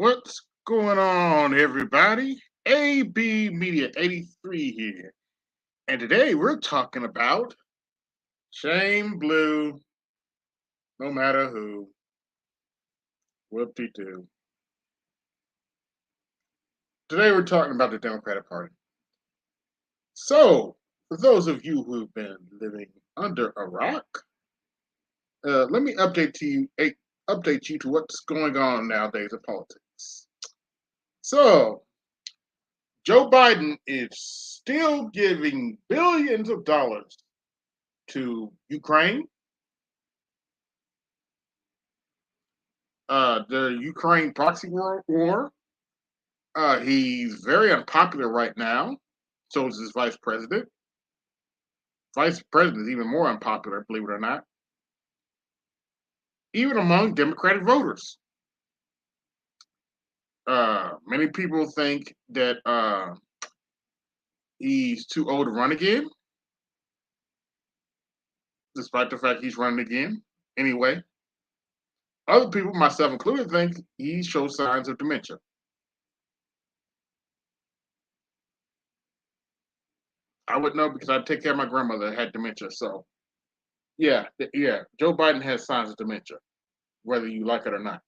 What's going on, everybody? AB Media 83 here. And today we're talking about shame blue, no matter who. Whoop-de-doo. Today we're talking about the Democratic Party. So, for those of you who've been living under a rock, let me update you to what's going on nowadays in politics. So, Joe Biden is still giving billions of dollars to Ukraine. The Ukraine proxy war. He's very unpopular right now. So is his vice president. Vice president is even more unpopular, believe it or not, even among Democratic voters. Many people think that he's too old to run again, despite the fact he's running again anyway. Other people, myself included, think he shows signs of dementia. I would know because I take care of my grandmother that had dementia. So yeah, Joe Biden has signs of dementia, whether you like it or not.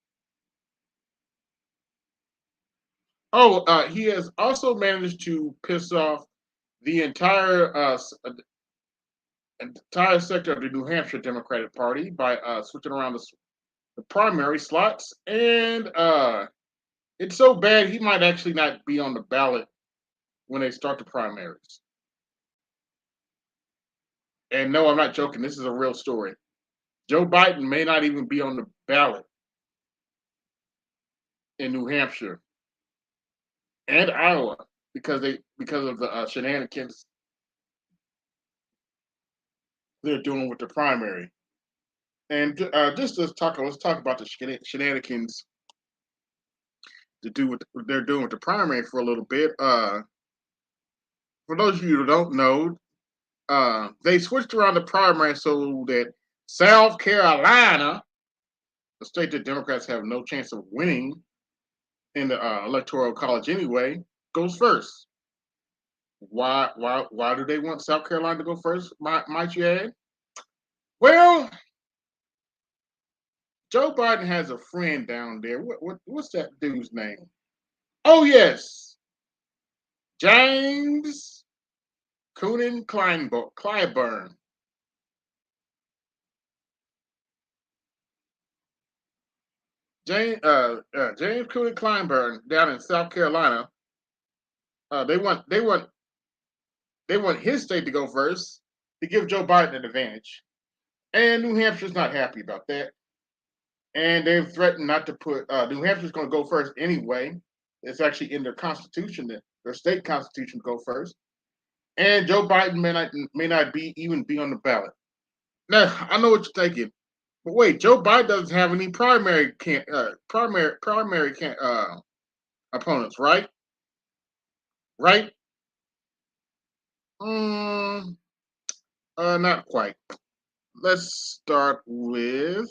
Oh, he has also managed to piss off the entire sector of the New Hampshire Democratic Party by switching around the primary slots, and it's so bad he might actually not be on the ballot when they start the primaries. And no, I'm not joking. This is a real story. Joe Biden may not even be on the ballot in New Hampshire and Iowa because of the shenanigans they're doing with the primary. And let's talk about the shenanigans to do what they're doing with the primary for a little bit. For those of you who don't know, they switched around the primary so that South Carolina, the state that Democrats have no chance of winning in the electoral college anyway, goes first. Why do they want South Carolina to go first? Might you add? Well, Joe Biden has a friend down there. What's that dude's name? Oh yes, James Coonan Clyburn. James Coonan Clyburn down in South Carolina. They want his state to go first to give Joe Biden an advantage, and New Hampshire's not happy about that. And they've threatened not to put New Hampshire's going to go first anyway. It's actually in their constitution, their state constitution, to go first. And Joe Biden may not even be on the ballot. Now I know what you're thinking, but wait, Joe Biden doesn't have any primary opponents, right? Right? Mm, not quite. Let's start with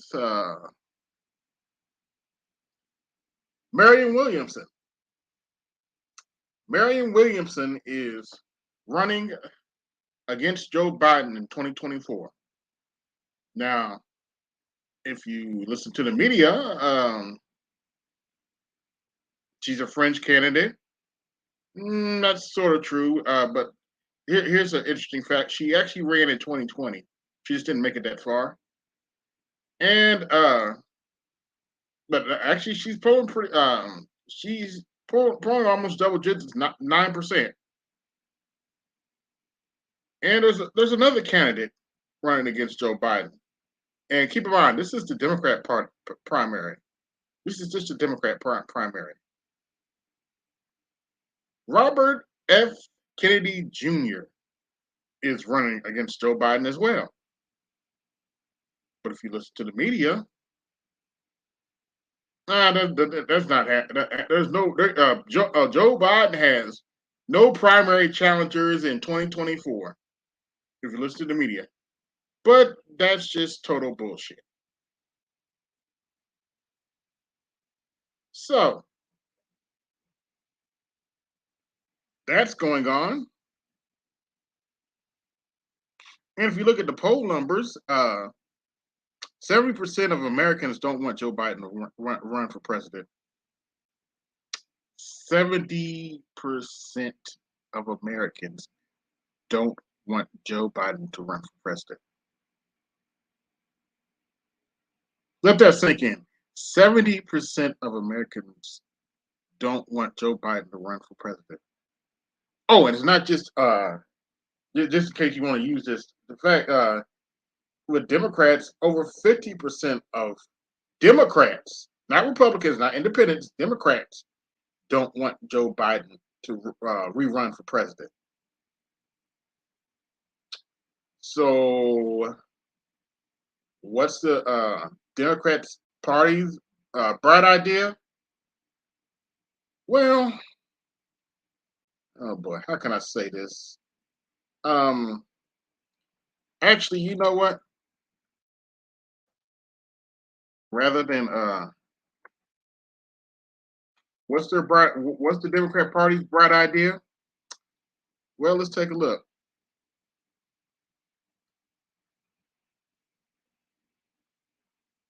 Marion Williamson. Marion Williamson is running against Joe Biden in 2024. Now, if you listen to the media, she's a French candidate. That's sort of true, but here's an interesting fact. She actually ran in 2020. She just didn't make it that far. And but actually, she's polling pretty. She's polling almost double digits, not 9%. And there's another candidate running against Joe Biden. And keep in mind, this is the Democrat primary. This is just a Democrat primary. Robert F. Kennedy Jr. is running against Joe Biden as well. But if you listen to the media, that's not happening. There's no Joe Biden has no primary challengers in 2024. If you listen to the media, but that's just total bullshit. So that's going on. And if you look at the poll numbers, 70% of Americans don't want Joe Biden to run for president. 70% of Americans don't want Joe Biden to run for president. Let that sink in. 70% of Americans don't want Joe Biden to run for president. Oh, and it's not just just in case you want to use this, the fact with Democrats, over 50% of Democrats, not Republicans, not independents, Democrats don't want Joe Biden to rerun for president. So, what's the Democrats' party's bright idea? Well, oh boy, how can I say this? Um, Actually, you know what? Rather than what's the Democrat Party's bright idea? Well, let's take a look.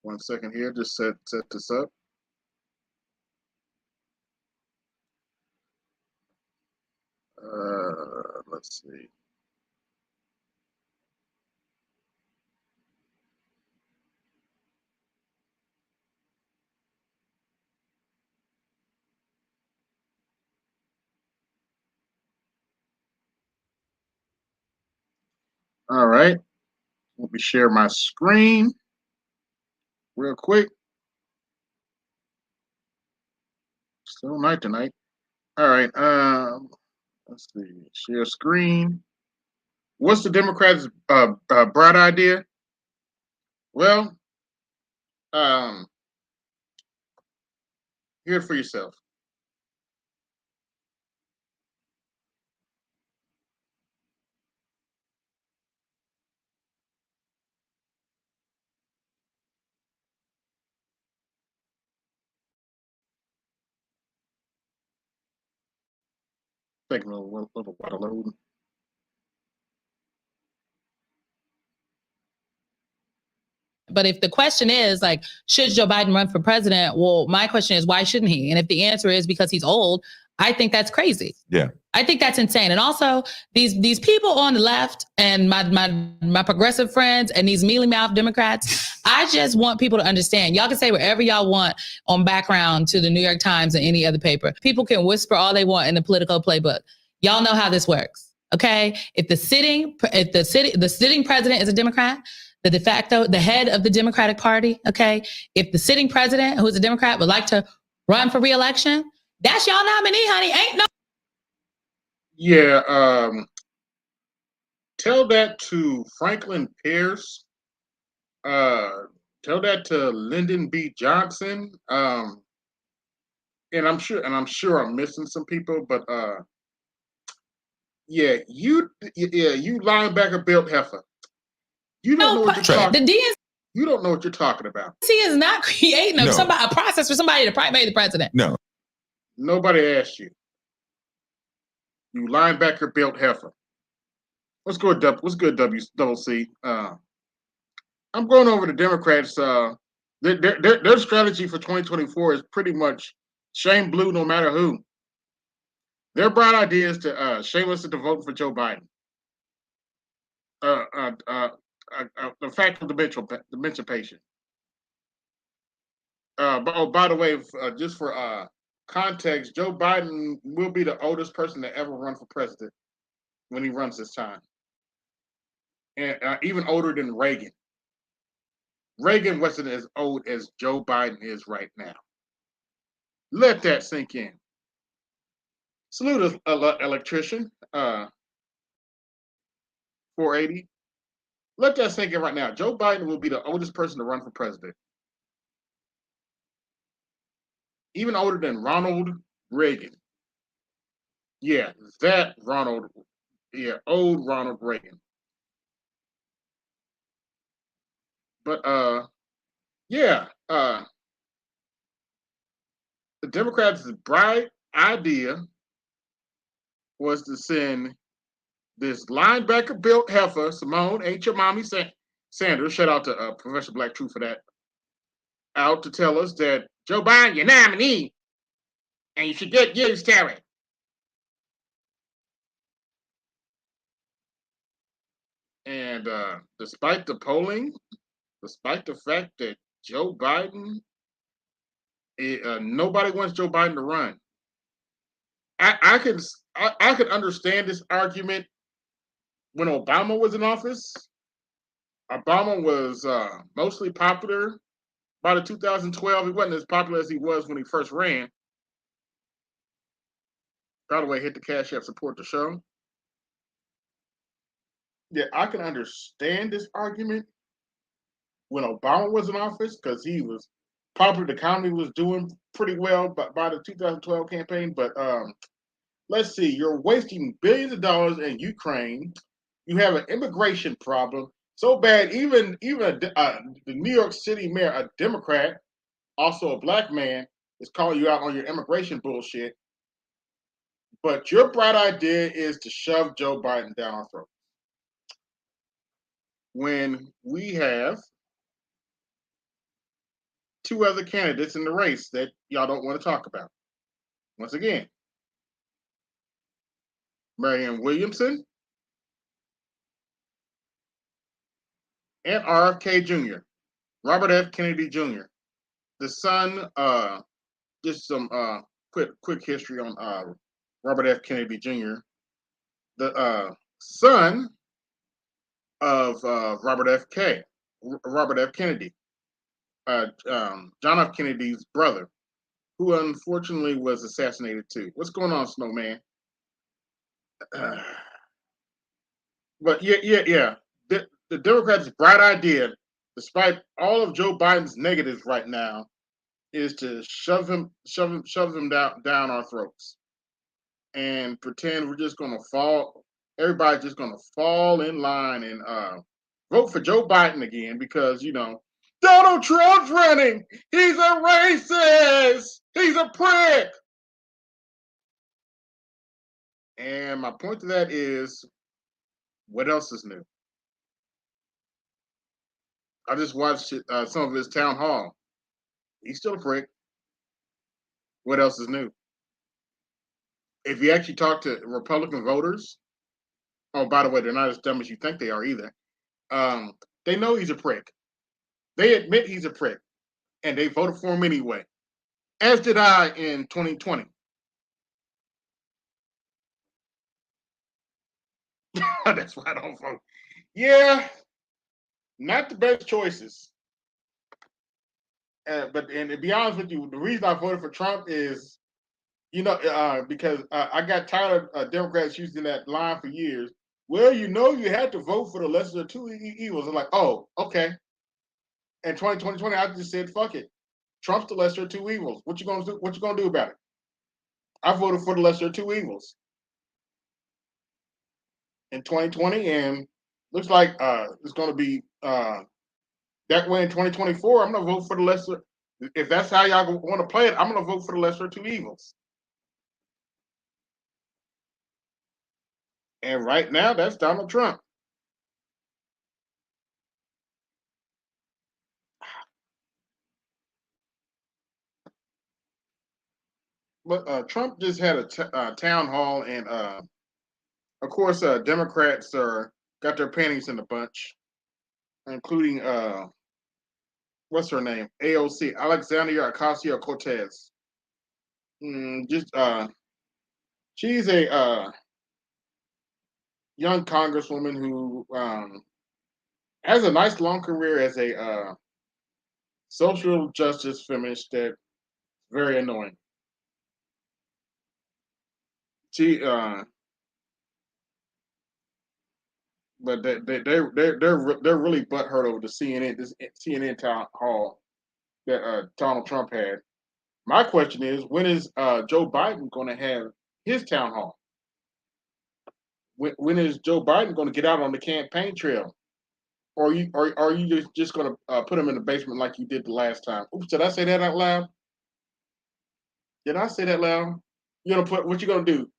One second here, just set this up. Let's see. All right. Let me share my screen real quick. Still night tonight. All right. Let's see. Share screen. What's the Democrats' bright idea? Well, um, hear it for yourself. Taking a little while to load. But if the question is like, should Joe Biden run for president? Well, my question is, why shouldn't he? And if the answer is because he's old, I think that's crazy. Yeah. I think that's insane. And also these people on the left and my progressive friends and these mealy mouth Democrats, I just want people to understand. Y'all can say whatever y'all want on background to the New York Times or any other paper. People can whisper all they want in the political playbook. Y'all know how this works. Okay. If the sitting president is a Democrat, the head of the Democratic Party, okay, if the sitting president, who's a Democrat, would like to run for re-election, that's y'all nominee, honey. Ain't no. Yeah, tell that to Franklin Pierce. Tell that to Lyndon B. Johnson. And I'm sure I'm missing some people, but yeah, you linebacker built heifer. You don't know what you're talking. You don't know what you're talking about. He is not creating a process for somebody to primary the president. No. Nobody asked you. You linebacker built heifer. What's good, WC? I'm going over the Democrats. Their strategy for 2024 is pretty much shame blue no matter who. Their bright idea is to shame us into voting for Joe Biden. The fact of the dementia patient. By the way, just for context, Joe Biden will be the oldest person to ever run for president when he runs this time, and even older than Reagan. Reagan wasn't as old as Joe Biden is right now. Let that sink in. Salute electrician. 480. Let that sink in right now. Joe Biden will be the oldest person to run for president. Even older than Ronald Reagan. Yeah, that Ronald. Yeah, old Ronald Reagan. But yeah, the Democrats' bright idea was to send this linebacker built heifer, Simone, ain't your mommy Sanders, shout out to Professor Black Truth for that, out to tell us that Joe Biden, your nominee, and you should get used to it. And despite the polling, despite the fact that Joe Biden, nobody wants Joe Biden to run. I could understand this argument when Obama was in office. Obama was mostly popular by the 2012. He wasn't as popular as he was when he first ran. By the way, hit the Cash App, support the show. Yeah, I can understand this argument when Obama was in office because he was popular. The economy was doing pretty well by the 2012 campaign. But let's see, you're wasting billions of dollars in Ukraine. You have an immigration problem so bad. Even the New York City mayor, a Democrat, also a black man, is calling you out on your immigration bullshit. But your bright idea is to shove Joe Biden down our throat when we have two other candidates in the race that y'all don't want to talk about. Once again, Marianne Williamson and RFK Jr., Robert F. Kennedy Jr., the son. Just some quick history on Robert F. Kennedy Jr., the son of Robert F. Kennedy, John F. Kennedy's brother, who unfortunately was assassinated too. What's going on, Snowman? But yeah. The Democrats' bright idea, despite all of Joe Biden's negatives right now, is to shove him down our throats and pretend we're just gonna fall. Everybody's just gonna fall in line and vote for Joe Biden again because Donald Trump's running. He's a racist. He's a prick. And my point to that is, what else is new? I just watched some of his town hall. He's still a prick. What else is new? If you actually talk to Republican voters, oh, by the way, they're not as dumb as you think they are either. They know he's a prick. They admit he's a prick, and they voted for him anyway. As did I in 2020. That's why I don't vote. Yeah, not the best choices. But to be honest with you, the reason I voted for Trump is, because I got tired of Democrats using that line for years. Well, you had to vote for the lesser of two evils. I'm like, oh, okay. In 2020, I just said, fuck it. Trump's the lesser of two evils. What you gonna do? What you gonna do about it? I voted for the lesser of two evils in 2020, and looks like it's gonna be that way in 2024. I'm gonna vote for the lesser. If that's how y'all want to play it, I'm gonna vote for the lesser of two evils. And right now, that's Donald Trump. But Trump just had a town hall, and of course, Democrats got their panties in a bunch, including what's her name? AOC, Alexandria Ocasio Cortez. Just she's a young congresswoman who has a nice long career as a social justice feminist that's very annoying. She but they're really butthurt over the CNN town hall that Donald Trump had. My question is, when is Joe Biden going to have his town hall? When is Joe Biden going to get out on the campaign trail? Or are you just going to put him in the basement like you did the last time? Oops, did I say that out loud? Did I say that loud? You're gonna put what you gonna do?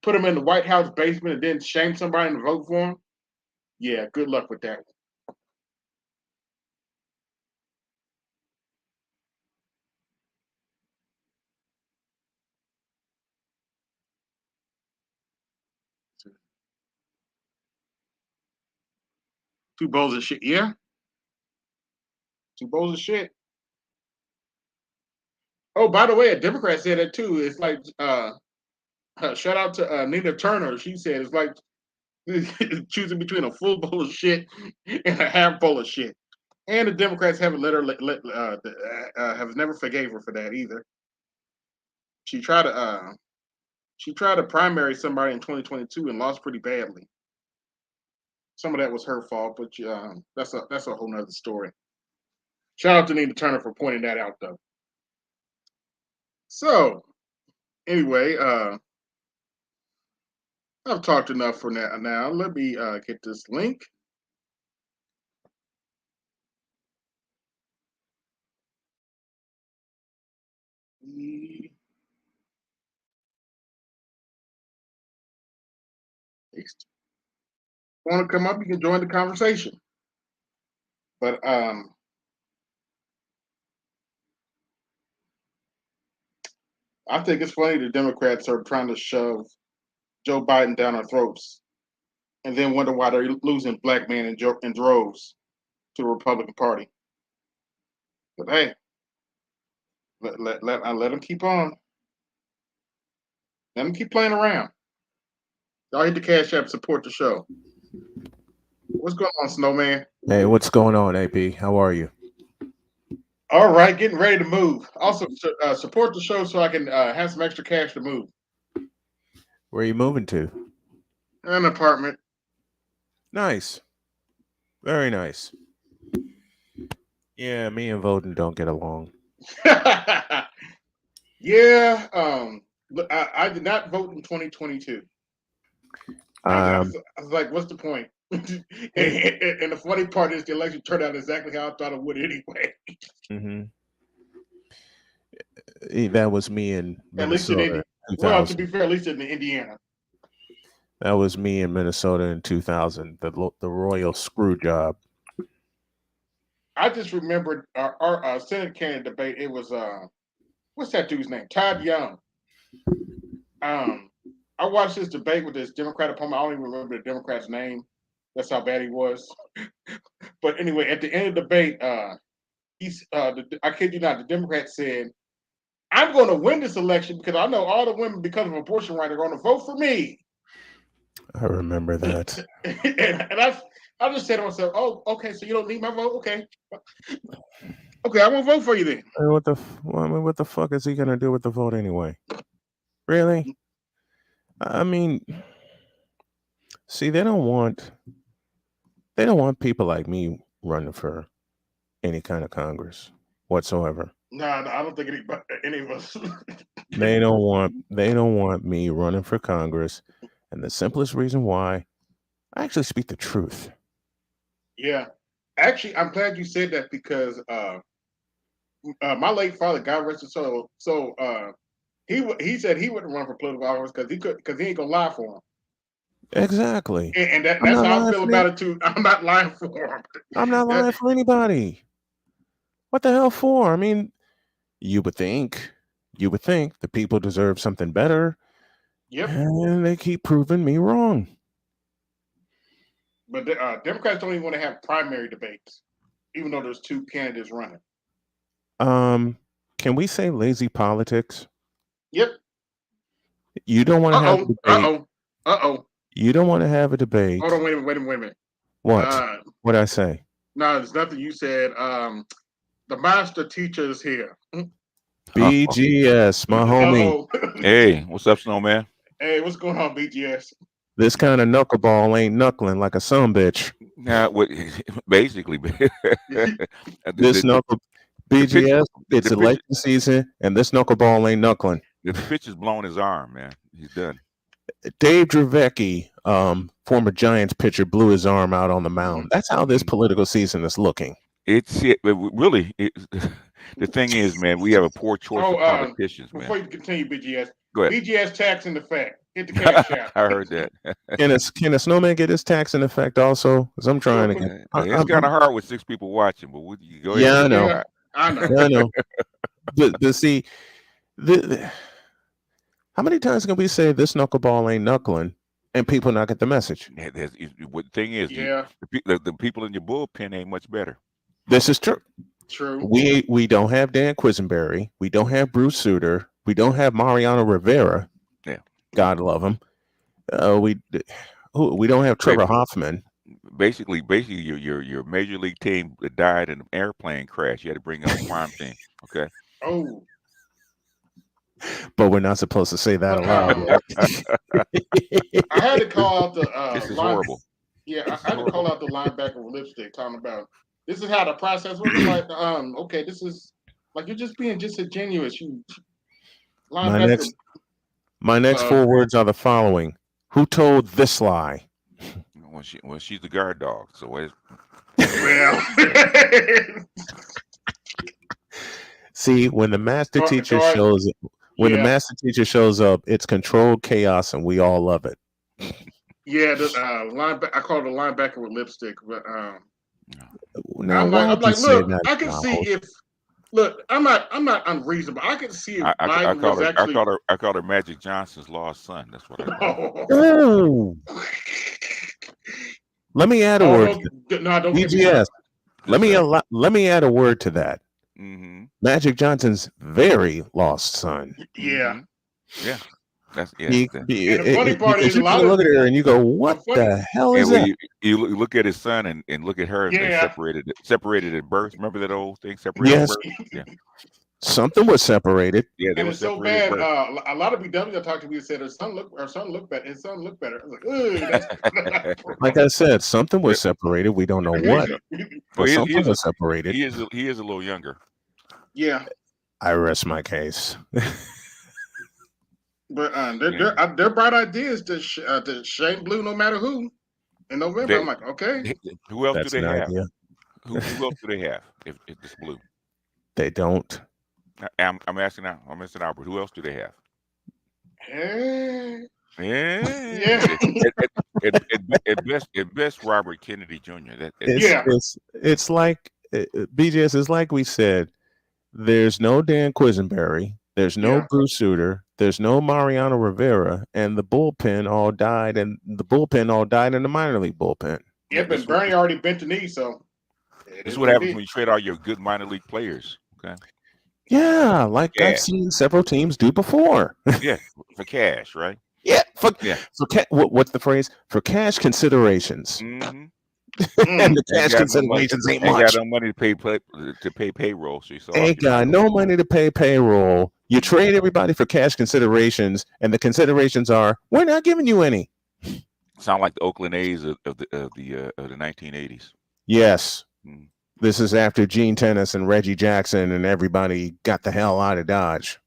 put them in the White House basement and then shame somebody and vote for them. Yeah, good luck with that one. Two bowls of shit. Yeah, two bowls of shit. Oh, by the way, a Democrat said that too. It's like shout out to Nina Turner. She said it's like choosing between a full bowl of shit and a half bowl of shit. And the Democrats haven't have never forgave her for that either. She tried to primary somebody in 2022 and lost pretty badly. Some of that was her fault, but that's a whole nother story. Shout out to Nina Turner for pointing that out, though. So anyway, I've talked enough for now. Now let me get this link. Want to come up? You can join the conversation. But I think it's funny the Democrats are trying to shove Joe Biden down our throats, and then wonder why they're losing black men in droves to the Republican Party. But hey, let them keep on. Let them keep playing around. Y'all hit the Cash App, support the show. What's going on, Snowman? Hey, what's going on, AP? How are you? All right, getting ready to move. Also, support the show so I can have some extra cash to move. Where are you moving to? An apartment. Nice. Very nice. Yeah, me and Voden don't get along. Yeah, I did not vote in 2022. I was like, what's the point? and the funny part is the election turned out exactly how I thought it would anyway. Mm-hmm. That was me in Minnesota. Well, to be fair, at least in Indiana. That was me in Minnesota in 2000. The royal screw job. I just remembered our Senate candidate debate. It was what's that dude's name? Todd Young. I watched this debate with this Democrat opponent. I don't even remember the Democrat's name. That's how bad he was. But anyway, at the end of the debate, I kid you not, the Democrat said, "I'm going to win this election because I know all the women, because of abortion right, are going to vote for me." I remember that. and I just said to myself, "Oh, okay, so you don't need my vote, okay? Okay, I won't vote for you then." What the fuck is he gonna do with the vote anyway? Really? I mean, see, they don't want people like me running for any kind of Congress whatsoever. No, I don't think any of us. They don't want me running for Congress, and the simplest reason why, I actually speak the truth. Yeah, actually, I'm glad you said that because my late father, God rest his soul, he said he wouldn't run for political office because he ain't gonna lie for him. Exactly. And that's how I feel about it too. I'm not lying for him. I'm not lying for anybody. What the hell for? I mean, you would think the people deserve something better. Yep. And they keep proving me wrong. But Democrats don't even want to have primary debates, even though there's two candidates running. Can we say lazy politics? Yep. You don't want to have a debate. You don't want to have a debate. Hold on, wait a minute. What? What'd I say? No, there's nothing you said. The master teacher is here. BGS, my homie. Hey, what's up, Snowman? Hey, what's going on, BGS? This kind of knuckleball ain't knuckling like a sumbitch. Yeah, basically. This knuckle, BGS, it's election season, and this knuckleball ain't knuckling. The pitch is blowing his arm, man. He's done. Dave Dravecki, former Giants pitcher, blew his arm out on the mound. That's how this political season is looking. Really, the thing is, man, we have a poor choice of politicians, man. Before you continue, BGS, go ahead. BGS tax in effect. Hit the cash app. I heard that. Can a snowman get his tax in effect also? Because I'm trying to get. It's kind of hard with 6 people watching, but you go ahead. Yeah, I know. Yeah, I know. Yeah, I know. But see, how many times can we say this knuckleball ain't knuckling, and people not get the message? What the thing is, Yeah, the people in your bullpen ain't much better. This is true. true. We don't have Dan Quisenberry. We don't have Bruce Sutter. We don't have Mariano Rivera. Yeah, God love him. We don't have Trevor Hoffman. Basically, your major league team died in an airplane crash. You had to bring up a farm team. Okay. Oh, But we're not supposed to say that aloud. I had to call out the This is horrible. Yeah, I had to call out the linebacker with lipstick, talking about this is how the process was. Like, okay, this is like you're just being disingenuous. You linebacker. My next 4 words are the following: who told this lie? Well, she's the guard dog. So what? Well, See, when the master teacher shows up, the master teacher shows up, it's controlled chaos, and we all love it. Yeah, the linebacker. I call it a linebacker with lipstick, but now, I'm like, look, I can see if. Look, I'm not unreasonable. I can see if Biden was actually. I call her Magic Johnson's lost son. That's what I call her. Oh. Let me add a word. No, don't BGS. Let me add a word to that. Mm-hmm. Magic Johnson's very lost son. Yeah. Yeah. That's and the funny part is you look at her and you go, "What the hell is that?" You look at his son and look at her. And they separated at birth. Remember that old thing? Separated yes. at birth? Yeah. Something was separated. Yeah, they and were it's so separated. bad. A lot of BW I talked to me said her son looked better. His son looked better. I was like, that's like I said, something was separated. We don't know what. But something was separated. He is a little younger. Yeah. I rest my case. But they're bright ideas to shame blue no matter who. In November, I'm like, okay. Who else That's do they have? Idea. Who else do they have if it's blue? They don't. I'm asking now. I'm asking Albert. Who else do they have? Yeah. At best, Robert Kennedy Jr. It's like BGS is like we said. There's no Dan Quisenberry. There's no Bruce Sutter. There's no Mariano Rivera, and the bullpen all died. And the bullpen all died in the minor league bullpen. Yeah, but Bernie already bent the knee, so this is what happens when you trade all your good minor league players. Okay. Yeah, like I've seen several teams do before. Yeah, for cash, right? Yeah, what's the phrase? For cash considerations. Mm-hmm. And the cash considerations ain't much. Ain't got no money to pay payroll. So ain't got no money to pay payroll. You trade everybody for cash considerations, and the considerations are we're not giving you any. Sound like the Oakland A's of the 1980s. Yes. Mm. This is after Gene Tennis and Reggie Jackson and everybody got the hell out of Dodge.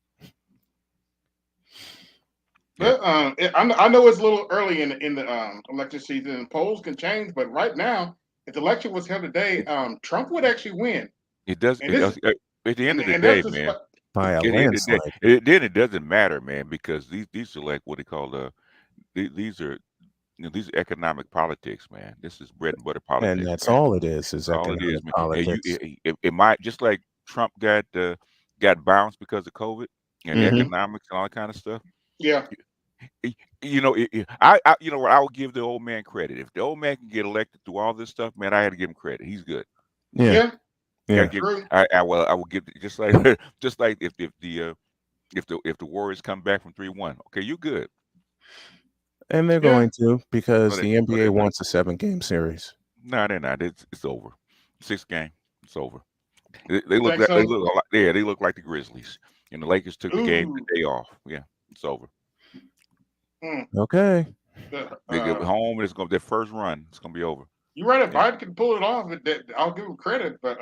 But I know it's a little early in the election season, and polls can change. But right now, if the election was held today, Trump would actually win. It does. At the end of the day, man. By a landslide. Then it doesn't matter, man, because these are like what they call these are economic politics, man. This is bread and butter politics, and that's all it is all economic it is, politics. It might just like Trump got bounced because of COVID and economics and all that kind of stuff. Yeah. I I will give the old man credit. If the old man can get elected through all this stuff, man, I had to give him credit. He's good. Yeah. I will give just like if the Warriors come back from 3-1, okay, you're good. And they're going to, because the NBA wants a 7-game series. No, they're not. It's over. 6 game. It's over. They look like the Grizzlies. And the Lakers took the game the day off. Yeah, it's over. Okay. They get home. It's gonna their first run. It's gonna be over. You're right. If Biden can pull it off, I'll give him credit. But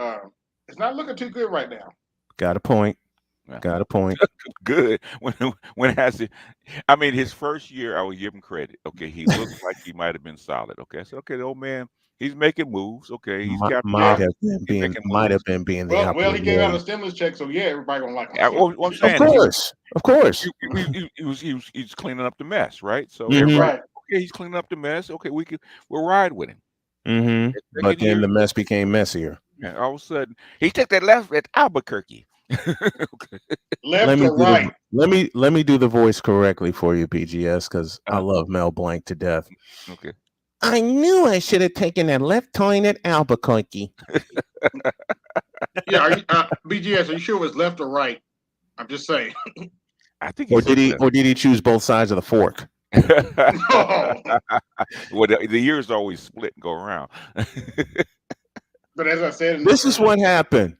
it's not looking too good right now. Got a point. Yeah. Got a point. Good. When has it? I mean, his first year, I would give him credit. Okay, he looked like he might have been solid. Okay, I said, okay, the old man, He's making moves. Okay, he's got might have been being the well, he gave out a operator. stimulus check, so yeah, everybody gonna like him. What I'm saying, Of course. He's cleaning up the mess, right? So Mhm. everybody, Right. okay, he's cleaning up the mess. Okay, we'll ride with him. Mm-hmm. But then the mess became messier. And all of a sudden, he took that left at Albuquerque. Okay. Left or right? Let me do the voice correctly for you, BGS, because I love Mel Blanc to death. Okay. I knew I should have taken that left turn at Albuquerque. Yeah, BGS, are you sure it was left or right? I'm just saying. I think or did he choose both sides of the fork? No. Well, the ears always split and go around. But as I said, this is what happened.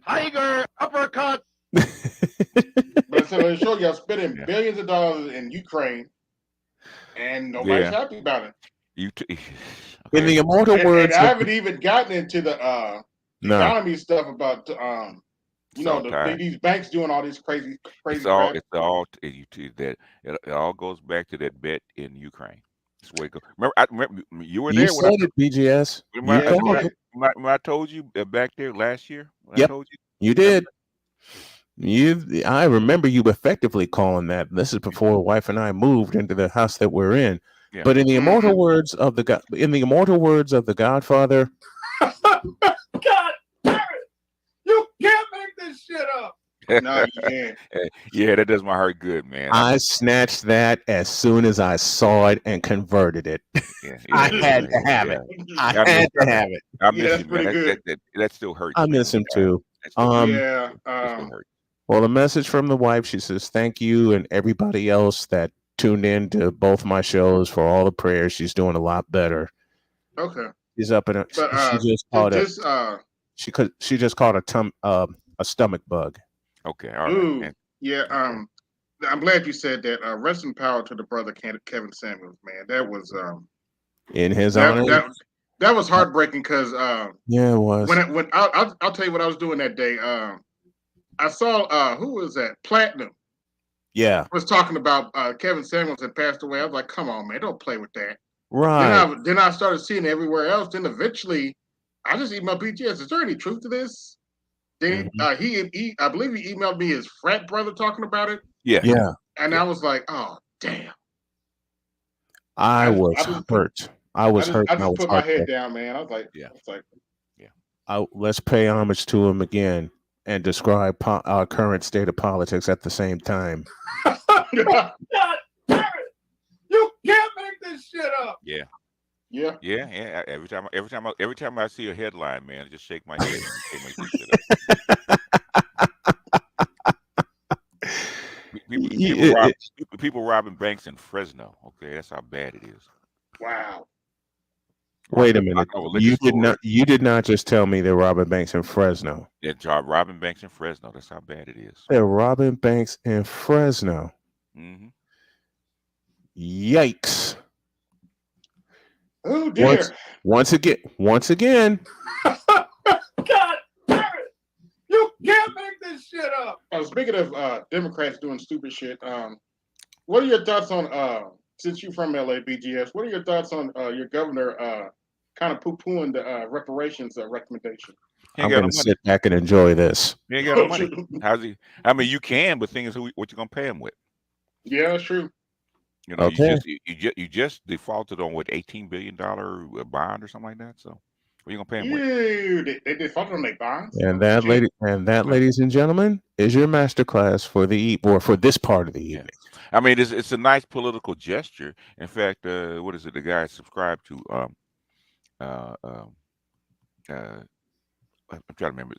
Tiger uppercut. But so it show y'all spending billions of dollars in Ukraine, and nobody's happy about it. In the immortal words, and I haven't even gotten into the economy stuff about these banks doing all these crazy crap. It all goes back to that bet in Ukraine. That's where it goes. Remember you were there. You said it, BGS. When I told you back there last year. Yep. I told you. You did. I remember you effectively calling that. This is before wife and I moved into the house that we're in. Yeah. But in the immortal words of the Godfather, God damn it! You can't make this shit up. No, you can't. Yeah, that does my heart good, man. I snatched that as soon as I saw it and converted it. I had to have it. I had to have it. I miss him, man. That still hurts. I miss him too. Well, the message from the wife, she says, thank you and everybody else that tuned in to both my shows for all the prayers. She's doing a lot better. Okay. She's up in a, she just caught a stomach bug. Okay. All right. Yeah. I'm glad you said that. Rest in power to the brother Kevin Samuels, man. That was in his honor. That was heartbreaking because yeah, it was. When I'll tell you what I was doing that day. I saw who was that? Platinum. Yeah. Was talking about Kevin Samuels had passed away. I was like, come on, man, don't play with that. Right. Then I started seeing it everywhere else. Then eventually I just emailed BGS. Is there any truth to this? Then I believe he emailed me his frat brother talking about it. Yeah. Yeah. And I was like, oh damn. I was hurt. I was hurt. I just put my head down, man. I was like, let's pay homage to him again and describe our current state of politics at the same time. God damn it! You can't make this shit up. Yeah. Yeah. Yeah. Every time I see a headline, man, I just shake my head. And make this shit up. People robbing banks in Fresno. Okay, that's how bad it is. Wow. Wait a minute. You did not just tell me they're robbing banks in Fresno. They're robbing banks in Fresno. That's how bad it is. They're robbing banks in Fresno. Mm-hmm. Yikes. Oh dear. Once again. God damn it! You can't make this shit up. Speaking of Democrats doing stupid shit, what are your thoughts on since you're from LA, BGS? What are your thoughts on your governor kind of poo-pooing the reparations recommendation? I'm going to sit back and enjoy this. He ain't got no money. How's he? I mean, you can, but the thing is, what you going to pay him with? Yeah, that's true. You know, you just defaulted on what, $18 billion bond or something like that. So what are you gonna pay him with? They defaulted on their bonds. And that ladies and gentlemen, is your masterclass for this part of the evening. I mean, it's a nice political gesture. In fact, what is it? The guy subscribed to I'm trying to remember.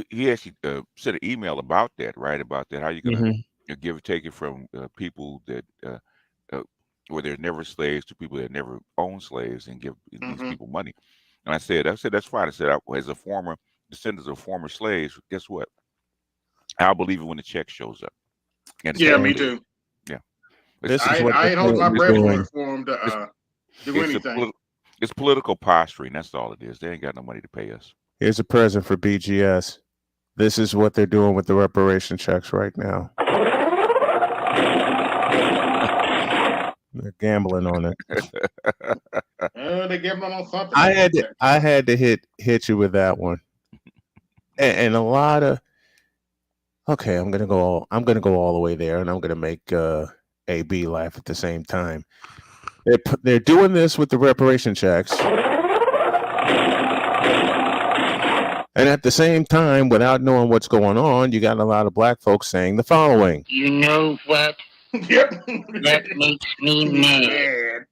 He actually sent an email about that, right? About that, how you gonna give or take it from people that where there's never slaves to people that never owned slaves and give these people money. And I said that's fine. I said, as a former descendant of former slaves, guess what? I'll believe it when the check shows up. Yeah, me too. Yeah, I ain't holding my breath for them to do anything. It's political posturing. That's all it is. They ain't got no money to pay us. Here's a present for BGS. This is what they're doing with the reparation checks right now. They're gambling on it. They they gave them on something. I had to hit you with that one, and a lot of. Okay, I'm gonna go all the way there, and I'm gonna make AB laugh at the same time. They're doing this with the reparation checks, and at the same time, without knowing what's going on, you got a lot of black folks saying the following. You know what? Yep. That makes me mad.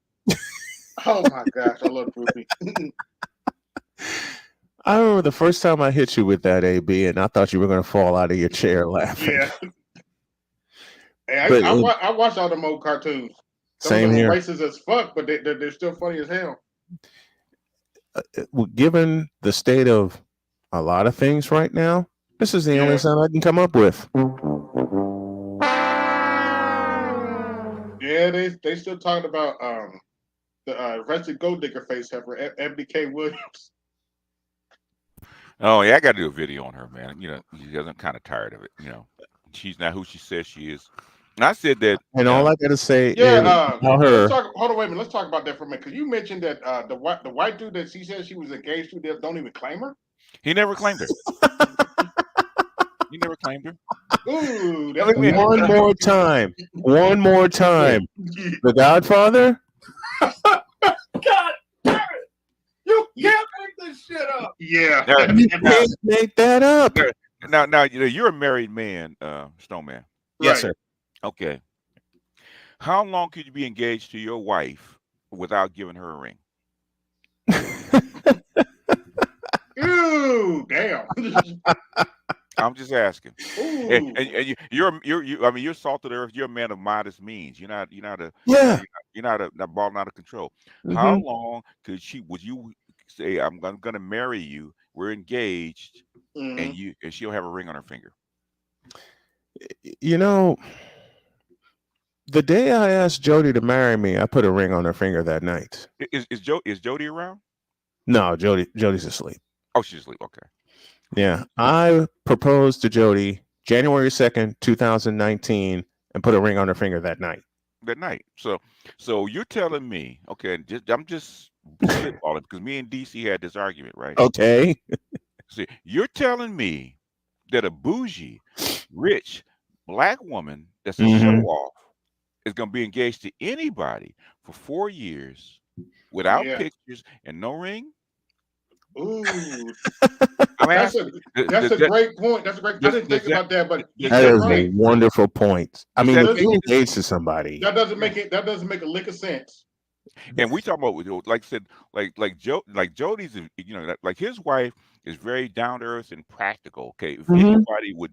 Oh my gosh, I love Poopy. I remember the first time I hit you with that, AB, and I thought you were going to fall out of your chair laughing. Yeah. Hey, I watch all them old cartoons. Some of them are racist as fuck, but they're still funny as hell. Given the state of a lot of things right now, this is the only sound I can come up with. Yeah, they still talking about the arrested gold digger face heifer, MBK Williams. Oh yeah, I got to do a video on her, man. You know, because I'm kind of tired of it. You know, she's not who she says she is. And I said that. And all I got to say is about her. Hold on, wait a minute. Let's talk about that for a minute. Because you mentioned that the white dude that she said she was engaged to don't even claim her. He never claimed her. He never claimed her. Ooh, one more time. One more time. The Godfather? God damn it! You can't make this shit up. Yeah. You can't make that up. Now, you know, you're a married man, Snowman. Yes, sir. Okay. How long could you be engaged to your wife without giving her a ring? Ooh, damn. I'm just asking. And you're salt of the earth. You're a man of modest means. You're not a ball out of control. Mm-hmm. How long would you say I'm gonna marry you? We're engaged, and she'll have a ring on her finger. You know, the day I asked Jody to marry me, I put a ring on her finger that night. Is Jody around? No, Jody's asleep. Oh, she's asleep. Okay. Yeah, I proposed to Jody January 2nd, 2019, and put a ring on her finger that night. So you're telling me, okay? I'm just spitballing because me and DC had this argument, right? Okay. See, you're telling me that a bougie, rich black woman that's a show off is going to be engaged to anybody for 4 years without pictures and no ring? Ooh, that's a great point. That's a great. I didn't think about that, but that is a wonderful point. I mean, if you're engaged to somebody, that doesn't make it. That doesn't make a lick of sense. And we talk about, like I said, like Jody's, you know, like his wife is very down to earth and practical. Okay, if anybody would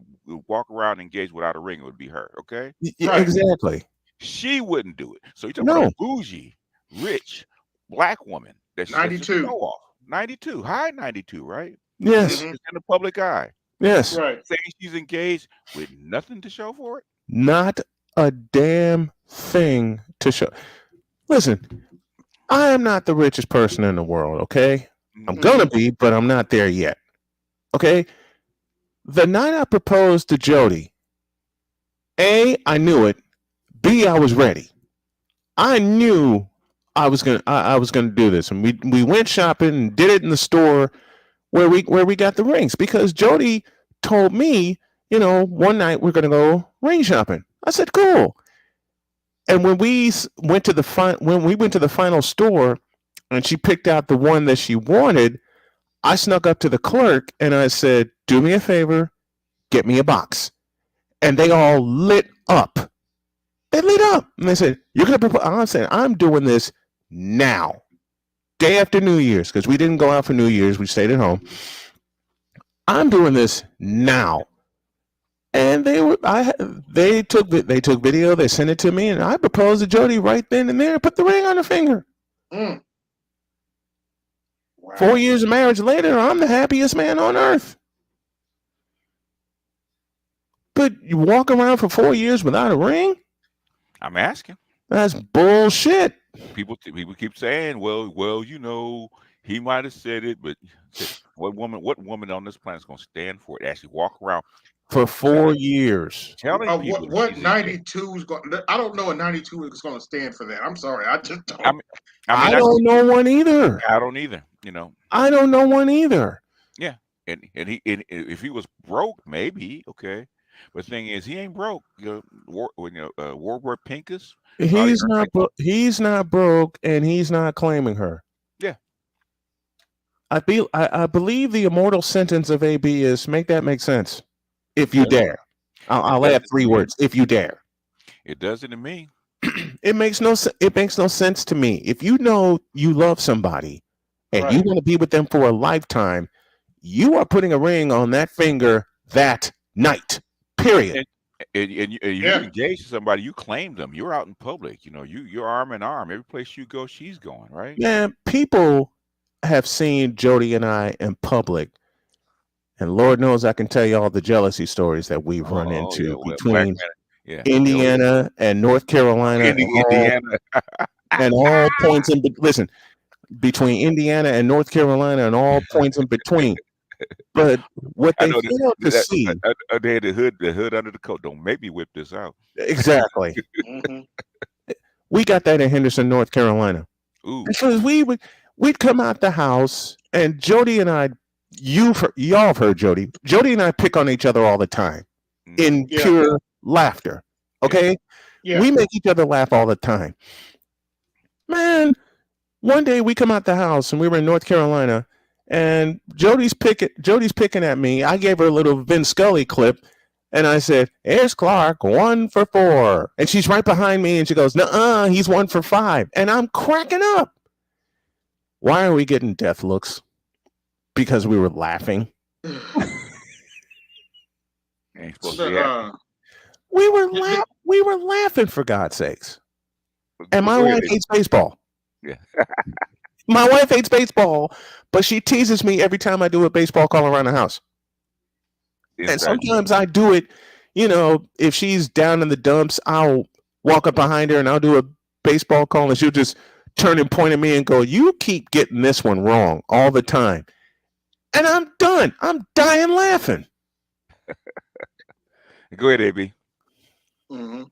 walk around engaged without a ring, it would be her. Okay, right. Exactly. She wouldn't do it. So you talk about a bougie, rich black woman that's 92. Show off. 92, high 92, right? Yes. It's in the public eye. Yes. Right. Saying she's engaged with nothing to show for it? Not a damn thing to show. Listen, I am not the richest person in the world, okay? I'm gonna be, but I'm not there yet. Okay? The night I proposed to Jody, A, I knew it. B, I was ready. I knew I was gonna do this, and we went shopping and did it in the store where we got the rings because Jody told me, you know, one night we're gonna go ring shopping. I said, cool. And when we went to the final store, and she picked out the one that she wanted, I snuck up to the clerk and I said, "Do me a favor, get me a box." And they all lit up. They lit up, and they said, "You're gonna propose?" I said, "I'm doing this now, day after New Year's, because we didn't go out for New Year's. We stayed at home. I'm doing this now." And they took video. They sent it to me, and I proposed to Jody right then and there. Put the ring on her finger. Wow. 4 years of marriage later, I'm the happiest man on earth. But you walk around for 4 years without a ring? I'm asking. That's bullshit. People keep saying, well, you know, he might have said it, but what woman on this planet is going to stand for it? Actually walk around for 4 years. Telling people What she's in jail. 92 is going? I don't know. A 92 is going to stand for that. I'm sorry. I just don't. I mean, I that's, don't know one either. I don't either. You know. I don't know one either. Yeah, and if he was broke, maybe okay. But the thing is, he ain't broke. Warburg Pincus. He's not. He's not broke, and he's not claiming her. Yeah. I believe the immortal sentence of AB is make that make sense. If you dare, I'll add 3 words. If you dare. It doesn't to me. It makes no sense to me. If you know you love somebody and you want to be with them for a lifetime, you are putting a ring on that finger that night. Period. And you engage to somebody, you claim them. You're out in public. You know, you're arm in arm. Every place you go, she's going, right? Yeah, people have seen Jody and I in public, and Lord knows I can tell you all the jealousy stories that we've run into between Indiana and North Carolina, and all points in. Listen, between Indiana and North Carolina, and all points in between. But what they fail to see, they had the hood under the coat. Don't make me whip this out. Exactly. We got that in Henderson, North Carolina. Ooh. Because we'd come out the house, and Jody and I, y'all have heard Jody. Jody and I pick on each other all the time in pure laughter. Okay? Yeah. We make each other laugh all the time. Man, one day we come out the house, and we were in North Carolina, and Jody's picking at me. I gave her a little Vin Scully clip, and I said, "Here's Clark, 1 for 4." And she's right behind me, and she goes, "Nuh-uh, he's 1 for 5." And I'm cracking up. Why are we getting death looks? Because we were laughing. We were laughing, for God's sakes. And my wife hates baseball. Yeah. My wife hates baseball, but she teases me every time I do a baseball call around the house. And sometimes I do it, if she's down in the dumps, I'll walk up behind her and I'll do a baseball call, and she'll just turn and point at me and go, "You keep getting this one wrong all the time." And I'm done. I'm dying laughing. Go ahead, AB. Mm-hmm.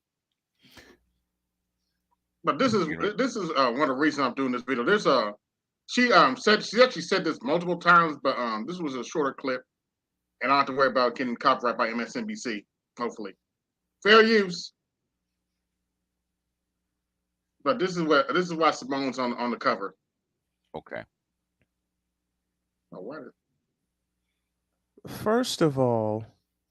But this is one of the reasons I'm doing this video. She actually said this multiple times, but this was a shorter clip, and I don't have to worry about getting copyright by MSNBC. Hopefully, fair use. But this is why Simone's on the cover. Okay. Oh, what? First of all,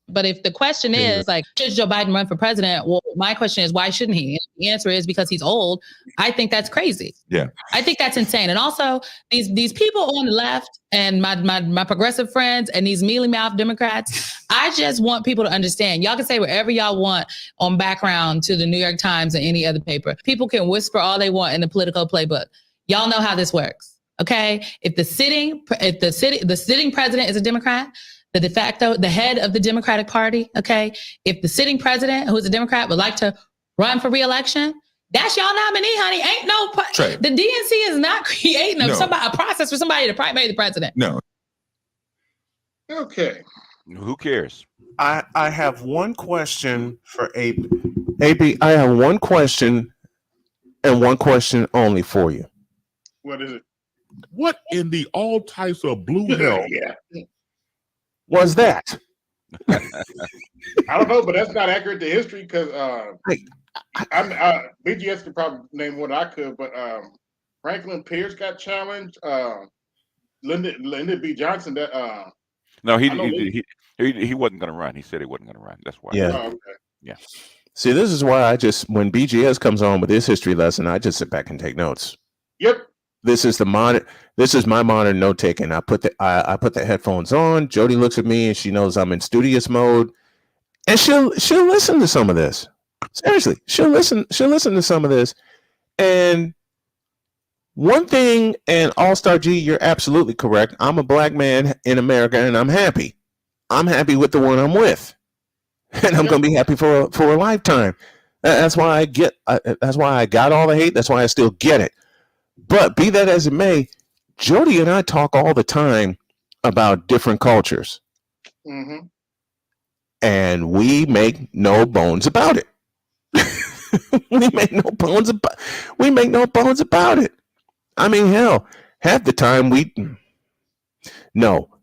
but if the question is should Joe Biden run for president? Well, my question is, why shouldn't he? And the answer is because he's old. I think that's crazy. Yeah, I think that's insane. And also, these people on the left and my progressive friends and these mealy mouth Democrats, I just want people to understand. Y'all can say whatever y'all want on background to the New York Times and any other paper. People can whisper all they want in the political playbook. Y'all know how this works, okay? If the sitting president is a Democrat, the head of the Democratic Party, okay? If the sitting president, who is a Democrat, would like to run for re-election, that's y'all nominee, honey. Ain't no... The DNC is not creating a process for somebody to primary the president. No. Okay. Who cares? I have one question for AB. AB, I have one question and one question only for you. What is it? What in the all types of blue hell was that? I don't know, but that's not accurate to history because BGS could probably name what I could, but Franklin Pierce got challenged. Lyndon B. Johnson. No, he wasn't going to run. He said he wasn't going to run. That's why. Yeah. Oh, okay. Yeah. See, this is why when BGS comes on with his history lesson, I just sit back and take notes. Yep. This is my modern note taking. I put the headphones on. Jody looks at me and she knows I'm in studious mode, and she'll listen to some of this. Seriously, she'll listen to some of this. And one thing, and All-Star G, you're absolutely correct. I'm a black man in America, and I'm happy. I'm happy with the one I'm with, and I'm gonna be happy for a lifetime. That's why I got all the hate. That's why I still get it. But be that as it may, Jody and I talk all the time about different cultures. Mm-hmm. And we make no bones about it. we make no bones about it. I mean, hell, half the time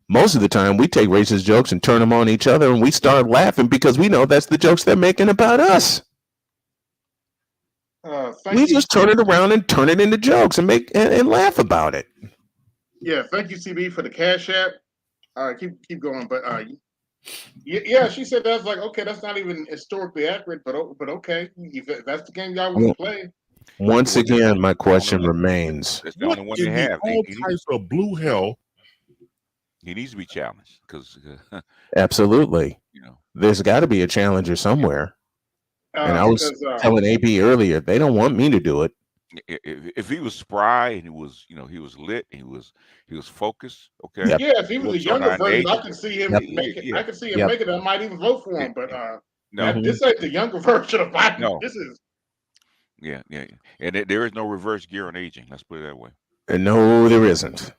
most of the time we take racist jokes and turn them on each other, and we start laughing because we know that's the jokes they're making about us. We just turn it around and turn it into jokes and make and laugh about it. Yeah, thank you, CB, for the Cash App. Keep going, but yeah, she said that's like okay, that's not even historically accurate, but okay, if that's the game y'all want to play. Once again, my question remains: That's the only one they have. All types of blue hell. He needs to be challenged because absolutely, there's got to be a challenger somewhere. And I was telling AB earlier, they don't want me to do it. If he was spry and he was lit, and he was focused. Okay. Yep. Yeah, if he was a younger version, I could see him make it. I could see him make it. I might even vote for him. But no, this ain't the younger version of Biden. No. This is. Yeah, and there is no reverse gear on aging. Let's put it that way. And no, there isn't.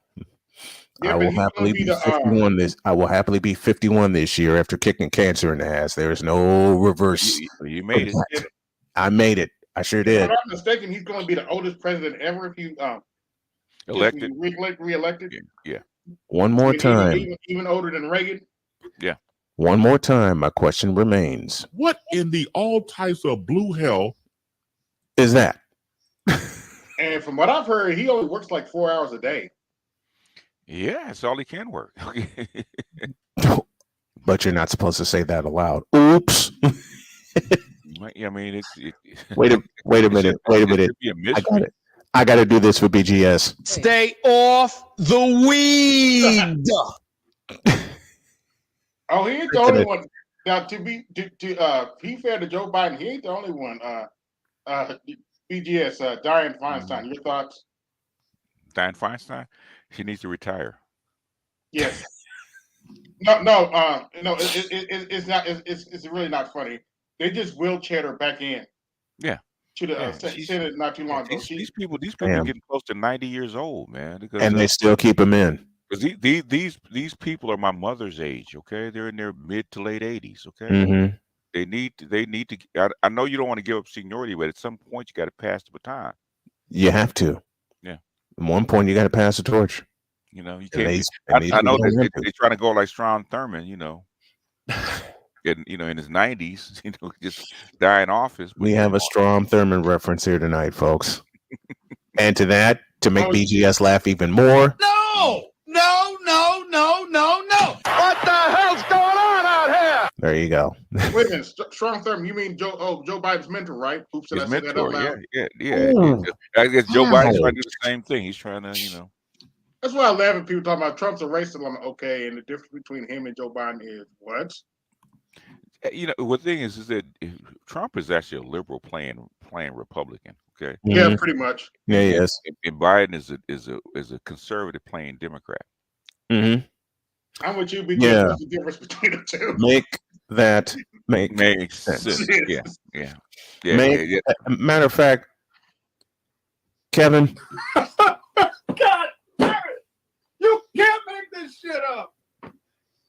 Yeah, I will happily be 51 I will happily be 51 this year after kicking cancer in the ass. There is no reverse. You made it. I made it. I sure did. If I'm not mistaken, he's going to be the oldest president ever if you elected, reelected. Yeah. One more time. Even older than Reagan. Yeah. One more time. My question remains: what in the all types of blue hell is that? And from what I've heard, he only works like 4 hours a day. Yeah, that's all he can work. But you're not supposed to say that aloud. Oops. I mean, wait a minute. I got to do this for BGS. Stay off the weed. Oh, he ain't the only one. Now, to be fair to Joe Biden, he ain't the only one. BGS, Dianne Feinstein. Your thoughts? Dianne Feinstein? She needs to retire. Yes. No. It's not. It's really not funny. They just wheelchaired her back in. Yeah. To the Senate not too long ago. These people are getting close to 90 years old, man. And they still keep them in. Because these people are my mother's age. Okay, they're in their mid to late 80s. Okay. Mm-hmm. They need to. I know you don't want to give up seniority, but at some point you got to pass the baton. You have to. Yeah. At one point you got to pass the torch. You can't. I know they're trying to go like Strom Thurmond. In his 90s. Just die in office. We have a Strom Thurmond reference here tonight, folks. And to make BGS laugh even more. No. What the hell's going on out here? There you go. Wait a minute, Strom Thurmond. You mean Joe Biden's mentor, right? Oops, his mentor. Yeah. Ooh. I guess Joe Biden's trying to do the same thing. He's trying to, That's why I laugh at people talking about Trump's a racist. I'm like, okay, and the difference between him and Joe Biden is what? The thing is that Trump is actually a liberal playing Republican. Okay. Yeah, Mm-hmm. pretty much. Yeah, yes. And Biden is a conservative playing Democrat. Mm-hmm. I'm with you. Because what's the difference between the two? Make sense. Yeah. Matter of fact, Kevin. God damn it! You can't make this shit up.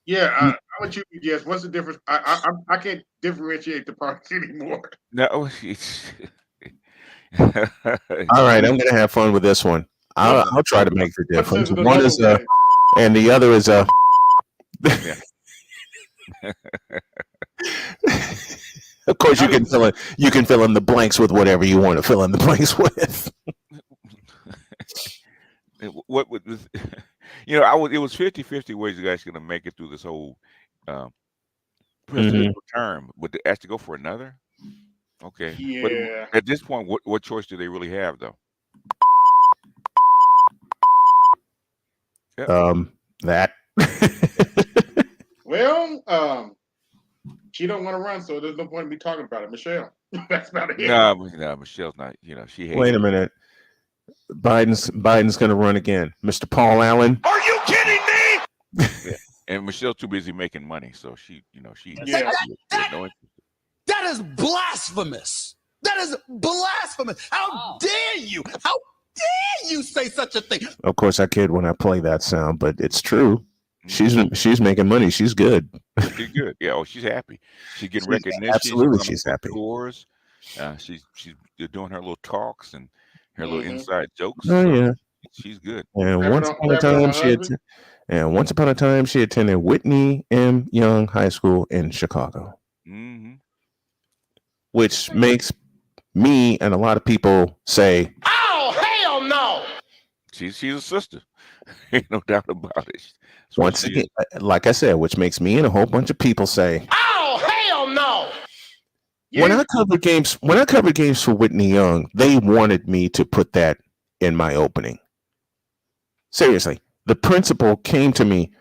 Yeah, I'm with you. Yes. What's the difference? I can't differentiate the parties anymore. No. All right, I'm gonna have fun with this one. I'll try to make the difference. One is and the other is Yeah. Of course, you can fill in the blanks with whatever you want to fill in the blanks with. What would this? It was 50-50 ways you guys going to make it through this whole presidential term. Would they actually go for another? Okay. Yeah. But at this point, what choice do they really have, though? Yep. That. Well, she don't want to run, so there's no point in me talking about it. Michelle, that's about it. No, Michelle's not. She hates. Wait a minute. Biden's going to run again. Mr. Paul Allen. Are you kidding me? Yeah. And Michelle's too busy making money, so she no interest. That is blasphemous. That is blasphemous. How dare you? How dare you say such a thing? Of course, I kid when I play that sound, but it's true. She's making money. She's good. She's good. Yeah. Oh, she's happy. She's getting She's recognition. absolutely She's she's going on happy. tours. She's doing her little talks and her little Mm-hmm. inside jokes. Oh So yeah. she's good. And Grabbing once on, upon a grabbing on time her she husband. once upon a time she attended Whitney M. Young High School in Chicago, Mm-hmm. which makes me and a lot of people say, Oh, hell no! She's a sister. Ain't no doubt about it. That's what once she again, is. like I said, which makes me and a whole bunch of people say, Oh, hell no! when Yeah. I covered games for Whitney Young, they wanted me to put that in my opening. Seriously, the principal came to me.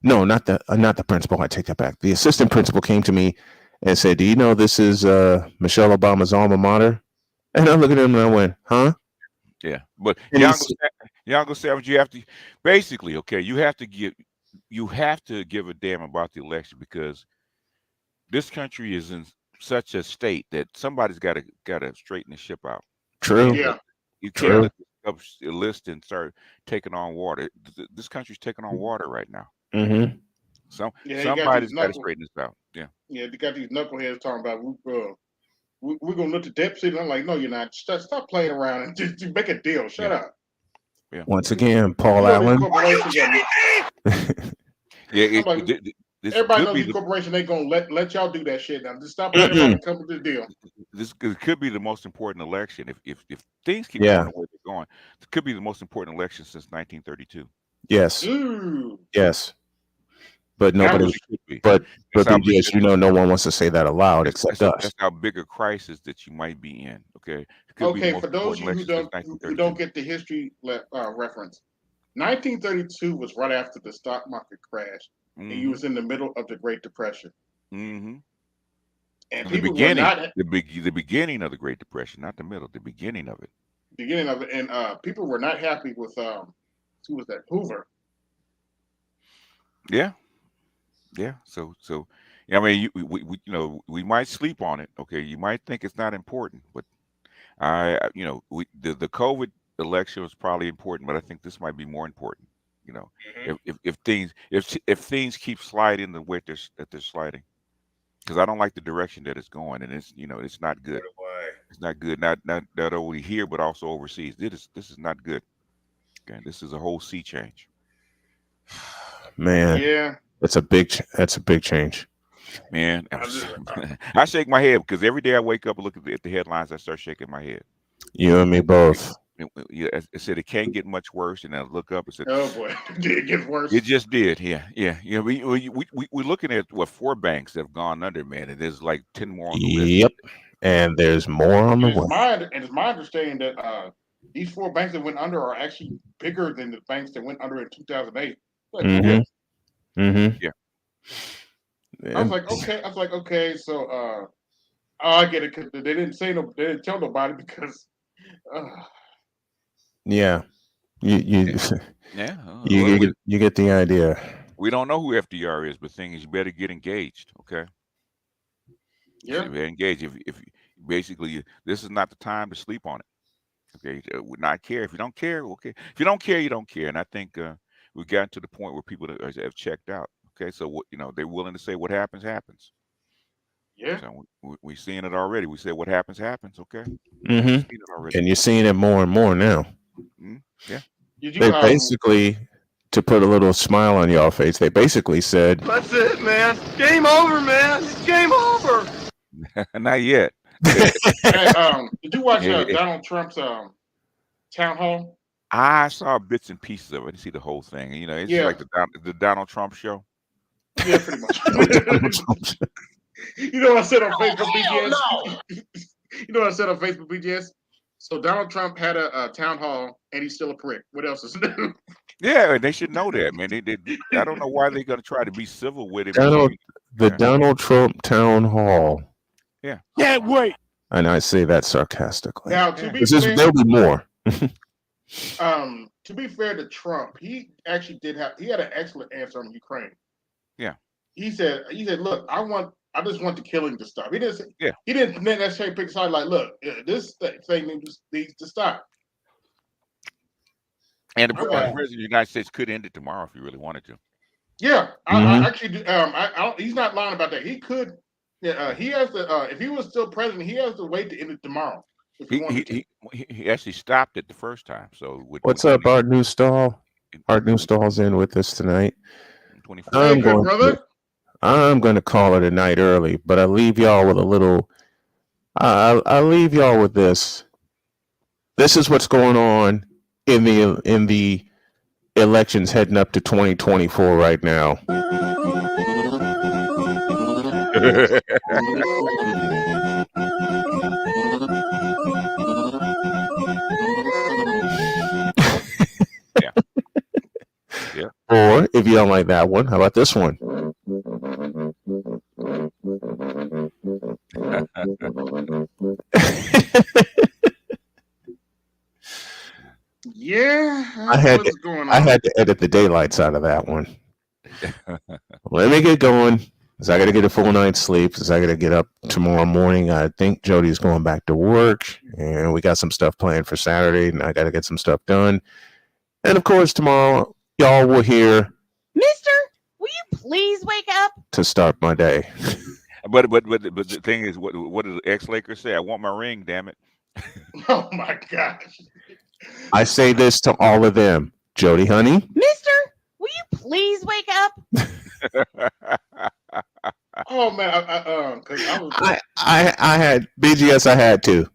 No, not the principal. I take that back. The assistant principal came to me and said, "Do you know this is Michelle Obama's alma mater?" And I looked at him and I went, "Huh?" Yeah. But And he Yango Savage, you have to basically, okay, you have to give a damn about the election because this country is in such a state that somebody's gotta straighten the ship out. True, Yeah. You can't true. let this up a list and start taking on water. This country's taking on water right now. Mm-hmm. Yeah. You got these Somebody's got to straighten this out. Yeah. Yeah, you got these knuckleheads talking about we're gonna look at deficit. I'm like, no, you're not. Stop playing around and just make a deal. Shut Yeah. up. Yeah. Once again, Paul You know these Allen. corporations Yeah. I'm like, This everybody could knows be these corporations ain't gonna let y'all do that shit. Now just stop playing around and come to the deal. this could be the most important election if things keep Yeah. going the way they're going. It could be the most important election since 1932. Yes, Ooh. yes. But That nobody. really could be. But That's how big. BGS, no one wants to say that aloud except us. That's how big a crisis that you might be in. Okay. It could be the Okay, most for those important of you election since who 1932. don't get the history reference, 1932 was right after the stock market crash, and you was in the middle of the Great Depression. Mm-hmm. And The people beginning, were not the beginning of the Great Depression, not the middle, the beginning of it. beginning of it, and people were not happy with who was that, Hoover. Yeah, yeah. So I mean, we might sleep on it. Okay, you might think it's not important, but the COVID election was probably important, but I think this might be more important. You know, if things keep sliding the way that they're sliding, because I don't like the direction that it's going, and it's not good. It's not good. Not only here, but also overseas. This is not good. Okay, this is a whole sea change. Man, Yeah, that's a big change. Man, I shake my head because every day I wake up and look at the headlines, I start shaking my head. You and me both. Yeah, I said it can't get much worse, and I look up and said, oh boy, it gets worse. it just did. Yeah. We're looking at 4 banks that have gone under, man, and there's like 10 more on the list. Yep, and there's more on the way. It's my understanding that these 4 banks that went under are actually bigger than the banks that went under in 2008. Like, Mm-hmm. Mm-hmm. Yeah. I was like, okay, so I get it because they didn't tell nobody because Yeah, you Yeah. you get the idea. We don't know who FDR is, but the thing is, you better get engaged. Okay. yeah, You better engage. If basically this is not the time to sleep on it. Okay, would not care. If you don't care, okay. If you don't care, you don't care. And I think we've gotten to the point where people have checked out. Okay, so they're willing to say what happens happens. yeah. So we're seeing it already. We said what happens happens. Okay, Mm-hmm. seen it already. And you're seeing it more and more now. Yeah. They basically, to put a little smile on your face, they basically said, That's it, man. Game over, man. It's game over. Not yet. Hey, did you watch Donald Trump's town hall? I saw bits and pieces of it. I didn't see the whole thing. It's like the Donald Trump show. Yeah, pretty much. You know what I said on Facebook, BGS? You know what I said on Facebook, BGS? So Donald Trump had a town hall, and he's still a prick. What else is new? Yeah, they should know that, man. I don't know why they're going to try to be civil with him. Donald Trump town hall. Yeah. Can't wait. And I say that sarcastically. Now, to be fair, there'll be more. to be fair to Trump, he actually he had an excellent answer on Ukraine. Yeah. He said, look, I just want the killing to stop. He didn't say, Yeah. He didn't necessarily pick a side like, look, this thing needs to stop. And the president of the United States could end it tomorrow if he really wanted to. Yeah, Mhm. I actually do. I don't, he's not lying about that. He could. Yeah, he has to. If he was still president, he has to wait to end it tomorrow if he He wanted to. he he actually stopped it the first time. So with What's up, Art Newstall? Art 20, Newstall's in with us tonight. 24. Hey, I'm good going to brother. I'm going to call it a night early, but I leave y'all with a little. I'll leave y'all with this. This is what's going on in the elections heading up to 2024 right now. Yeah. Yeah. Or if you don't like that one, how about this one? Yeah, I had what's going I on? had to edit the daylights out of that one. Let me get going, because I got to get a full night's sleep, because I got to get up tomorrow morning. I think Jody's going back to work, and we got some stuff planned for Saturday, and I got to get some stuff done. And of course, tomorrow, y'all will hear Mister, will you please wake up? to start my day. But the thing is, what does the ex-Lakers say? I want my ring, damn it. Oh my gosh. I say this to all of them. Jody, honey, Mister, will you please wake up? Oh man, because I was. I had BGS. I had to,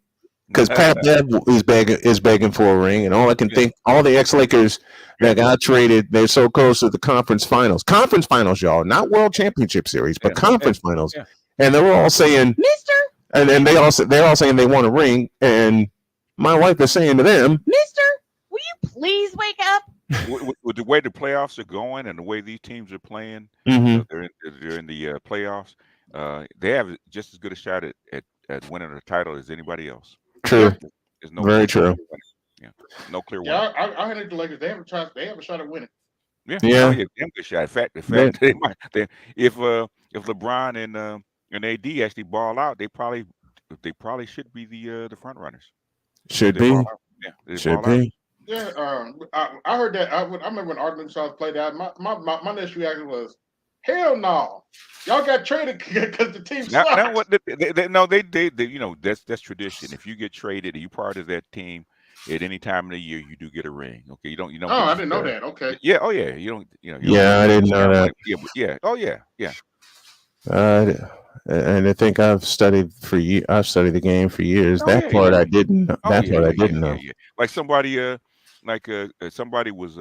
because Pat Bev is begging for a ring, and all I can think, all the ex-Lakers that got traded, they're so close to the conference finals, y'all, not World Championship Series, but conference finals, and they were all saying, Mister, and they're all saying they want a ring, and my wife is saying to them, Mister, will you please wake up? with the way the playoffs are going and the way these teams are playing, Mhm. they're in the playoffs. They have just as good a shot at winning the title as anybody else. True, There's no very no true. clear winner. Yeah, no clear winner. Yeah, I had the Lakers. They have a chance. They have a shot at winning. Yeah, Yeah. oh yeah, damn good shot. The fact they might, if LeBron and AD actually ball out, they probably should be the front runners. Should They be, ball out. Yeah, they should ball out. be. Yeah, I heard that. I remember when Arkansas played that. My next reaction was, "Hell no, y'all got traded because the team Now sucks." what they you know that's tradition. If you get traded and you part of that team at any time of the year, you do get a ring. Okay, you don't Oh, get I didn't know that. Okay. yeah, oh yeah, you don't you don't Yeah, I get didn't know that. ceremony. Yeah, but yeah, oh yeah, yeah. And I think I've studied the game for years. Oh That yeah, part yeah. I didn't know. Oh That yeah, part I yeah, yeah, didn't yeah, know. yeah. Like somebody was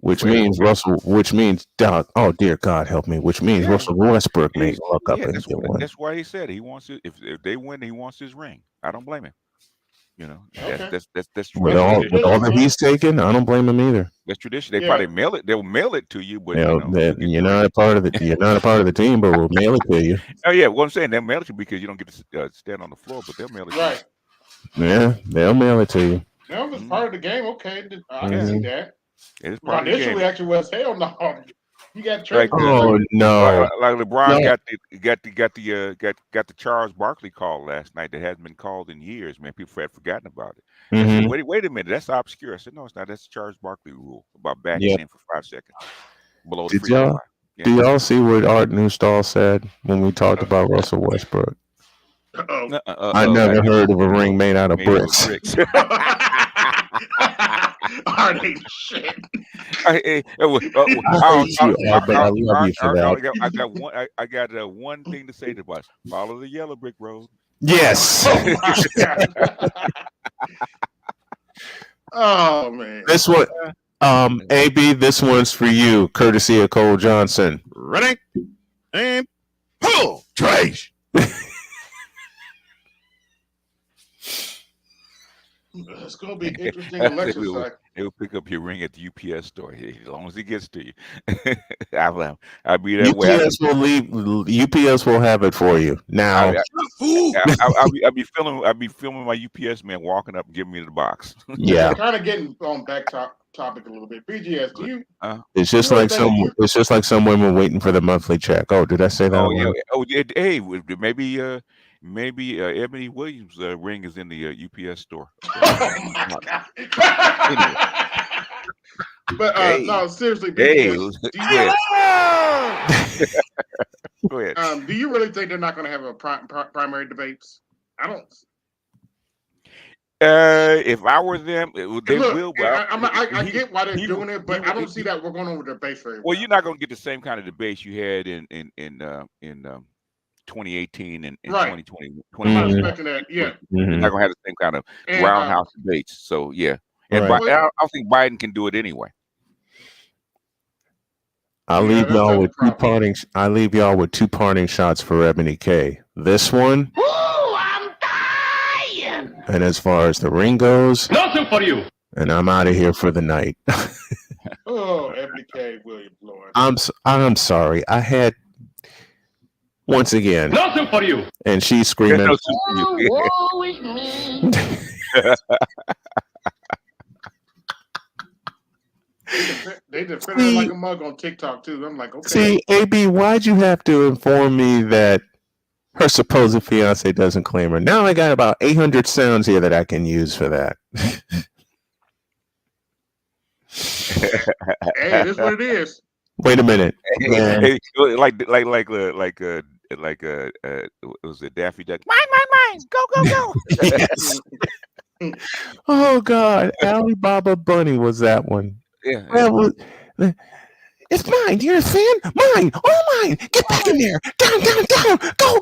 Which as a means Russell. Which means, oh dear God, help me. Which means yeah, Russell Westbrook may he's look up yeah. and get one. That's why he said he wants it. If they win, he wants his ring. I don't blame him. You know, Okay. that's With That's all tradition, that man. he's taken, I don't blame him either. That's tradition. They Yeah. probably mail it. They'll mail it to you, but You you know know, that you'll get you're the ring. not a part of the team, but we'll mail it to you. Oh yeah, what I'm saying, they'll mail it to you because you don't get to stand on the floor, but they'll mail it to you. Right. Yeah, they'll mail it to you. Now if it's part of the game, okay, I can Yeah, see that. it is My part of the initial game. reaction was, "Hell no, you got Like traded." Oh no, like LeBron no. got the Charles Barkley call last night that hasn't been called in years. Man, people had forgotten about it. I said, Mm-hmm. wait a minute, that's obscure. I said, no, it's not. That's the Charles Barkley rule about backing Yep. in for 5 seconds below the Did free throw y'all line. Yeah. do y'all see what Art Newstall said when we talked about Russell Westbrook? Uh-oh. I never heard of a ring made out of Made out of bricks. bricks. Are they shit? I hate you, Art, but I love you for that. I got one thing to say to us. Follow the yellow brick road. Yes. Oh my god. Oh man. This one, AB, this one's for you, courtesy of Cole Johnson. Ready? And pull. Trash. It's gonna be interesting election cycle. He'll pick up your ring at the UPS store as long as he gets to you. I'll be that way. UPS will have it for you now. I'll be filming my UPS man walking up and giving me the box. Yeah, Kind of getting on back topic a little bit. BGS, do you? it's just like some women waiting for the monthly check. Oh, did I say that? Oh yeah. Oh, hey, maybe Ebony Williams' ring is in the UPS store. Oh my god. But Hey, no, seriously, hey, BTS, do go you ahead. Go ahead. do you really think they're not going to have a primary debates? I don't. If I were them, they Look, will. Well, I get why they're he doing it, he but I don't see that we're going over debates very well, well. you're not going to get the same kind of debates you had in 2018 and Right. 2020. I'm not expecting that. Yeah. You're not going to have the same kind of And roundhouse debates. So yeah, and Right. I think Biden can do it anyway. I'll yeah, leave that's y'all the with two problem. parting. I leave y'all with two parting shots for Ebony K. This one, Ooh, I'm dying. and as far as the ring goes, Nothing for you. and I'm out of here for the night. Oh, Ebony K. Williams, Lord. I'm sorry. I had once again, Nothing for you. and she's There's screaming. no soup for you. Woe is me. They defend her like a mug on TikTok too. I'm like, okay. See, AB, why'd you have to inform me that her supposed fiance doesn't claim her? Now I got about 800 sounds here that I can use for that. Hey, this is what it is. Wait a minute. Man. Hey, like was it Daffy Duck? Mine, go. Yes. Oh God, Alibaba Bunny was that one. Yeah. That was, it's mine. Do you understand? Mine. Oh, mine. Get back in there. Down. Go.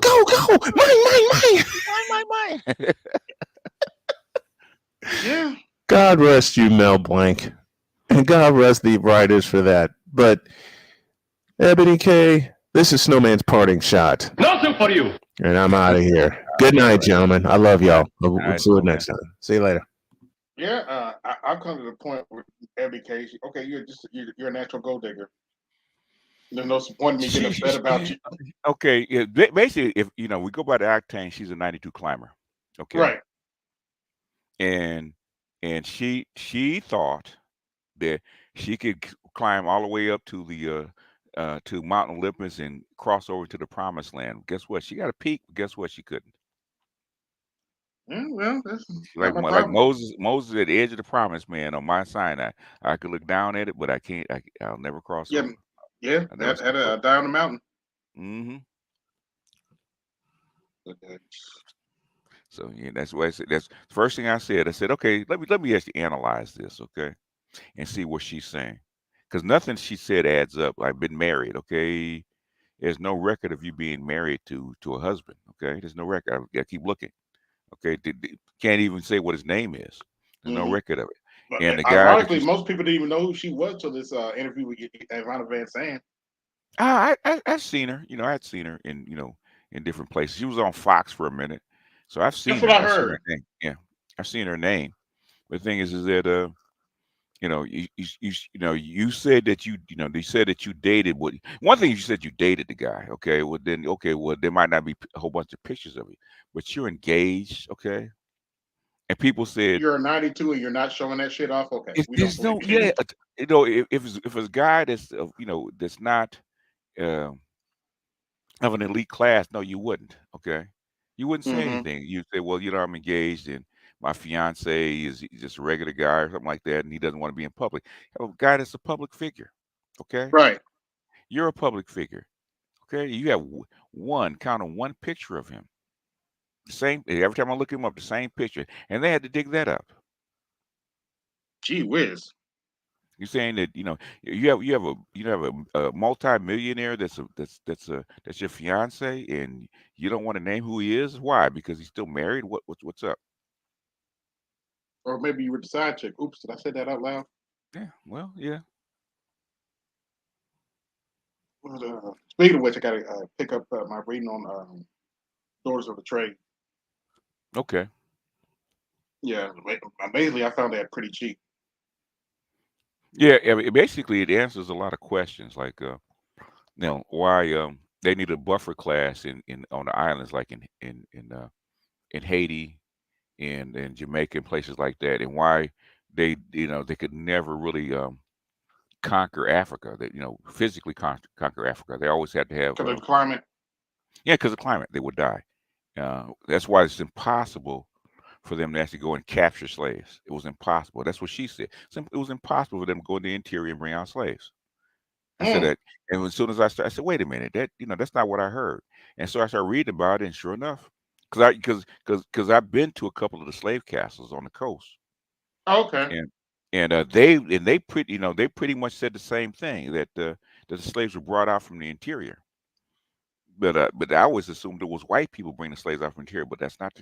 Mine. Yeah. God rest you, Mel Blanc. And God rest the writers for that. But Ebony K, this is Snowman's parting shot. Nothing for you. And I'm out of here. Good night, gentlemen. I love y'all. We'll see you next time. See you later. Yeah, I've come to the point with Ebony K. Okay, you're a natural gold digger. There's no point in me getting upset about you. Okay, yeah, basically, if we go by the octane, she's a 92 climber. Okay, Right. And she thought that she could climb all the way up to the to Mount Olympus and cross over to the promised land. Guess what? She got a peak. Guess what? She couldn't. Yeah, well, that's Like not my like problem. Moses at the edge of the promised man on Mount Sinai. I could look down at it, but I can't. I'll never cross over. Yeah, had a die on the mountain. Mm-hmm. Okay. So yeah, that's what I said. That's the first thing I said. I said, okay, let me actually analyze this, okay, and see what she's saying, because nothing she said adds up. I've been married, okay. There's no record of you being married to a husband, okay. There's no record. I keep looking, okay. Can't even say what his name is. There's no record of it. But And the guy, ironically, most people didn't even know who she was till this interview with Ivana Van Sant. I've seen her. I'd seen her in in different places. She was on Fox for a minute, so I've seen That's her. what I I've seen heard. her name. Yeah, I've seen her name. But the thing is that you said that they said that you dated one thing you said you dated the guy. Okay, well there might not be a whole bunch of pictures of you, but you're engaged. Okay, and people said You're a 92 and you're not showing that shit off. Okay, we don't there's no believe you. if it's a guy that's that's not uh, of an elite class, no, you wouldn't. Okay, you wouldn't say anything. You'd say, well, I'm engaged and my fiance is just a regular guy or something like that, and he doesn't want to be in public. A guy that's a public figure. Okay, Right. you're a public figure. Okay, you have count on one picture of him. The same every time I look him up, the same picture, and they had to dig that up. Gee whiz. You're saying that you have a multi-millionaire that's your fiance, and you don't want to name who he is. Why? Because he's still married. What's up? Or maybe you were the side chick. Oops, did I say that out loud? Yeah. Well, yeah. But, speaking of which, I got to pick up my reading on Daughters of the Trade. Okay. Yeah, amazingly, I found that pretty cheap. Yeah. I mean, basically, it answers a lot of questions, like why they need a buffer class in on the islands, like in Haiti and in Jamaica and places like that, and why they could never really conquer Africa. That physically conquer Africa. They always had to have Because of the climate. yeah, because of climate, they would die. That's why it's impossible for them to actually go and capture slaves. It was impossible. That's what she said. It was impossible for them to go in the interior and bring out slaves. I said Mm. that, and as soon as I said, wait a minute, that's not what I heard. And so I started reading about it, and sure enough, because I've been to a couple of the slave castles on the coast, Okay. and they pretty much said the same thing, that the slaves were brought out from the interior. But I always assumed it was white people bringing the slaves out from the interior, but that's not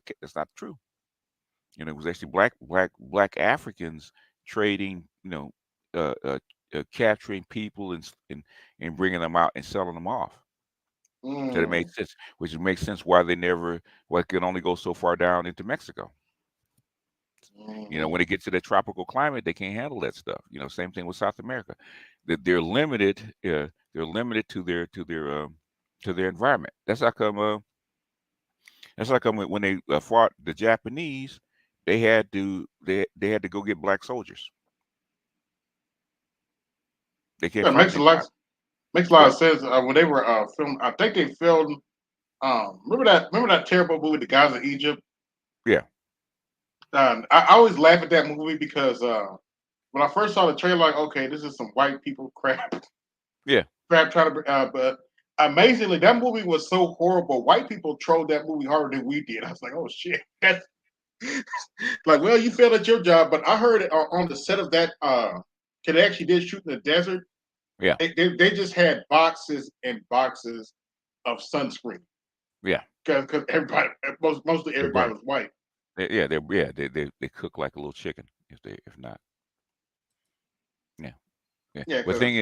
true. It was actually black Africans trading, uh, uh, capturing people and bringing them out and selling them off. So it Mm. made sense, which makes sense why it can only go so far down into Mexico. Mm. When it gets to that tropical climate, they can't handle that stuff. Same thing with South America. That they're limited. They're limited to their environment. That's how come. When they fought the Japanese, they had to go get black soldiers. They can't That fight. They fight. makes a Go lot of ahead. sense. When they were filming, I think they filmed. Remember that terrible movie, The Guys of Egypt. Yeah. I always laugh at that movie because when I first saw the trailer, like, okay, this is some white people crap, Yeah. crap trying to. But amazingly, that movie was so horrible. White people trolled that movie harder than we did. I was like, oh shit, that's like, well, you failed at your job. But I heard it on the set of that. They actually did shoot in the desert. Yeah. They just had boxes and boxes of sunscreen Yeah. because everybody, mostly They're everybody burnt. was white. They cook like a little chicken if not. Yeah. Yeah. Yeah, But the because thing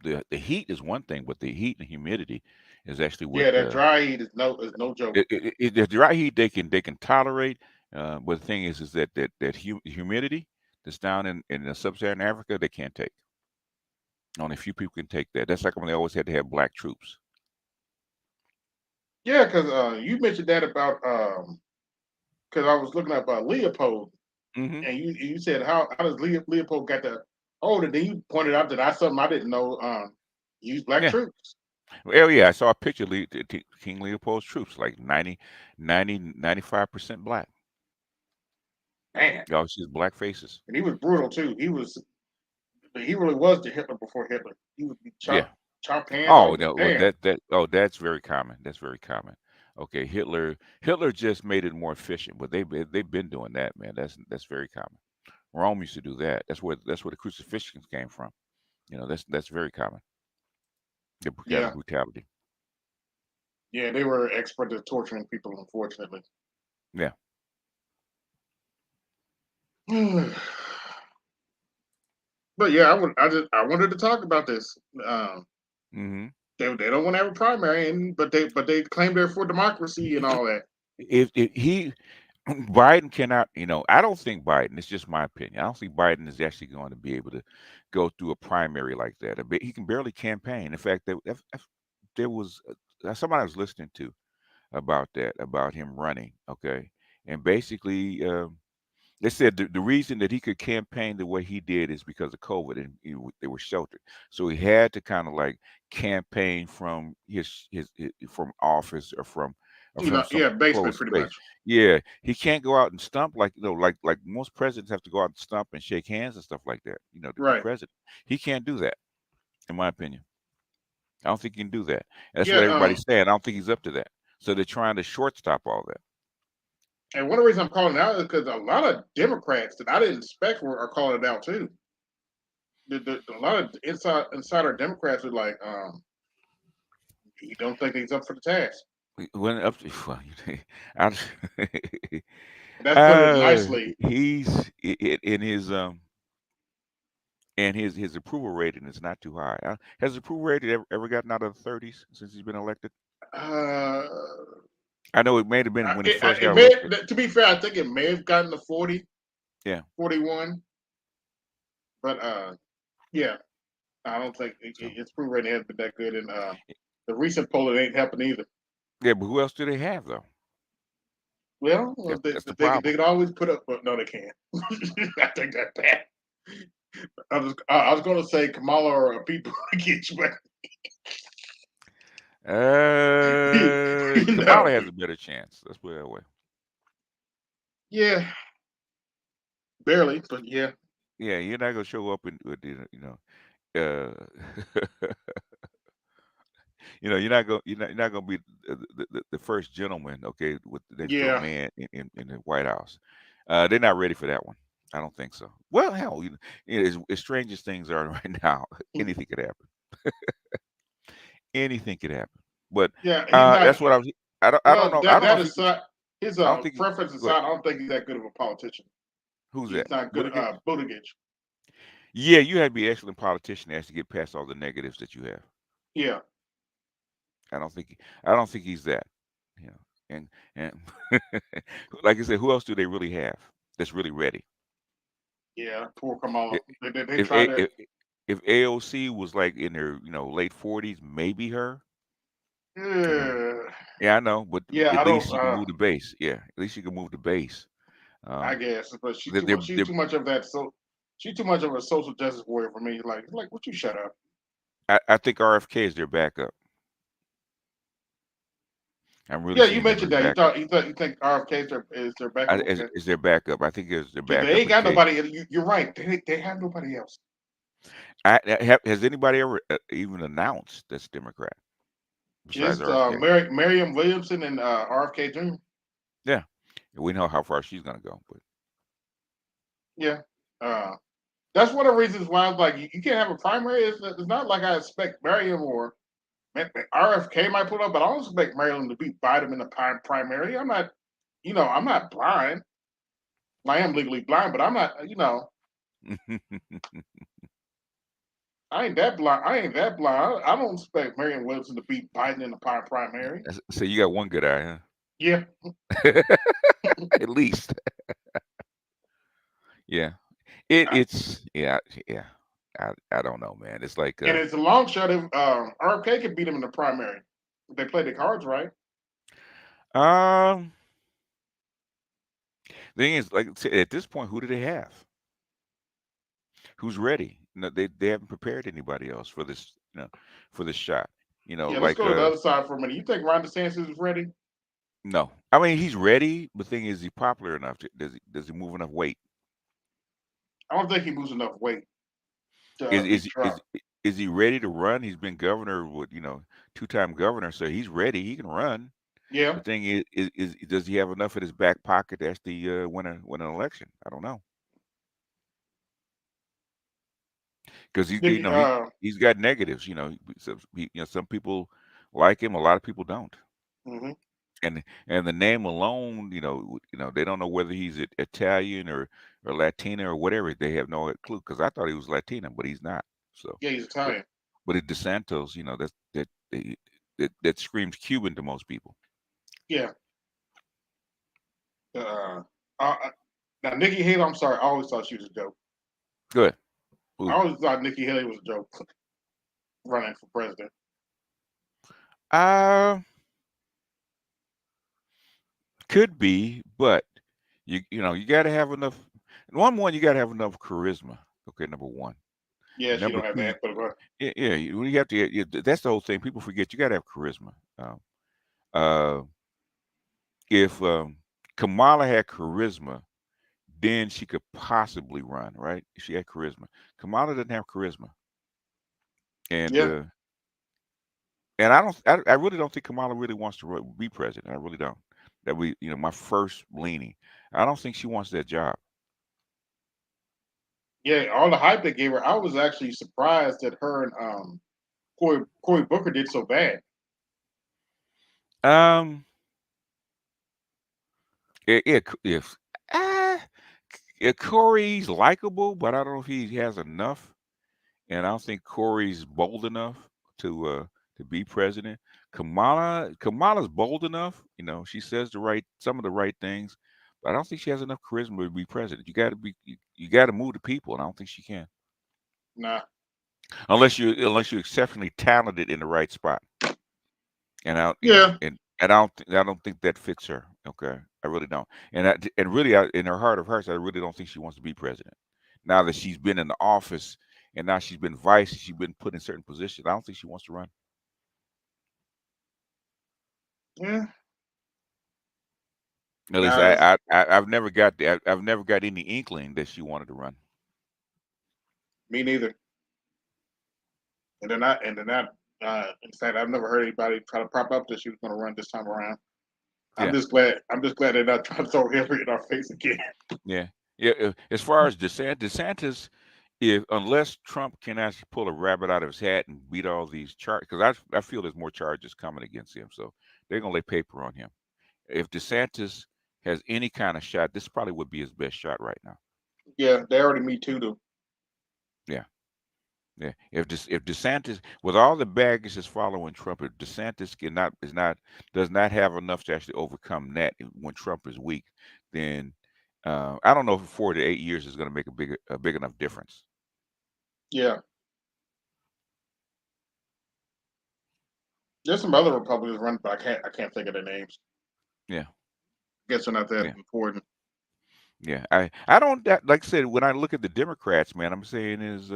is, the heat is one thing, but the heat and humidity is actually what yeah, that dry heat is no joke. the dry heat they can tolerate. But the thing is that humidity that's down in the sub-Saharan Africa they can't take. Only a few people can take that. That's like when they always had to have black troops. Yeah, because you mentioned that about because I was looking up Leopold, Hmm. and you said how does Leopold got that hold it? Then you pointed out that something I didn't know. Use black Yeah. troops. Well, yeah, I saw a picture of King Leopold's troops, like 95% black. Man, Y'all see his black faces. and he was brutal too. He really was the Hitler before Hitler. He would be Yeah. chop hands Oh off. no, well, Damn. that's very common. That's very common. Okay, Hitler just made it more efficient, but they've been doing that, man. That's very common. Rome used to do that. That's where the crucifixions came from. That's very common. The kind of Yeah, brutality. yeah, they were expert at torturing people, unfortunately. Yeah. But yeah, I wanted to talk about this. Hmm. They don't want to have a primary, but they claim they're for democracy and all that. If he Biden cannot, I don't think Biden. It's just my opinion. I don't think Biden is actually going to be able to go through a primary like that. He can barely campaign. In fact, there was somebody I was listening to about him running. Okay, and basically, they said the reason that he could campaign the way he did is because of COVID, and they were sheltered. So he had to kind of like campaign from his from office or You from know, some yeah, basement closed pretty space. much. Yeah, he can't go out and stump like most presidents have to go out and stump and shake hands and stuff like that. To be Right. president, he can't do that, in my opinion. I don't think he can do that. And that's Yeah. what everybody's saying. I don't think he's up to that. So they're trying to shortstop all that. And one of the reasons I'm calling it out is because a lot of Democrats that I didn't expect are calling it out too. A lot of insider Democrats are like, you don't think he's up for the task. When up to, well, I, And that's putting it nicely. he's in his and his approval rating is not too high. Has his approval rating ever gotten out of the 30s since he's been elected? Uh, I know it may have been when he first it got may, elected. to be fair, I think it may have gotten to 40, Yeah. 41. But yeah, I don't think So its approval rating has been that good. And the recent polling ain't helping either. yeah, but who else do they have though? Well, That's the they problem. can always put up, but no, they can't. I think that's bad. I was going to say Kamala or people get you, but you Kamala know, has a better chance. Let's put it that way. Yeah, barely, but yeah. Yeah, you're not gonna show up and uh, you're not gonna be the first gentleman, okay, with next to a Yeah. man in the White House. They're not ready for that one. I don't think so. Well, hell, as strange as things are right now, Mm. anything could happen. Anything could happen. But Yeah, he's not. that's what I was. I don't Well, know. I that don't know that if he could. aside, his I don't think. preference Go ahead. aside, I don't think he's that good of a politician. Who's He's that? not good. Buttigieg? Buttigieg. Yeah, you had to be an excellent politician to actually get past all the negatives that you have. Yeah, I don't think. I don't think he's that. You know, and like I said, who else do they really have that's really ready? yeah. Poor Kamala. I- They If tried that. if AOC was like in her late 40s, maybe her. You know, Yeah, yeah, I know, but yeah. at I don't. least she can move the base. Yeah, at least she can move the base. I Um, guess, but she too they're, much. She's they're, too much of that. So she's too much of a social justice warrior for me. Like, would you shut up? I think RFK is their backup. I'm really Yeah, you seeing him as mentioned that. backup. You think RFK is their backup? Okay, Is their backup. I think it's their because they backup ain't in got case. nobody. You're right. They have nobody else. Has anybody ever even announced that's Democrat besides Just RFK? Miriam Williamson and RFK Jr. Yeah, we know how far she's gonna go, but Yeah. Uh, that's one of the reasons why I was like, you can't have a primary. It's not like I expect Miriam or RFK might put up, but I don't expect Maryland to beat Biden in the primary. I'm not, I'm not blind. I am legally blind, but I'm not, I ain't that blind. I ain't that blind. I don't expect Marion Wilson to beat Biden in the primary. so you got one good eye, Yeah. huh? At least, yeah. It's yeah. I don't know, man. It's like And it's a long shot if RFK could beat him in the primary. If they play the cards right. um the thing is, like at this point, who do they have? Who's ready? No, they haven't prepared anybody else for this, for this shot. Yeah, let's Like go to the other side for a minute. You think Ron DeSantis is ready? no. I mean, he's ready, but thing is he popular enough? Does he move enough weight? I don't think he moves enough weight Is to beat is Trump. is is he ready to run? He's been governor with, two-time governor, so he's ready. He can run. Yeah. The thing is does he have enough in his back pocket to actually win an election? I don't know. Because Nikki, he's got negatives. Some people like him, a lot of people don't. mhm. And the name alone, they don't know whether he's Italian or Latina or whatever. They have no clue. Because I thought he was Latina, but he's not. So, Yeah, he's but Italian. but at DeSantos, that screams Cuban to most people. Yeah. Uh, now Nikki Haley, I'm sorry, I always thought she was a joke. Good. I always thought Nikki Haley was a joke running for president. Uh, could be, but you got to have enough. One, you got to have enough charisma. Okay, number one. Yeah, she Number don't have two, that, but yeah, you have to. That's the whole thing. People forget you got to have charisma. Uh, if Kamala had charisma, then she could possibly run, right? If she had charisma. Kamala doesn't have charisma, and yeah. uh, and I really don't think Kamala really wants to be president. I really don't. My first leaning. I don't think she wants that job. Yeah, all the hype they gave her, I was actually surprised that her and Cory Booker did so bad. Um, if Corey's likable, but I don't know if he has enough, and I don't think Corey's bold enough to be president. Kamala's bold enough. She says some of the right things, but I don't think she has enough charisma to be president. You got to move the people, and I don't think she can, Nah. unless you're exceptionally talented in the right spot. And Yeah. I don't think that fits her. Okay, I really don't. And really, in her heart of hearts, I really don't think she wants to be president. Now that she's been in the office and now she's been vice, she's been put in certain positions. I don't think she wants to run. Yeah. At least Now, I've never got I've never got any inkling that she wanted to run. me neither. And then in fact, I've never heard anybody try to prop up that she was going to run this time around. I'm Yeah, just glad. I'm just glad they're not trying to throw Hillary in our face again. yeah, yeah. As far as DeSantis, if unless Trump can actually pull a rabbit out of his hat and beat all these charges, because I feel there's more charges coming against him, so they're gonna lay paper on him. If DeSantis has any kind of shot, this probably would be his best shot right now. Yeah, they already me too, though. Yeah, yeah. If DeSantis, with all the baggage that's following Trump, if DeSantis does not have enough to actually overcome that when Trump is weak, then I don't know if 4 to 8 years is going to make a big enough difference. Yeah, there's some other Republicans running, but I can't think of their names. Yeah, Guess they're not that yeah. important. Yeah, I don't like I said when I look at the Democrats, man. I'm saying is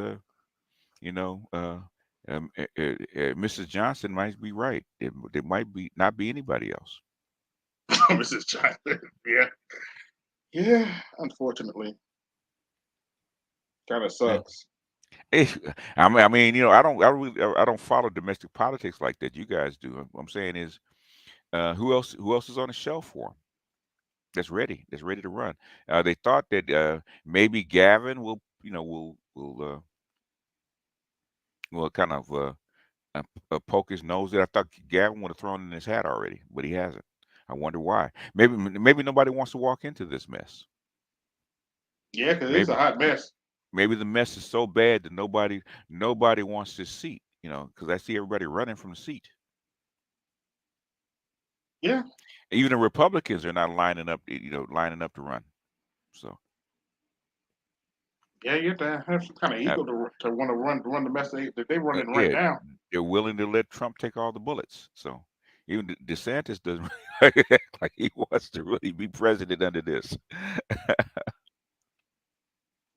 you know Mrs. Johnson might be right. It might be not be anybody else. Mrs. Johnson. Yeah, yeah. Unfortunately, kind of Yeah. sucks. I mean, I don't follow domestic politics like that. You guys do. What I'm saying is, who else is on the shelf for 'em that's ready to run? They thought that maybe Gavin will kind of poke his nose in. I thought Gavin would have thrown in his hat already, but he hasn't. I wonder why. Maybe nobody wants to walk into this mess. Yeah, because it's a Maybe hot mess. maybe the mess is so bad that nobody wants this seat. Because I see everybody running from the seat. Yeah, Even the Republicans are not lining up to run. So yeah. You have to have some kind of uh, ego to want to run the mess that they running right yeah, now. they're willing to let Trump take all the bullets. So even DeSantis doesn't act like he wants to really be president under this.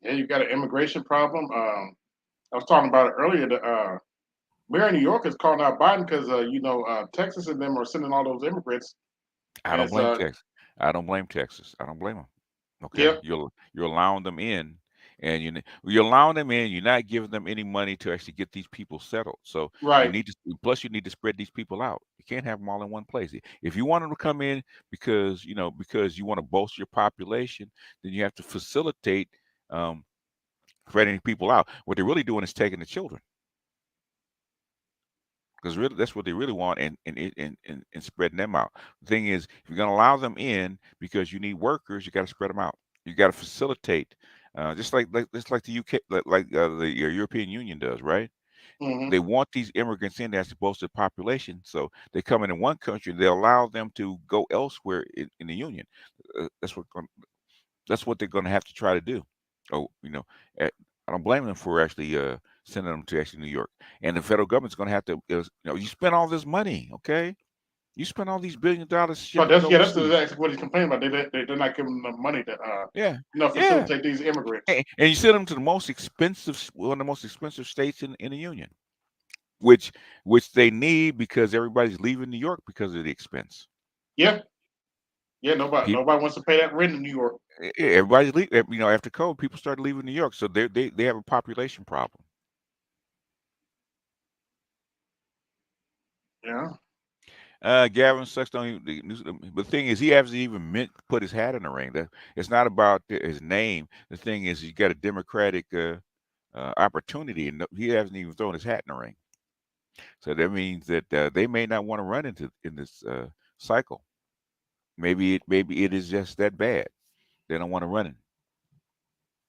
Yeah, you got an immigration problem. I was talking about it earlier. The mayor of New York is calling out Biden because Texas and them are sending all those immigrants I don't as blame Texas. I don't blame Texas. I don't blame them. Okay, yeah, you're allowing them in, and you're allowing them in. You're not giving them any money to actually get these people settled. So right. you need to spread these people out. You can't have them all in one place. If you want them to come in because you want to bolster your population, then you have to facilitate um, spreading people out. What they're really doing is taking the children. Because really, that's what they really want, and spreading them out. The thing is, if you're going to allow them in because you need workers, you got to spread them out. You got to facilitate, just like the UK, the European Union does, right? Hmm. They want these immigrants in as opposed to the population, so they come in one country, they allow them to go elsewhere in the union. That's what they're going to have to try to do. Oh, I don't blame them for actually sending them to actually New York. And the federal government's going to have to, you spend all this money, okay? You spend all these $billions But shipping it that's overseas. exactly what he's complaining about. They're not giving them money to Yeah, yeah. facilitate these immigrants. And you send them to one of the most expensive states in the union, which they need because everybody's leaving New York because of the expense. Yeah, yeah. Nobody People, nobody wants to pay that rent in New York. everybody's leaving. After COVID, people started leaving New York, so they have a population problem. Yeah, Gavin sucks on the thing is he hasn't even meant to put his hat in the ring. That it's not about his name. The thing is he got a Democratic opportunity, and he hasn't even thrown his hat in the ring. So that means that they may not want to run in this cycle. Maybe it is just that bad. They don't want to run it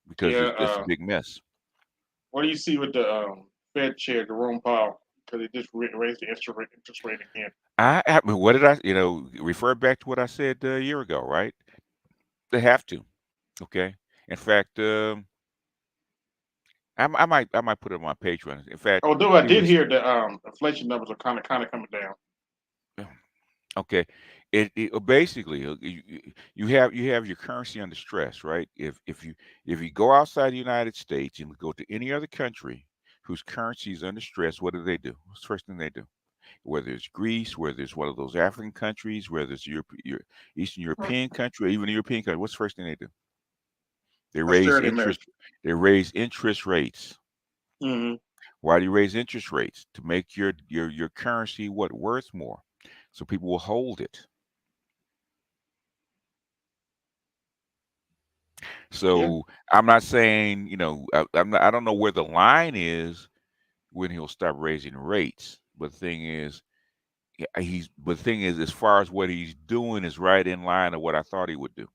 because yeah. it's a big mess. What do you see with the Fed chair, Jerome Powell? Because they just raised the interest rate again. What did I refer back to what I said a year ago, right? They have to. Okay. In fact, I might put it on my Patreon. In fact, Although I it did was hear the inflation numbers are kind of coming down. okay. Basically you have your currency under stress, right? If you go outside the United States and go to any other country whose currency is under stress, what do? What's the first thing they do? whether it's Greece, whether it's one of those African countries, whether it's Eastern European country, or even a European country. What's the first thing they do? They raise Austerity interest. measure. They raise interest rates. Hmm. Why do you raise interest rates? To make your currency worth more, so people will hold it. Yeah. So I'm not saying, I don't know where the line is when he'll stop raising rates. But the thing is, as far as what he's doing is right in line of what I thought he would do,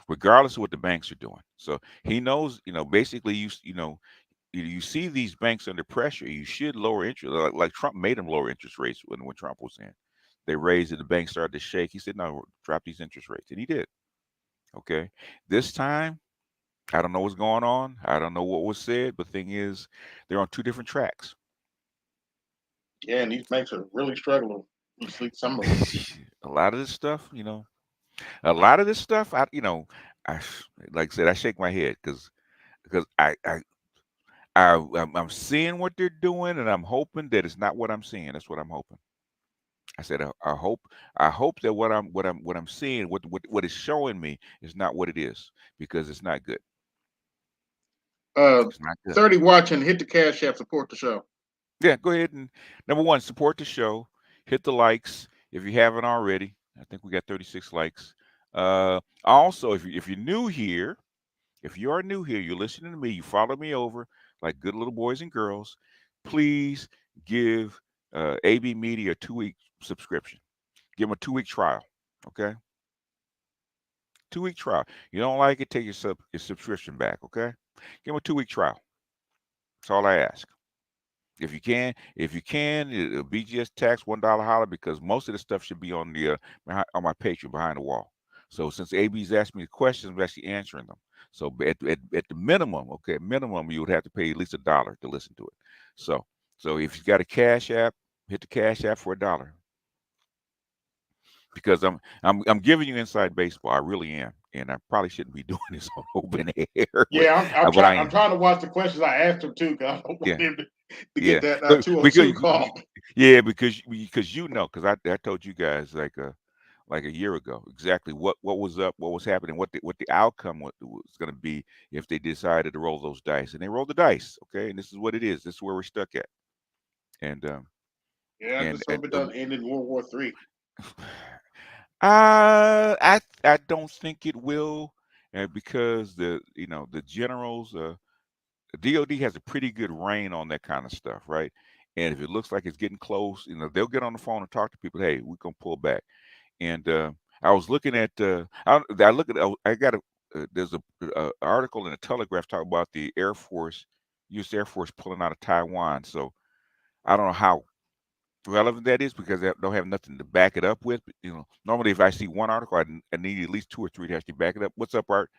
regardless of what the banks are doing. So he knows, basically, you see these banks under pressure. You should lower interest, like Trump made them lower interest rates when Trump was in. They raised it, the banks started to shake. He said, "No, drop these interest rates," and he did. Okay, this time I don't know what's going on. I don't know what was said, but thing is, they're on two different tracks. Yeah, and these banks are really struggling. You see some of them. A lot of this stuff, a lot of this stuff, I like I said, I shake my head because I'm seeing what they're doing, and I'm hoping that it's not what I'm seeing. That's what I'm hoping. I said, I hope that what I'm seeing, what is showing me, is not what it is, because it's not good. Uh, It's not good. 30 watching. Hit the cash app. Support the show. Yeah, go ahead and number one, support the show. Hit the likes if you haven't already. I think we got 36 likes. Also, if you're new here, if you are new here, you're listening to me, you follow me over like good little boys and girls. Please give AB Media a 2-week subscription. Give them a 2-week trial. Okay, 2-week trial. You don't like it, take your subscription back. Okay, give them a 2-week trial. That's all I ask. If you can, BGS tax $1 holler, because most of the stuff should be on the on my Patreon behind the wall. So since AB's asked me the questions, I'm actually answering them. So at the minimum, okay, minimum, you would have to pay at least $1 to listen to it. So if you've got a Cash App, hit the Cash App for $1. Because I'm giving you inside baseball. I really am, and I probably shouldn't be doing this on open air, Yeah, I'm but I trying. I'm am. trying to watch the questions I asked them too, because I don't want Yeah, them to yeah. get that But 202 call. because I told you guys like a year ago exactly what was up, what was happening, what the outcome was going to be if they decided to roll those dice, and they rolled the dice. Okay, and this is what it is. This is where we're stuck at, and Yeah, I and just and. hope it doesn't end in World War III. I don't think it will, because the generals, DOD has a pretty good reign on that kind of stuff, right? And if it looks like it's getting close, they'll get on the phone and talk to people. Hey, we're gonna pull back. And I was looking at, I look at, I got there's a article in the Telegraph talking about the Air Force, U.S. Air Force pulling out of Taiwan. So I don't know how relevant that is, because they don't have nothing to back it up with. Normally if I see one article, I need at least two or three to actually back it up. What's up, Art?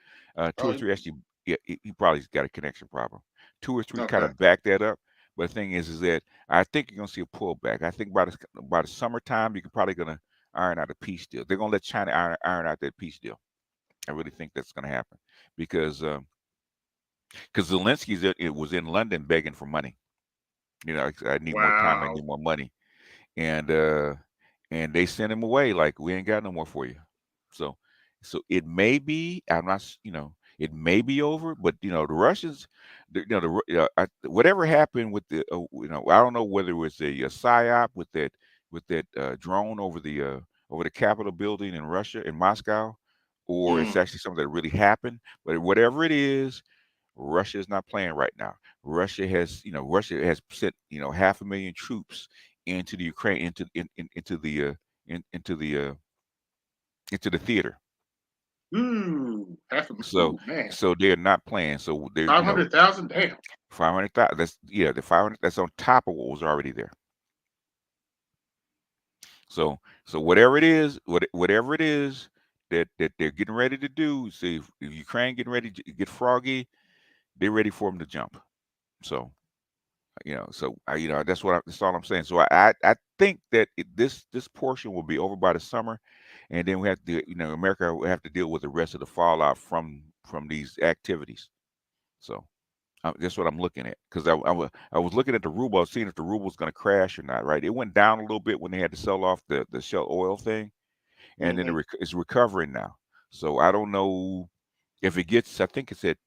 Two or Oh, three actually, yeah, he probably's got a connection problem. Two or three kind okay. of back that up. But the thing is that I think you're gonna see a pullback. I think by the summertime, you're probably gonna iron out a peace deal. They're gonna let China iron out that peace deal. I really think that's gonna happen, because it was in London begging for money. I need more time. I Wow. need more money. And they sent him away like, we ain't got no more for you. So it may be, it may be over, but the Russians, whatever happened with I don't know whether it was a psyop with that drone over the Capitol building in Russia, in Moscow, or it's Mm. actually something that really happened. But whatever it is, Russia is not playing right now. Russia has sent 500,000 troops into the Ukraine, into the theater. Half of So man. so they're not playing. So they're 500,000. Damn. 500,000. The 500. That's on top of what was already there. So whatever it is, whatever it is that they're getting ready to do. See, if Ukraine getting ready to get froggy, they're ready for them to jump. So that's all I'm saying. So I think that this portion will be over by the summer, and then we have to, America will have to deal with the rest of the fallout from these activities. So That's what I'm looking at, because I was looking at the ruble, seeing if the ruble was going to crash or not. Right, it went down a little bit when they had to sell off the shell oil thing, and then Hmm. it's recovering now. So I don't know if it gets. I think it's at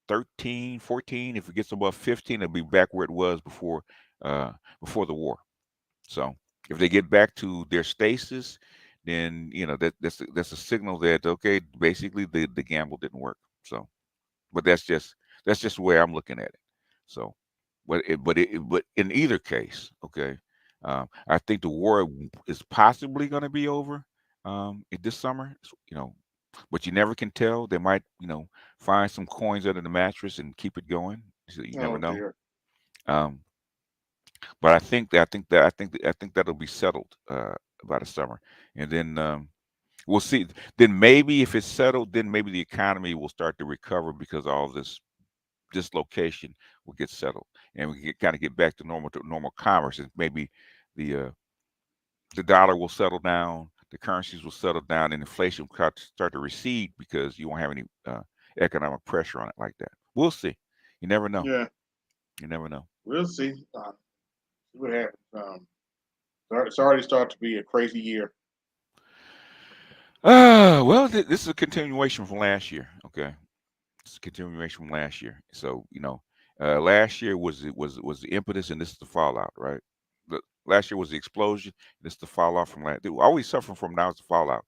13, 14. If it gets above 15, it'll be back where it was uh, before the war. So if they get back to their stasis, then that's a signal that, okay, basically the gamble didn't work. So, but that's just the way I'm looking at it. So, but in either case, okay, I think the war is possibly going to be over this summer. But you never can tell. They might find some coins under the mattress and keep it going. So you never Oh know. dear. Um, but I think that'll be settled by the summer, and then we'll see. Then maybe if it's settled, then maybe the economy will start to recover because all this dislocation will get settled, and we kind of get back to normal commerce, and maybe the uh, the dollar will settle down, the currencies will settle down, and inflation will start to recede because you won't have any economic pressure on it like that. We'll see. You never know. Yeah, You never know. we'll see. See what happens. It's already started to be a crazy year. Well, this is a continuation from last year. Okay, it's a continuation from last year. So last year was the impetus, and this is the fallout, right? Last year was the explosion. This is the fallout from last. All we suffer from now is the fallout.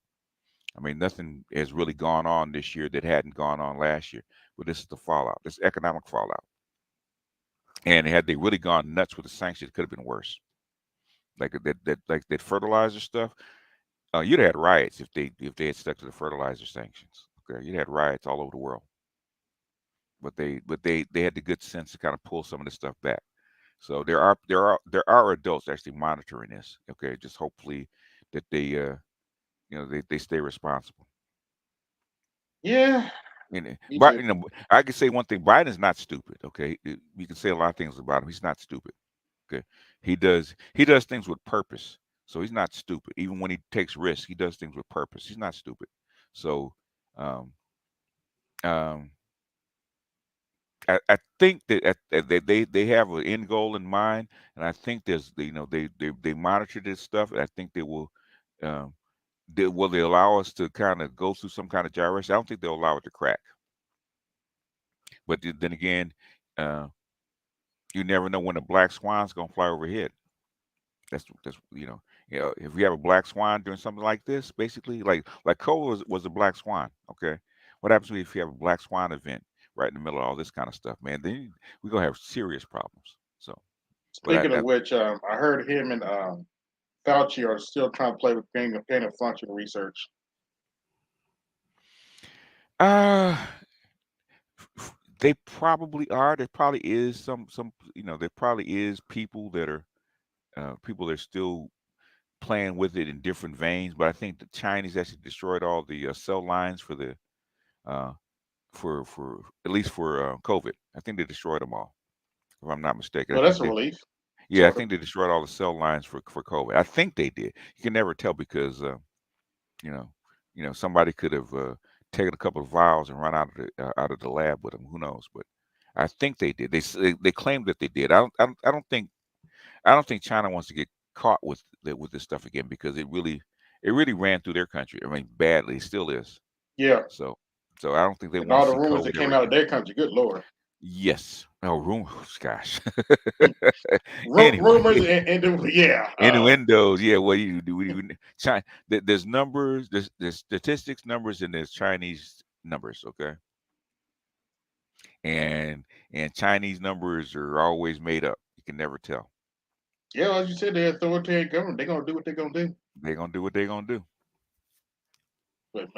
I mean, nothing has really gone on this year that hadn't gone on last year, but this is the fallout. This economic fallout. And had they really gone nuts with the sanctions, it could have been worse. Like that fertilizer stuff. You'd have had riots if they had stuck to the fertilizer sanctions. Okay, you'd had riots all over the world. But they had the good sense to kind of pull some of this stuff back. So there are adults actually monitoring this. Okay, just hopefully that they stay responsible. Yeah, me But too. I can say one thing: Biden's not stupid. Okay, you can say a lot of things about him. He's not stupid. Okay, he does things with purpose. So he's not stupid. Even when he takes risks, he does things with purpose. He's not stupid. So um, um, I think that they have an end goal in mind, and I think they monitor this stuff, and I think um, they allow us to kind of go through some kind of gyration. I don't think they'll allow it to crack. But then again, uh, you never know when a black swan's gonna fly overhead. That's if we have a black swan doing something like this, basically like Cole was a black swan. Okay, what happens if you have a black swan event right in the middle of all this kind of stuff, man? Then we're gonna have serious problems. So, but Speaking of which, I heard him and Fauci are still trying to play with gain of function research. uh, they probably are. There probably is some. There probably is people that are still playing with it in different veins. But I think the Chinese actually destroyed all the cell lines for the uh, for at least for COVID. I think they destroyed them all, if I'm not mistaken. I Well, that's think a relief, I sort of. think they destroyed all the cell lines for COVID. I think they did. You can never tell because you know, somebody could have taken a couple of vials and run out of the lab with them. Who knows? But I think they did. They claimed that they did. I don't think China wants to get caught with this stuff again because it really ran through their country. I mean, badly. It still is. Yeah, So I don't think they and want all to the see rumors that COVID came ever out of again. their country. Good lord. Yes. Oh, rumors. Gosh. Rumors Anyway, yeah. innuendos. Yeah. What do you do? China, there's numbers. There's statistics, numbers, and there's Chinese numbers. Okay. And Chinese numbers are always made up. You can never tell. Yeah, as you said, the authoritarian government, they're gonna do what they're gonna do. They're gonna do what they're gonna do. But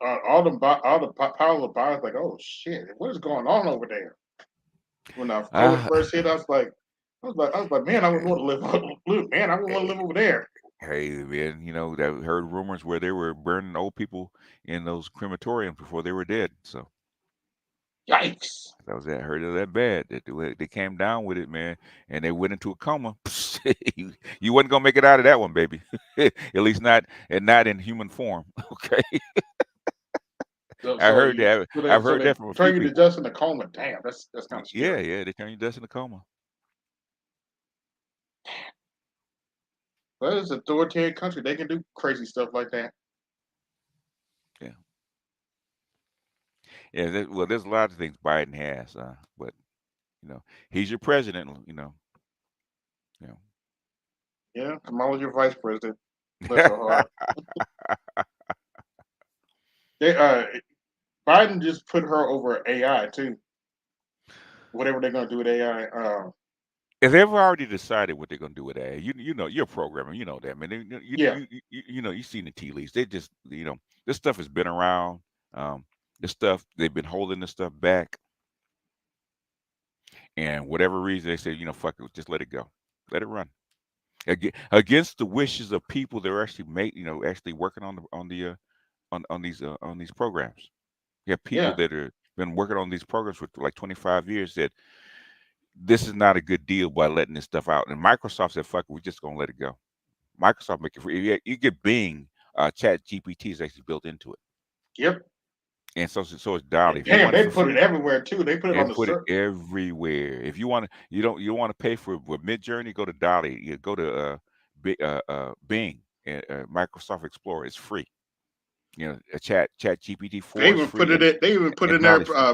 all the power of buyers like, oh shit, what is going on over there? When COVID Ah, first hit, I was like, man, I wouldn't want to live. Man, I wouldn't want to live over there. hey, man, that heard rumors where they were burning old people in those crematoriums before they were dead. So Yikes! that was that. Heard of that bad. That they came down with it, man, and they went into a coma. You wasn't gonna make it out of that one, baby. At least not, and not in human form. Okay. I So heard you that. so I've they heard that from a few turn you to people. dust in a coma. Damn, that's kind of Yeah, scary. yeah, they turn you dust in a coma. But it's an authoritarian country. They can do crazy stuff like that. Yeah, yeah. Well, there's a lot of things Biden has, but he's your president. You Yeah, Kamala's your vice president. Bless her know. heart. They Biden just put her over AI too. Whatever they're gonna do with AI. If they've already decided what they're going to do with that, you're a programmer, you know that, man. Yeah, You've seen the tea leaves. They just, this stuff has been around. Um, this stuff they've been holding this stuff back, and whatever reason they say, fuck it, just let it go, let it run against the wishes of people that are actually actually working on these programs. You have people yeah, that are been working on these programs for like 25 years that this is not a good deal by letting this stuff out. And Microsoft said, "Fuck it, we're just gonna let it go." Microsoft make it free. You get Bing, Chat GPT is actually built into it, yep. and so it's Dolly. And If you damn, want it they for put it free, everywhere too. They put it they on the put it ser- everywhere. If you want to, you don't want to pay for Mid Journey, go to Dolly. You go to Bing, Microsoft Explorer. It's free. A Chat GPT They 4 is even put free, it. and They even put in their Dolly's free.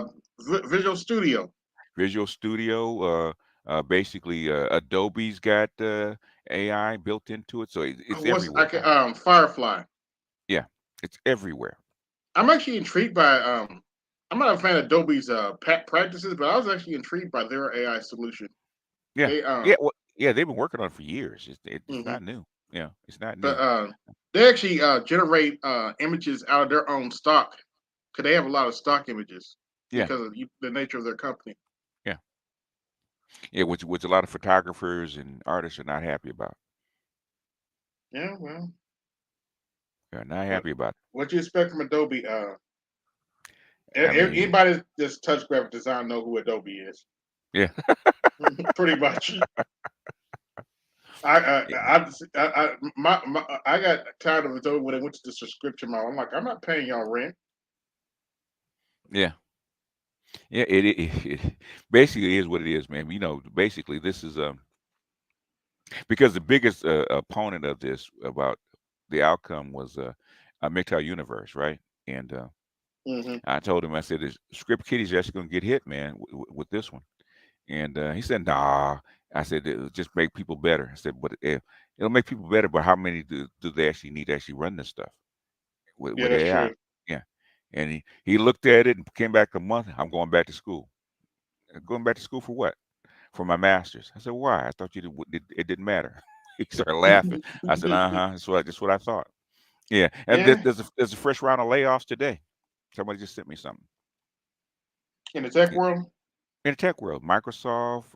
Visual Studio. Visual Studio, basically, Adobe's got AI built into it, so it's What's I everywhere can now. Firefly. Yeah, it's everywhere. I'm actually intrigued by. I'm not a fan of Adobe's practices, but I was actually intrigued by their AI solution. Yeah, They yeah, well, yeah. They've been working on it for years. It's mhm. not new. Yeah, it's not But new. they actually generate images out of their own stock because they have a lot of stock images Yeah, because of the nature of their company. yeah, yeah. Which a lot of photographers and artists are not happy about. Yeah, well, They're not what happy about what you expect from Adobe? it. I mean, Anybody that's touch graphic design know who Adobe is, yeah, pretty much. yeah, I got tired of Adobe when they went to the subscription model. I'm like, I'm not paying y'all rent. yeah. Yeah, it basically is what it is, man. Basically, this is because the biggest opponent of this about the outcome was MGTOW Universe, right? And Hmm. I told him, I said, "Is Script Kitty's actually going to get hit, man, with this one?" And he said, "Nah." I said, "It'll just make people better." I said, "But it'll make people better, but how many do they actually need to actually run this stuff Yeah, with that's AI?" true. Yeah. And he looked at it and came back a month. I'm going back to school. Going back to school for what? For my master's. I said, "Why? I thought it didn't matter." He started laughing. I said, "Uh-huh. That's what I thought." Yeah. And Yeah, there's a fresh round of layoffs today. Somebody just sent me something. in the tech Yeah. world, In the tech world, Microsoft.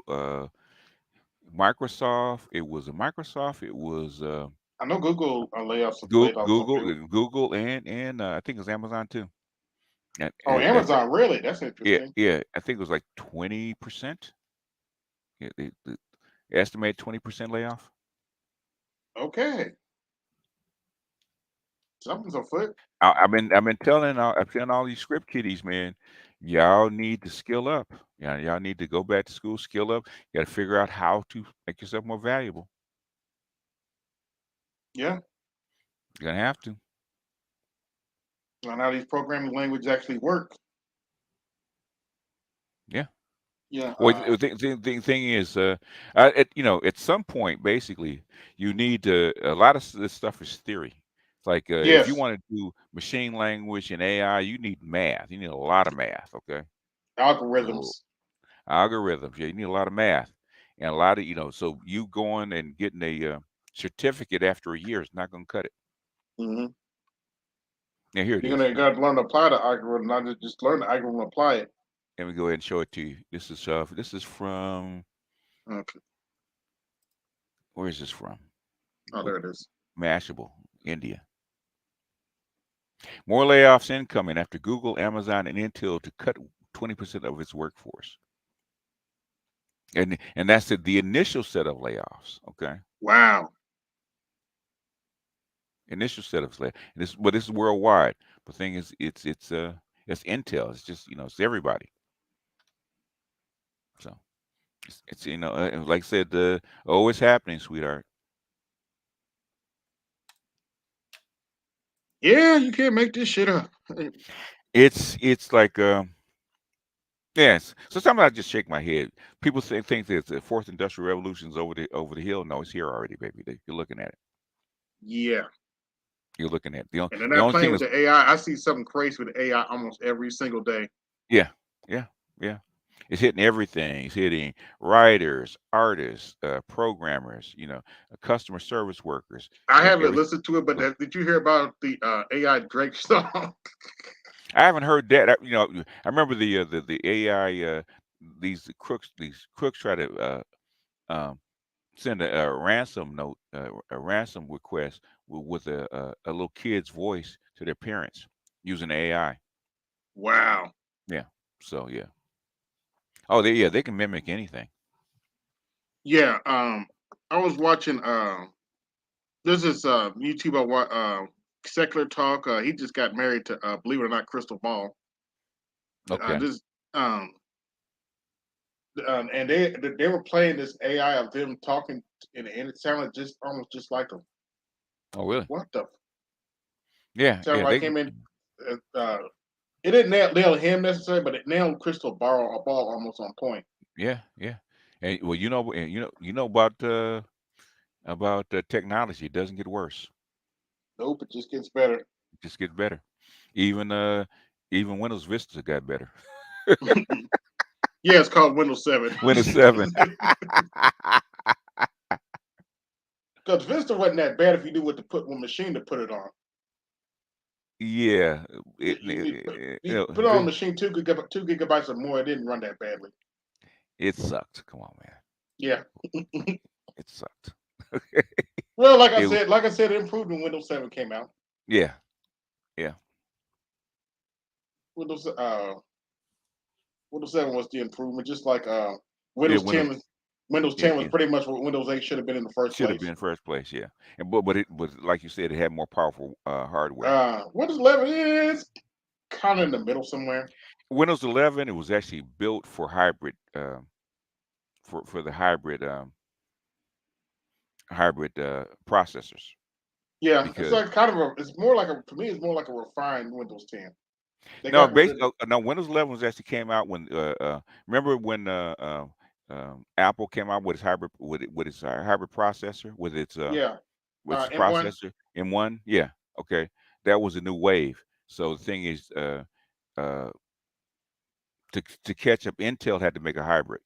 It was a Microsoft. It was I know Google laid off some people. Google, and I think it was Amazon too. And, Oh, Amazon, really? That's yeah, interesting. yeah, I think it was like 20%. Yeah, they estimated 20% layoff. Okay, something's afoot. I've telling all these script kiddies, man, y'all need to skill up. Yeah, y'all need to go back to school, skill up. You got to figure out how to make yourself more valuable. Yeah, You're gonna have to. and how these programming languages actually work. Yeah. Yeah, Well, the thing is, at some point, basically, you need to. A lot of this stuff is theory. It's like if you yes, want to do machine language and AI, you need math. You need a lot of math. Okay, so algorithms. algorithms. Yeah, you need a lot of math and a lot of So you going and getting a certificate after a year is not going to cut it. Hmm. Now here it You're is. gonna got to learn to apply the algorithm, not just learn the algorithm, apply it. Let me go ahead and show it to you. This is from Okay. where is this from? Oh, What there it is. Mashable, India. More layoffs incoming after Google, Amazon, and Intel to cut 20% of its workforce. And that's the initial set of layoffs. Okay, Wow. initial set of layoffs. But this is worldwide. The thing is, it's It's Intel. It's just it's everybody. So it's like I said, it's happening, sweetheart. Yeah, you can't make this shit up. It's like yes. So sometimes I just shake my head. People think that the fourth industrial revolution's over the hill. No, it's here already, baby. You're looking at it. Yeah. You're looking at it. And they're The not only playing thing with is the AI. I see something crazy with AI almost every single day. yeah, yeah, yeah. It's hitting everything. It's hitting writers, artists, programmers, customer service workers. I haven't Every listened to it, but did you hear about the AI Drake song? I haven't heard that. I remember the AI. These crooks try to send a ransom note, a ransom request with a little kid's voice to their parents using AI. Wow. Yeah. So yeah. Oh, they can mimic anything. Yeah. I was watching. There's this YouTuber, Secular Talk. He just got married to, believe it or not, Crystal Ball. Okay. This and they were playing this AI of them talking, and it sounded just almost just like them. Oh, really? What the? Yeah. Sound Yeah. like him in. It didn't nail him necessarily, but it nailed Crystal Ball almost on point. Yeah. Yeah. And well, about technology. It doesn't get worse. Nope, it just gets better. It just gets better. Even Windows Vista got better. Yeah, it's called Windows 7. Windows 7. Because Vista wasn't that bad if you knew what machine to put it on. Yeah. You put it on a machine 2 gigabytes or more, it didn't run that badly. It sucked. Come on, man. Yeah. It sucked. Well, like I It- said, it improved when Windows 7 came out. yeah. Yeah. Windows uh Windows 7 was the improvement, just like Yeah. Windows 10 was Windows Yeah, 10 was yeah. pretty much what Windows 8 should have been in the first Should have place. been first place. Yeah. And but it was like you said, it had more powerful hardware. Windows 11 is kind of in the middle somewhere. Windows 11, it was actually built for hybrid, for the hybrid processors. Yeah, it's Because like kind of it's more like to me, it's more like a refined Windows 10. They no, got rid of no, Windows 11 was actually came out when remember when Apple came out with its hybrid processor yeah, with its M1. processor in one. Yeah, okay, that was a new wave. So the thing is, uh, to catch up, Intel had to make a hybrid.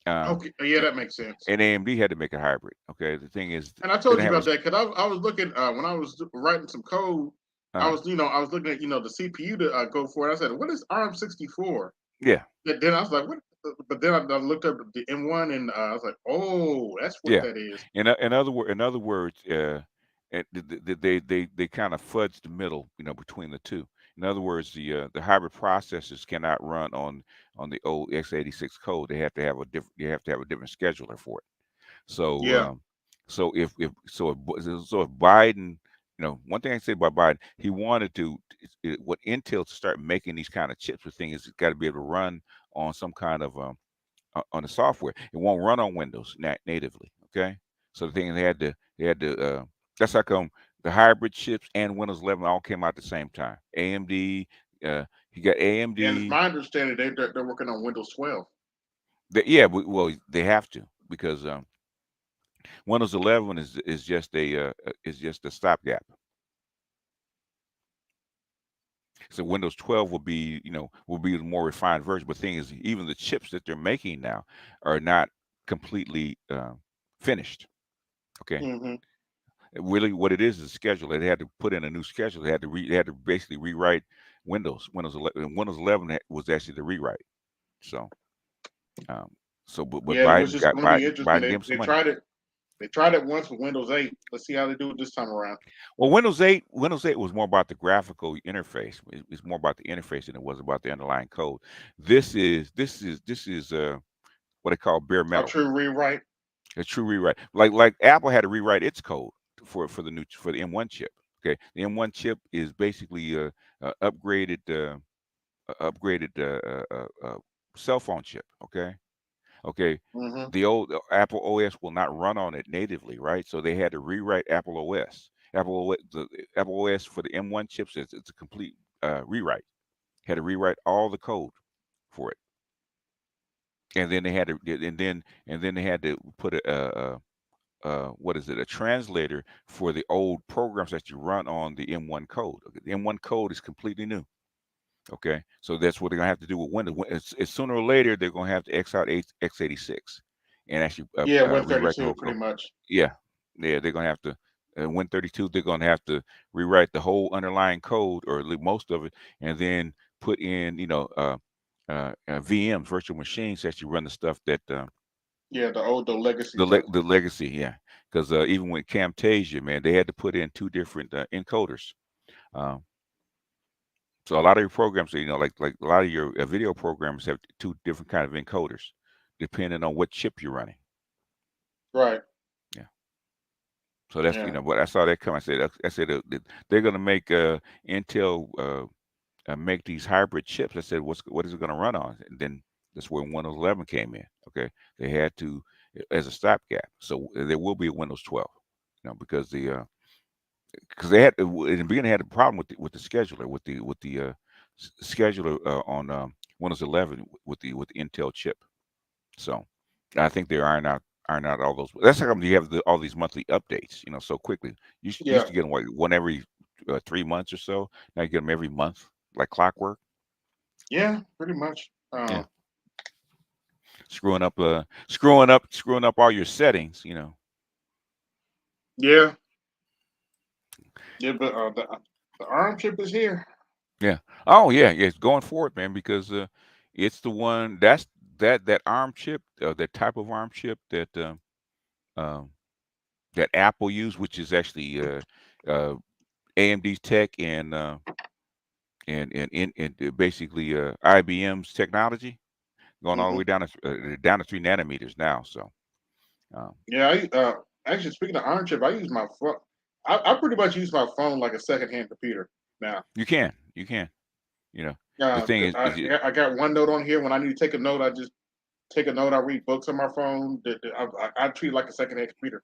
Okay, yeah, that makes sense. And AMD had to make a hybrid. Okay, the thing is, And I they told didn't you have about that because I was looking when I was writing some code. a I was looking at the CPU to go for it. I said, "What is ARM 64?" yeah, Then I was like, "What?" But then I looked up the M1 and I was like, "Oh, that's what yeah. that is." In other words, they kind of fudge the middle, between the two. In other words, the hybrid processors cannot run on the old x86 code. They have to have a different. You have to have a different scheduler for it. So, Yeah, if Biden, one thing I say about Biden, he wanted what Intel to start making these kind of chips. The thing is, it's got to be able to run on some kind of on the software. It won't run on Windows natively. Okay, so the thing they had to. That's how come the hybrid chips and Windows 11 all came out at the same time. AMD, you got and it's AMD. my understanding they're working on Windows 12. Yeah, well, they have to because Windows 11 is just a stopgap. So Windows 12 will be the more refined version. But the thing is, even the chips that they're making now are not completely finished. Okay, Hmm. really, what it is a schedule. They had to put in a new schedule. They had to basically rewrite Windows 11. And Windows 11 was actually the rewrite. So, um, but Yeah, which Biden is got going to be interesting. Biden gave him some They money. tried it. They tried it once with Windows 8. Let's see how they do it this time around. Well, Windows 8 was more about the graphical interface. It's more about the interface than it was about the underlying code. This is what they call bare A metal, true rewrite. a true rewrite. Like Apple had to rewrite its code for the M1 chip. Okay, the M1 chip is basically upgraded. upgraded cell phone chip. Okay. Mm-hmm. The old Apple OS will not run on it natively, right? So they had to rewrite Apple OS. The Apple OS for the M1 chips it's a complete rewrite. Had to rewrite all the code for it, and then they had to and then they had to put what is it, a translator for the old programs that you run on the M1 code. Okay, the M1 code is completely new. Okay, so that's what they're gonna have to do with Windows. It's sooner or later they're gonna have to X out x86 and actually Yeah, rewrite the 132 whole pretty code. much. Yeah, yeah, they're gonna have to Win32. They're gonna have to rewrite the whole underlying code, or at least most of it, and then put in VMs, virtual machines, that actually run the stuff that Yeah, the legacy stuff. the legacy. Yeah, because even with Camtasia, man, they had to put in two different encoders. Um, So a lot of your programs, like a lot of your video programs have two different kind of encoders, depending on what chip you're running. Right. Yeah. So that's Yeah. what I saw that come. I said they're going to make Intel make these hybrid chips. I said, what is it going to run on? And then that's where Windows 11 came in. Okay, they had to as a stopgap. So there will be a Windows 12. Because they had in the beginning they had a problem with the scheduler with the scheduler on Windows 11 with the Intel chip. So I think they iron out all those. That's how come you have all these monthly updates, so quickly. You Yeah. used to get them one every 3 months or so. Now you get them every month, like clockwork. Yeah, pretty much. Yeah, screwing up all your settings. Yeah. Yeah, but the ARM chip is here. Yeah. Oh yeah, yeah. It's going for it, man, because it's the one that ARM chip, that type of ARM chip um, that Apple used, which is actually AMD's tech and basically IBM's technology, going all the Hmm. way down to 3 nanometers now. So Yeah, actually speaking of ARM chip, I use my phone. I pretty much use my phone like a secondhand computer now. you can. The thing is I got OneNote on here. When I need to take a note, I just take a note. I read books on my phone. I treat it like a secondhand computer.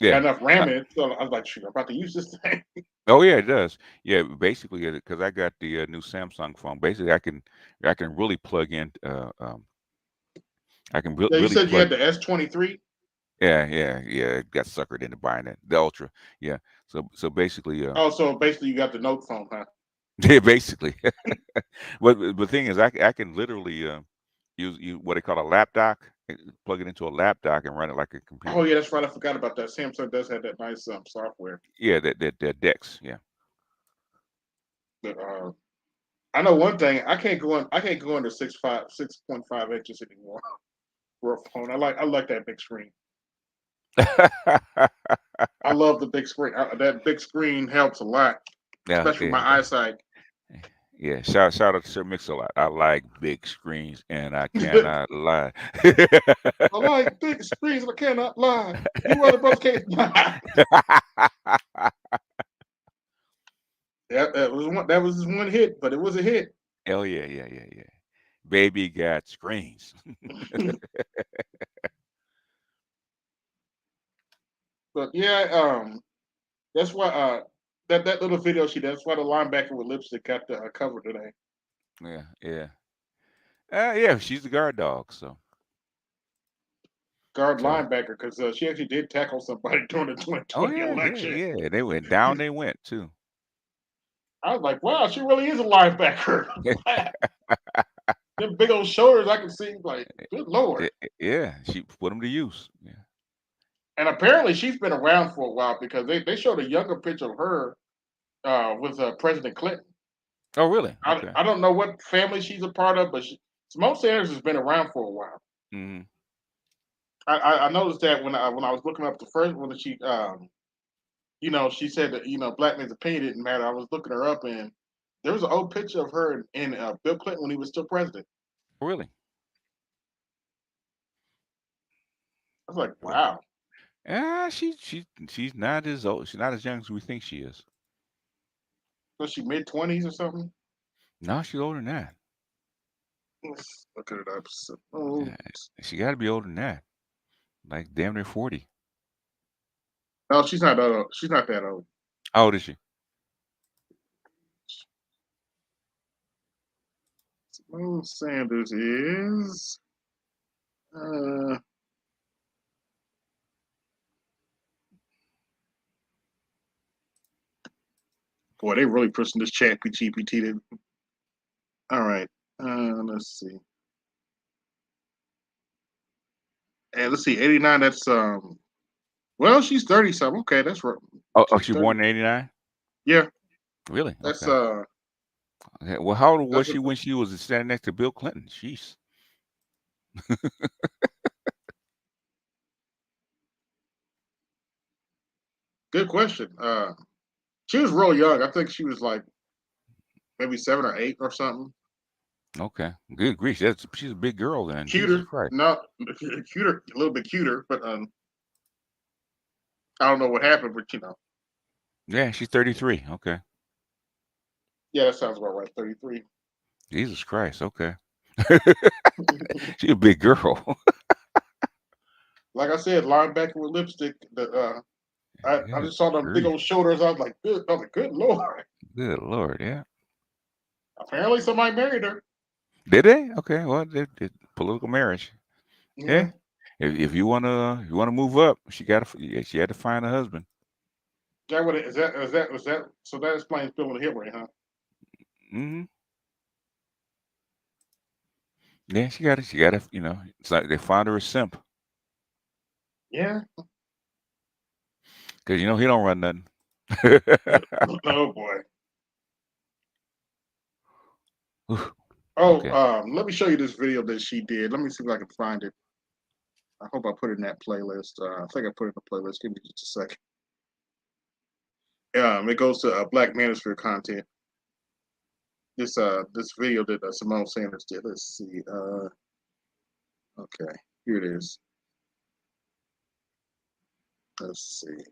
yeah. Got enough RAM in it, so I was like, shoot, I'm about to use this thing. Oh yeah, it does. Yeah, basically, because I got the new Samsung phone. Basically, I can really plug in. I can Yeah, you really said you plug. had the S23. Yeah, yeah, yeah. Got suckered into buying it, the Ultra. Yeah. So basically, Oh, so basically you got the Note phone, huh? yeah, basically. But the thing is, I can literally use what they call a lap dock, plug it into a lap dock, and run it like a Oh computer. yeah, that's right. I forgot about that. Samsung does have that nice software. Yeah, that Dex. Yeah. But I know one thing. I can't go under 6.5 inches anymore for a phone. I like that big screen. I love the big screen. That big screen helps a lot, Yeah, especially with yeah, my eyesight. yeah. Shout out to Sir Mix-a-Lot. I like big screens, and I I cannot lie. like big screens. I cannot lie. You other brothers can't lie. That was his one hit, but it was a hit. Hell yeah, yeah, yeah, yeah. Baby got screens. But yeah, that's why that little video she did. That's why the linebacker with lipstick got the cover today. Yeah, yeah. Yeah, she's the guard dog, so Guard so linebacker because she actually did tackle somebody during the oh 2020 yeah, yeah, election. yeah. They went down, they went too. I was like, wow, she really is a linebacker. Them big old shoulders, I can see. Like, good lord. Yeah, she put them to use. Yeah. And apparently, she's been around for a while because they showed a younger picture of her with President Clinton. Oh, really? Okay. I don't know what family she's a part of, but Simone Sanders has been around for a while. Hmm. I noticed that when I was looking up the first when she she said that black man's opinion didn't matter. I was looking her up and there was an old picture of her and Bill Clinton when he was still president. Really? I was like, Well, wow. she's not as old. She's not as young as we think she is. Was she mid-20s or something? No, she's older than that. Let's look it up. So, She got to be older than that, like damn near 40. no, she's not that old. She's not that old. How old is she? Simone Sanders is. Boy, they really pushing this chat GPT. All right. Let's see. And let's see, 89. That's Well, she's 30 something. Okay, that's right. Oh, She's she 30. born in 89? Yeah, Really? that's Okay. Okay. Well, how old was that's she when she was standing next to Bill Clinton? Jeez. good question. She was real young. I think she was like maybe 7 or 8 or something. Okay. Good grief. She's a big girl then. Jesus Cuter, Christ. not cuter, a little bit cuter, but I don't know what happened, but Yeah, she's 33. Okay. yeah, that sounds about right. 33. Jesus Christ. Okay. She's a big girl. Like I said, linebacker with lipstick. I Good just saw them big grief. old shoulders. I was like, good lord. Good Lord. Yeah. Apparently, somebody married her. Did they? Okay. Well, political marriage. Yeah. Yeah. If you wanna move up, she had to find a husband. That what it, is that was that so that explains Bill and Hillary, huh? Hmm. Yeah, she got to. It's like they found her a simp Yeah. because he don't run nothing. Oh boy. Oof. Oh, Okay. let me show you this video that she did. Let me see if I can find it. I hope I put it in that playlist. I think I put it in the playlist. Give me just a second. It goes to Black Manosphere content. This video that Simone Sanders did. Let's see. Okay, here it is. Let's see.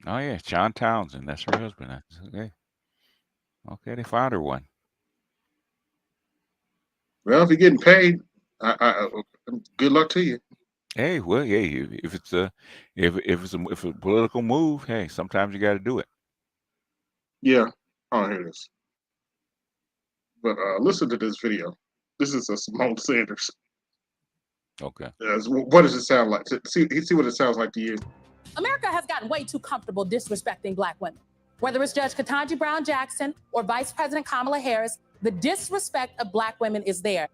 Oh yeah, John Townsend. That's her husband. Okay. Okay, they found her one. Well, if you're getting paid, good luck to you. Hey, well, yeah. If it's a political move, hey, sometimes you got to do it. Yeah. Oh, here it is. But listen to this video. This is Simone Sanders. Okay. What does it sound like? See what it sounds like to you. America has gotten way too comfortable disrespecting Black women. Whether it's Judge Ketanji Brown Jackson or Vice President Kamala Harris, the disrespect of Black women is there.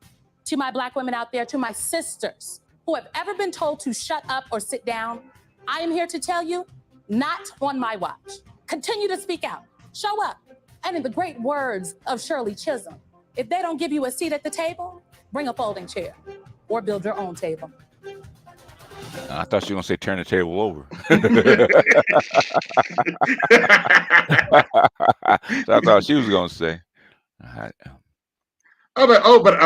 To my Black women out there, to my sisters who have ever been told to shut up or sit down, I am here to tell you, not on my watch. Continue to speak out, show up. And in the great words of Shirley Chisholm, if they don't give you a seat at the table, bring a folding chair or build your own table. I thought you were gonna say turn the table over. So I thought she was gonna say. But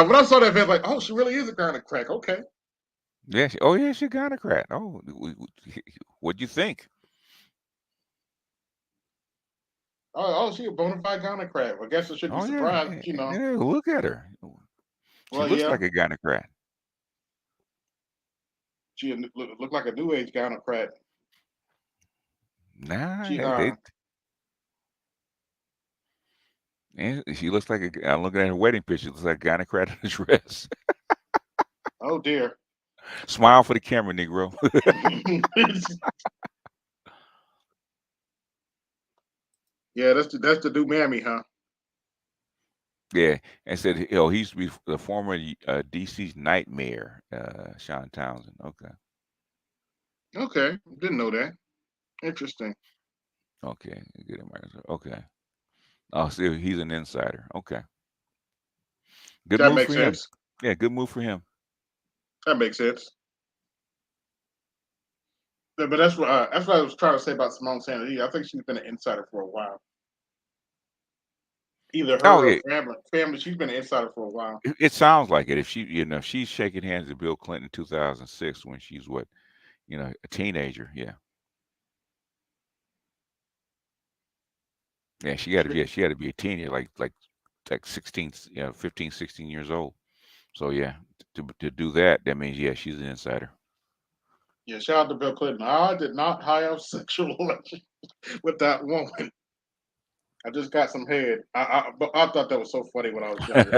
when I saw that, I was like, oh, she really is a kind of crack. Okay. Yeah. She's a gynocrat. Oh, what'd you think? She a bona fide gynocrat. I guess I shouldn't be Oh surprised, yeah. Look at her. She Well, looks yeah. like a gynocrat. She look like a new age gynocrat. Nah, She she looks like I'm looking at her wedding picture. She looks like a gynocrat in a dress. oh dear. Smile for the camera, Negro. Yeah, that's the new mammy, huh? Yeah, and said he used to be the former DC's nightmare, Sean Townsend. Okay. Okay, didn't know that. Interesting. Okay, get him right. Okay. Oh, see, he's an insider. Okay. Good That move makes for him. sense. Yeah, good move for him. That makes sense. Yeah, but that's what I was trying to say about Simone Sanders. I think she's been an insider for a while. Either Oh her yeah, or family. She's been an insider for a while. it sounds like it. If she's shaking hands with Bill Clinton in 2006 when she's a teenager. Yeah. Yeah, she got to be. She had to be a teenager, like 16, 15, 16 years old. So yeah, to do that, that means yeah, she's an insider. Yeah, shout out to Bill Clinton. I did not have sexual relations with that woman. I just got some head. But I thought that was so funny when I was younger.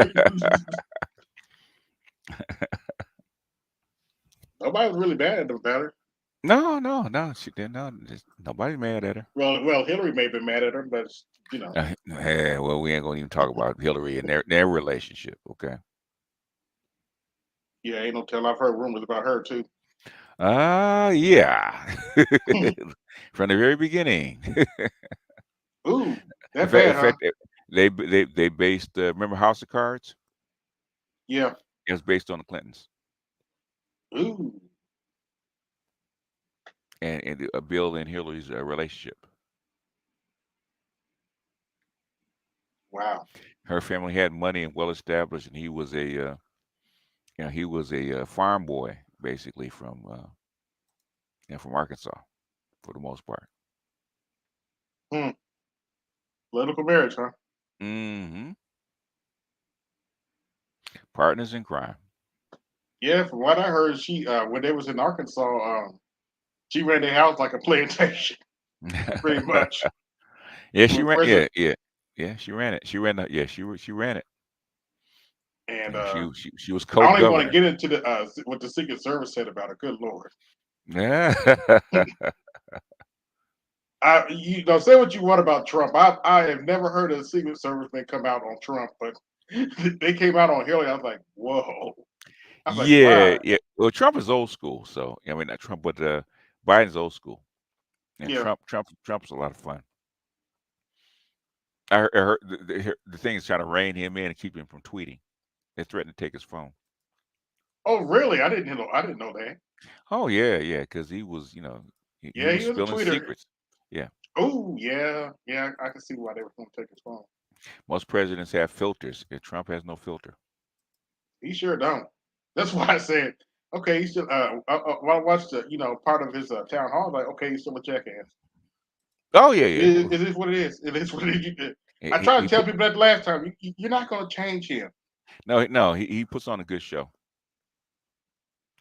Nobody was really mad about her. No, she didn't. No, nobody's mad at her. Well, Hillary may have been mad at her, but you know. Well, we ain't gonna even talk about Hillary and their relationship. Okay. Yeah, ain't no telling. I've heard rumors about her too. Yeah. From the very beginning. Ooh, In that fact, bad, huh? they based. Remember House of Cards? Yeah. It was based on the Clintons Ooh, and Bill and Hillary's relationship. wow. Her family had money and well established, and he was a farm boy basically from Arkansas for the most part. Hmm. Political marriage, huh? Hmm. Partners in crime. Yeah, from what I heard, she when they was in Arkansas, she ran their house like a plantation, pretty much. Yeah, she When ran. President Yeah, she ran it. She ran the. Yeah, she ran it. and Yeah, she was I don't even want to co-governor. get into the what the Secret Service said about her. Good Lord. Yeah. Say what you want about Trump. I have never heard a Secret Service thing come out on Trump, but they came out on Hillary. I was like, whoa. I was like, Yeah, wow. yeah. Well, Trump is old school, so I mean not Trump, but Biden's old school, and Yeah. Trump's a lot of fun. I heard the thing is trying to rein him in and keep him from tweeting. They threatened to take his phone. Oh, really? I didn't know that. Oh yeah, because he was, he Yeah, was he was a spilling tweeter. secrets. Yeah, Oh, yeah, yeah. I can see why they were going to take his phone. most presidents have filters. Trump has no filter. He sure don't. That's why I said, okay, he's still. When I watched the, part of his town hall, I was like, okay, he's still a jackass. Oh yeah. It is what it is. It is what it is. I He, tried to he tell put people that last time. You're not going to change him. no, he puts on a good show.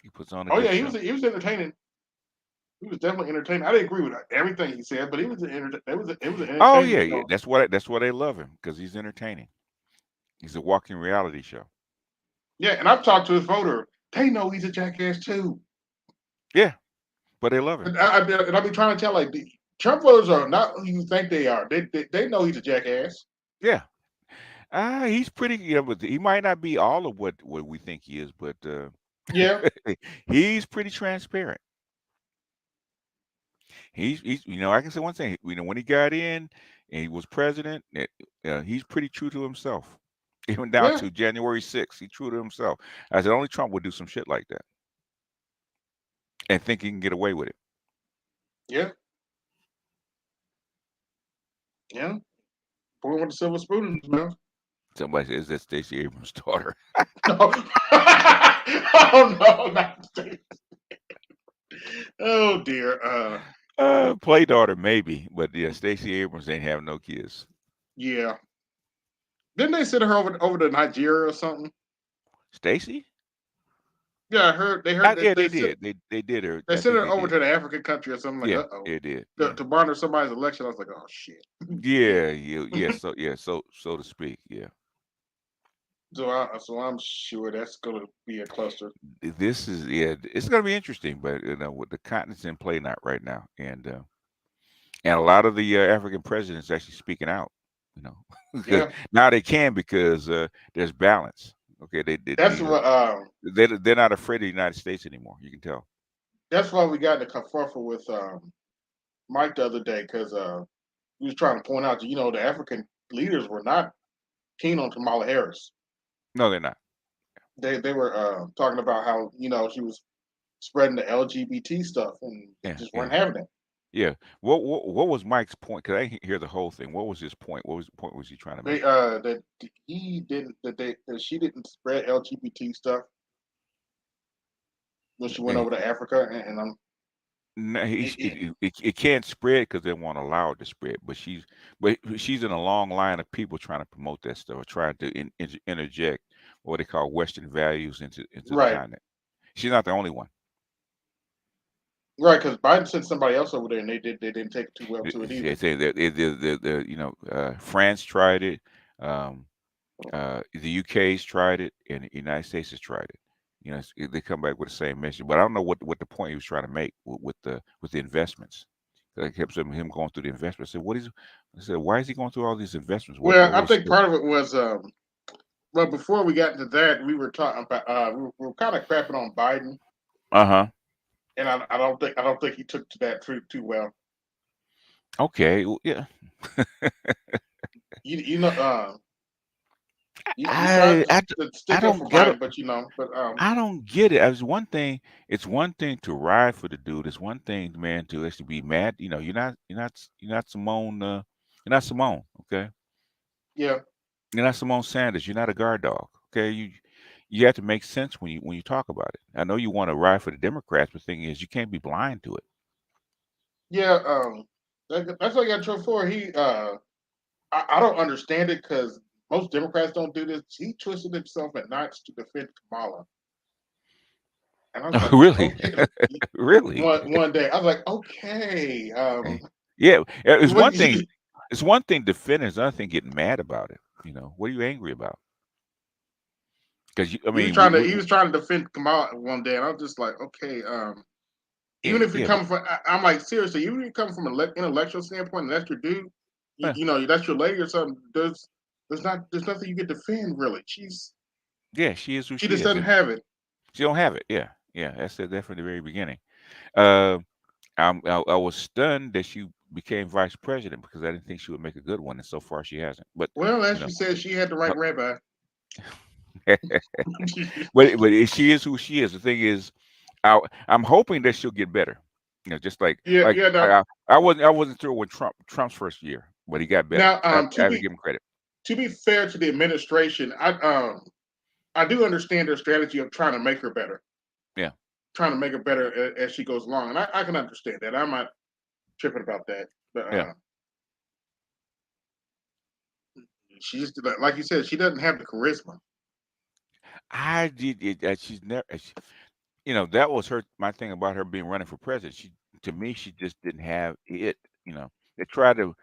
He puts on a Oh good yeah, show. he was entertaining. He was definitely entertaining. I didn't agree with everything he said, but it was an Oh entertainment yeah. show. That's why they love him because he's entertaining. He's a walking reality show. Yeah, and I've talked to his voter. They know he's a jackass too. Yeah, but they love him. And I've been trying to tell like the Trump voters are not who you think they are. They know he's a jackass. Yeah. He's pretty, but he might not be all of what we think he is, but Yeah, he's pretty transparent. He's I can say one thing. When he got in and he was president, he's pretty true to himself. Even down yeah, to January 6th, he's true to himself. I said only Trump would do some shit like that and think he can get away with it. yeah, yeah. Born with a silver spoon in his mouth. Somebody says that's Stacey Abrams' daughter. No. Oh no, not Stacey. Oh dear. Play daughter maybe, but yeah, Stacey Abrams ain't have no kids. Yeah. Didn't they send her over to Nigeria or something? Stacey? Yeah, I heard they heard Yeah, that they did. They did her. they I sent think her they over did. to the African country or something like Yeah, it did. Yeah. to monitor somebody's election. I was like, oh shit. Yeah. So to speak. Yeah. So I'm sure that's gonna be a cluster. This is it's going to be interesting, but with the continent's in play not right now, and a lot of the African presidents actually speaking out, because Yeah. now they can because there's balance. Okay, That's what they're not afraid of the United States anymore. You can tell. that's why we got in a kerfuffle with Mike the other day because he was trying to point out that the African leaders were not keen on Kamala Harris. No, they're not. They were talking about how she was spreading the LGBT stuff and they Yeah, just yeah, weren't having it. yeah. What was Mike's point? Because I didn't hear the whole thing. What was his point? What was the point was he trying to They make? that he didn't that she didn't spread LGBT stuff when she went Yeah, over to Africa and No, It- it can't spread because they won't allow it to spread. But she's in a long line of people trying to promote that stuff, or trying to interject what they call Western values into the right, continent. She's not the only one. right, because Biden sent somebody else over there, and they didn't take it too well to it They either. say that France tried it, um, the UK's tried it, and the United States has tried it. They come back with the same message, but I don't know what the point he was trying to make with the investments. I kept saying him going through the investments. I said, I said, why is he going through all these investments? Well, What I was think part of it was, well, before we got into that, we were talking about, we were kind of crapping on Biden, Uh-huh. and I don't think he took to that too well. Okay. Well, yeah. You know, you tried I, I, to I stick up for don't get it. Biden, but I don't get it. It's one thing. It's one thing to ride for the dude. It's one thing, man, to actually be mad. You're not Simone. You're not Simone. Okay. yeah, You're not Simone Sanders. You're not a guard dog. Okay. You have to make sense when you talk about it. I know you want to ride for the Democrats, but the thing is, you can't be blind to it. yeah, that's what I got in trouble for. I don't understand it because most Democrats don't do this. He twisted himself at knots to defend Kamala, and I was Oh, like, really? okay. Really? One day, I was like, okay, Eh, Yeah. It's what one thing. It's one thing defending. It's another thing getting mad about it. What are you angry about? Because I mean, he was trying to defend Kamala one day, and I was just like, okay, even if you yeah, come from, I'm like, seriously, even if you come from an intellectual standpoint, and that's your dude, but, that's your lady or something. There's nothing you can defend really. yeah, she is who She she just is, doesn't and have it. she don't have it. Yeah, yeah, that's said that from the very beginning. Uh, I was stunned that she became vice president because I didn't think she would make a good one, and so far she hasn't. But Well, as you know, she said, she had the right rabbi. but she is who she is. The thing is, I'm hoping that she'll get better. Just like Yeah, yeah. Now, I wasn't through with Trump's first year, but he got better. now, I have to give him credit. to be fair to the administration, I do understand their strategy of trying to make her better, Yeah. trying to make her better as she goes along, and I can understand that. I'm not tripping about that, but Yeah. she just like you said, she doesn't have the charisma. I did it. She's never. That was my thing about her being running for president. To me, she just didn't have it. They tried to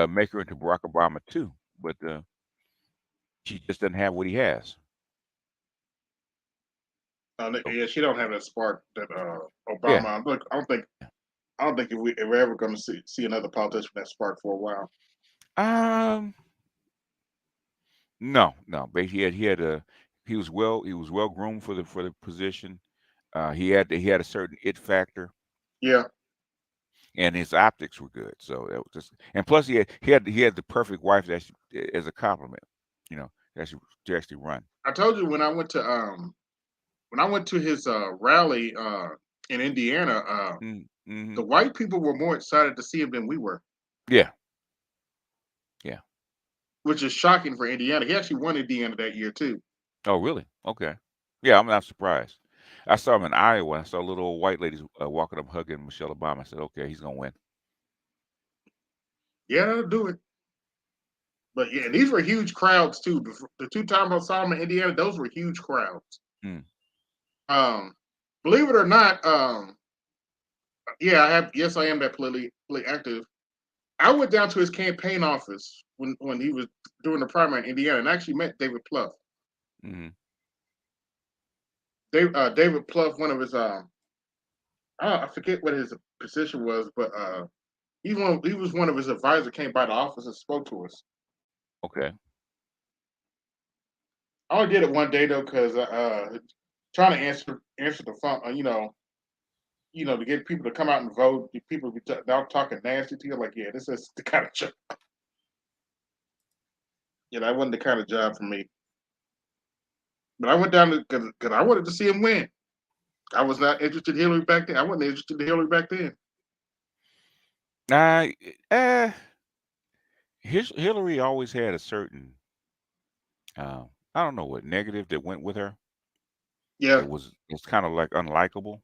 make her into Barack Obama too, but she just doesn't have what he has. So, Yeah, she don't have that spark that yeah. Obama. I don't think if we're ever going to see another politician with that spark for a while. Um. No, no. But he was well groomed for the position. He had a certain it factor, Yeah, and his optics were good. So that was just, and plus he had the perfect wife as a compliment. To actually run. I told you when I went to his rally in Indiana, Mm-hmm. the white people were more excited to see him than we were, Yeah. Yeah. which is shocking for Indiana. He actually won Indiana that year too. Oh, really? Okay. Yeah, I'm not surprised. I saw him in Iowa. I saw little old white ladies walking up hugging Michelle Obama. I said, okay, he's gonna win. Yeah, that'll do it. But yeah, these were huge crowds too. The two times I saw him in Indiana, those were huge crowds. Mm. Um, believe it or not, yeah, yes, I am that politically active. I went down to his campaign office when he was doing the primary in Indiana, and actually met David Plouffe. Mm-hmm. David Plouffe, one of his I forget what his position was, but he was one of his advisors. Came by the office and spoke to us. Okay. I only did it one day though, because trying to answer the phone, to get people to come out and vote. People be talking nasty to you, like, yeah, this is the kind of job. Yeah, that wasn't the kind of job for me. But I went down because I wanted to see him win. I was not interested in Hillary back then. I wasn't interested in Hillary back then. Uh, uh, Hillary always had a certain, uh, I don't know what negative that went with her. Yeah, It's kind of like unlikable.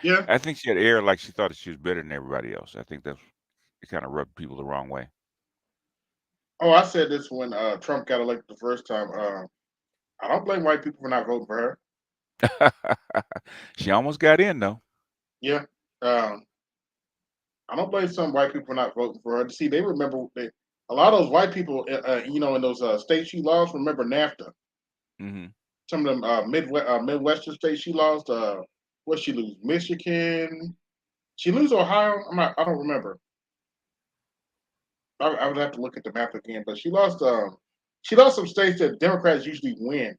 Yeah. I think she had air like she thought that she was better than everybody else. I think that's it kind of rubbed people the wrong way. Oh, I said this when Trump got elected the first time. I don't blame white people for not voting for her. She almost got in though. Yeah. Um, I don't blame some white people for not voting for her. See, they remember a lot of those white people, in those states she lost. Remember NAFTA. Hmm. Some of them Midwestern states she lost. What she lose? Michigan. She lose Ohio. I don't remember. I would have to look at the map again. But she lost. She lost some states that Democrats usually win.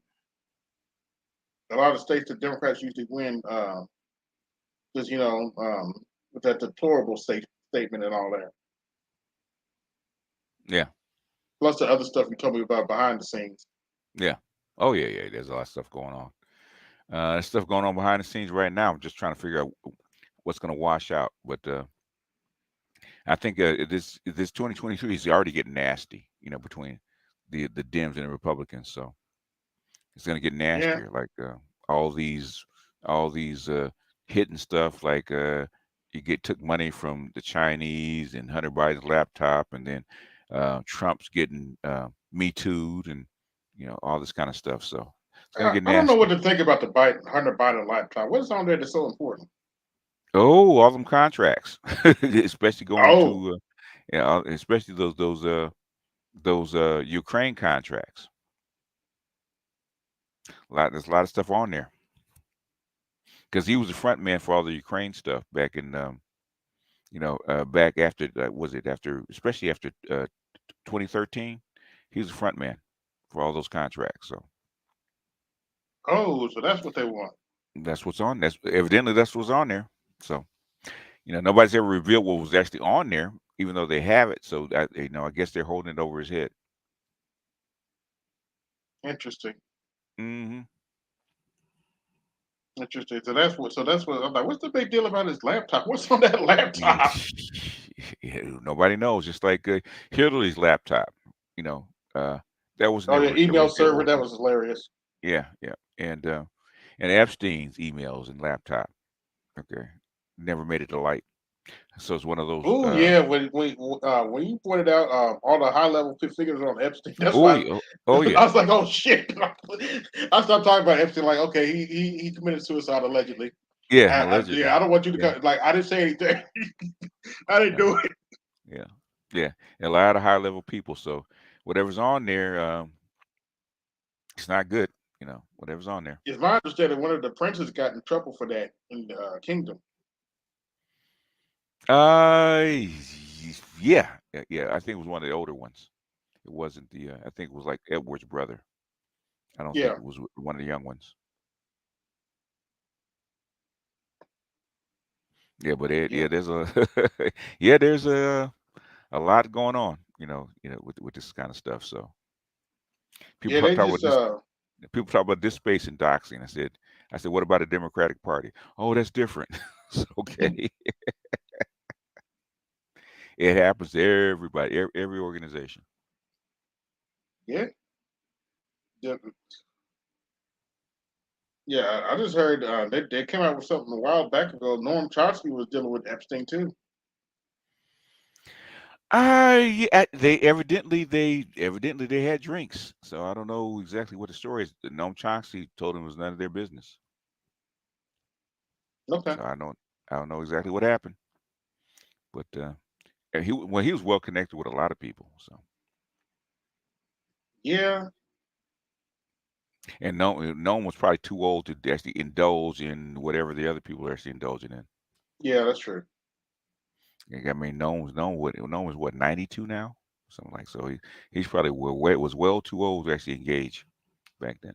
A lot of states that Democrats usually win. Just with that deplorable statement and all that. Yeah. Plus the other stuff you told me about behind the scenes. Yeah. Oh yeah, yeah. There's a lot of stuff going on. There's stuff going on behind the scenes right now. I'm just trying to figure out what's going to wash out. But I think this 2023 is already getting nasty. Between the Dems and the Republicans. So it's going to get Yeah. nastier. Like all these hidden stuff. Like you took money from the Chinese and Hunter Biden's laptop, and then Trump's getting Me Too'd and all this kind of stuff. So it's going to get I don't know what nasty. to think about the Hunter Biden laptop. What is on there that's so important? Oh, all them contracts, especially going Oh, to especially those Ukraine contracts. There's a lot of stuff on there because he was the front man for all the Ukraine stuff back in back after was it after especially after 2013, he was the front man for all those contracts. So so that's what they want. that's what's on. That's what's on there. So nobody's ever revealed what was actually on there, even though they have it. So I guess they're holding it over his head. Interesting. Hmm. Interesting. So that's what I'm like. What's the big deal about his laptop? What's on that laptop? Yeah, nobody knows. Just like Hillary's laptop, you know, uh, that was Oh yeah, never email server. revealed. That was hilarious. Yeah, yeah, and Epstein's emails and laptop. Okay, never made it to light. So it's one of those. Oh yeah, when you pointed out all the high level figures on Epstein, that's Oh, why yeah, oh I yeah, was like, oh shit. I stopped talking about Epstein. Like, okay, he committed suicide allegedly. yeah, Yeah, I allegedly. don't want you to Yeah, like. I didn't say anything. I didn't yeah, do it. yeah, yeah. A lot of high level people. So whatever's on there, it's not good. Whatever's on there. It's my understanding one of the princes got in trouble for that in the kingdom. Uh, yeah, yeah. I think it was one of the older ones. It wasn't the. I think it was like Edward's brother. I don't think Yeah, it was one of the young ones. Yeah, but yeah, there's a yeah, there's a lot going on. With this kind of stuff. So yeah. people They talk just about this. People talk about this space and doxing. I said, what about the Democratic Party? Oh, that's different. So, okay, it happens to everybody, every organization. yeah, yeah. Yeah, I just heard they came out with something a while back ago. Norm Chomsky was dealing with Epstein too. Yeah, they evidently they had drinks. So I don't know exactly what the story is. Noam Chomsky told him it was none of their business. Okay. So I don't know exactly what happened, but and he was well connected with a lot of people. So Yeah, and no one was probably too old to actually indulge in whatever the other people are actually indulging in. yeah, that's true. I mean, no one was what 92 now, something like so. He's probably was well too old to actually engage back then.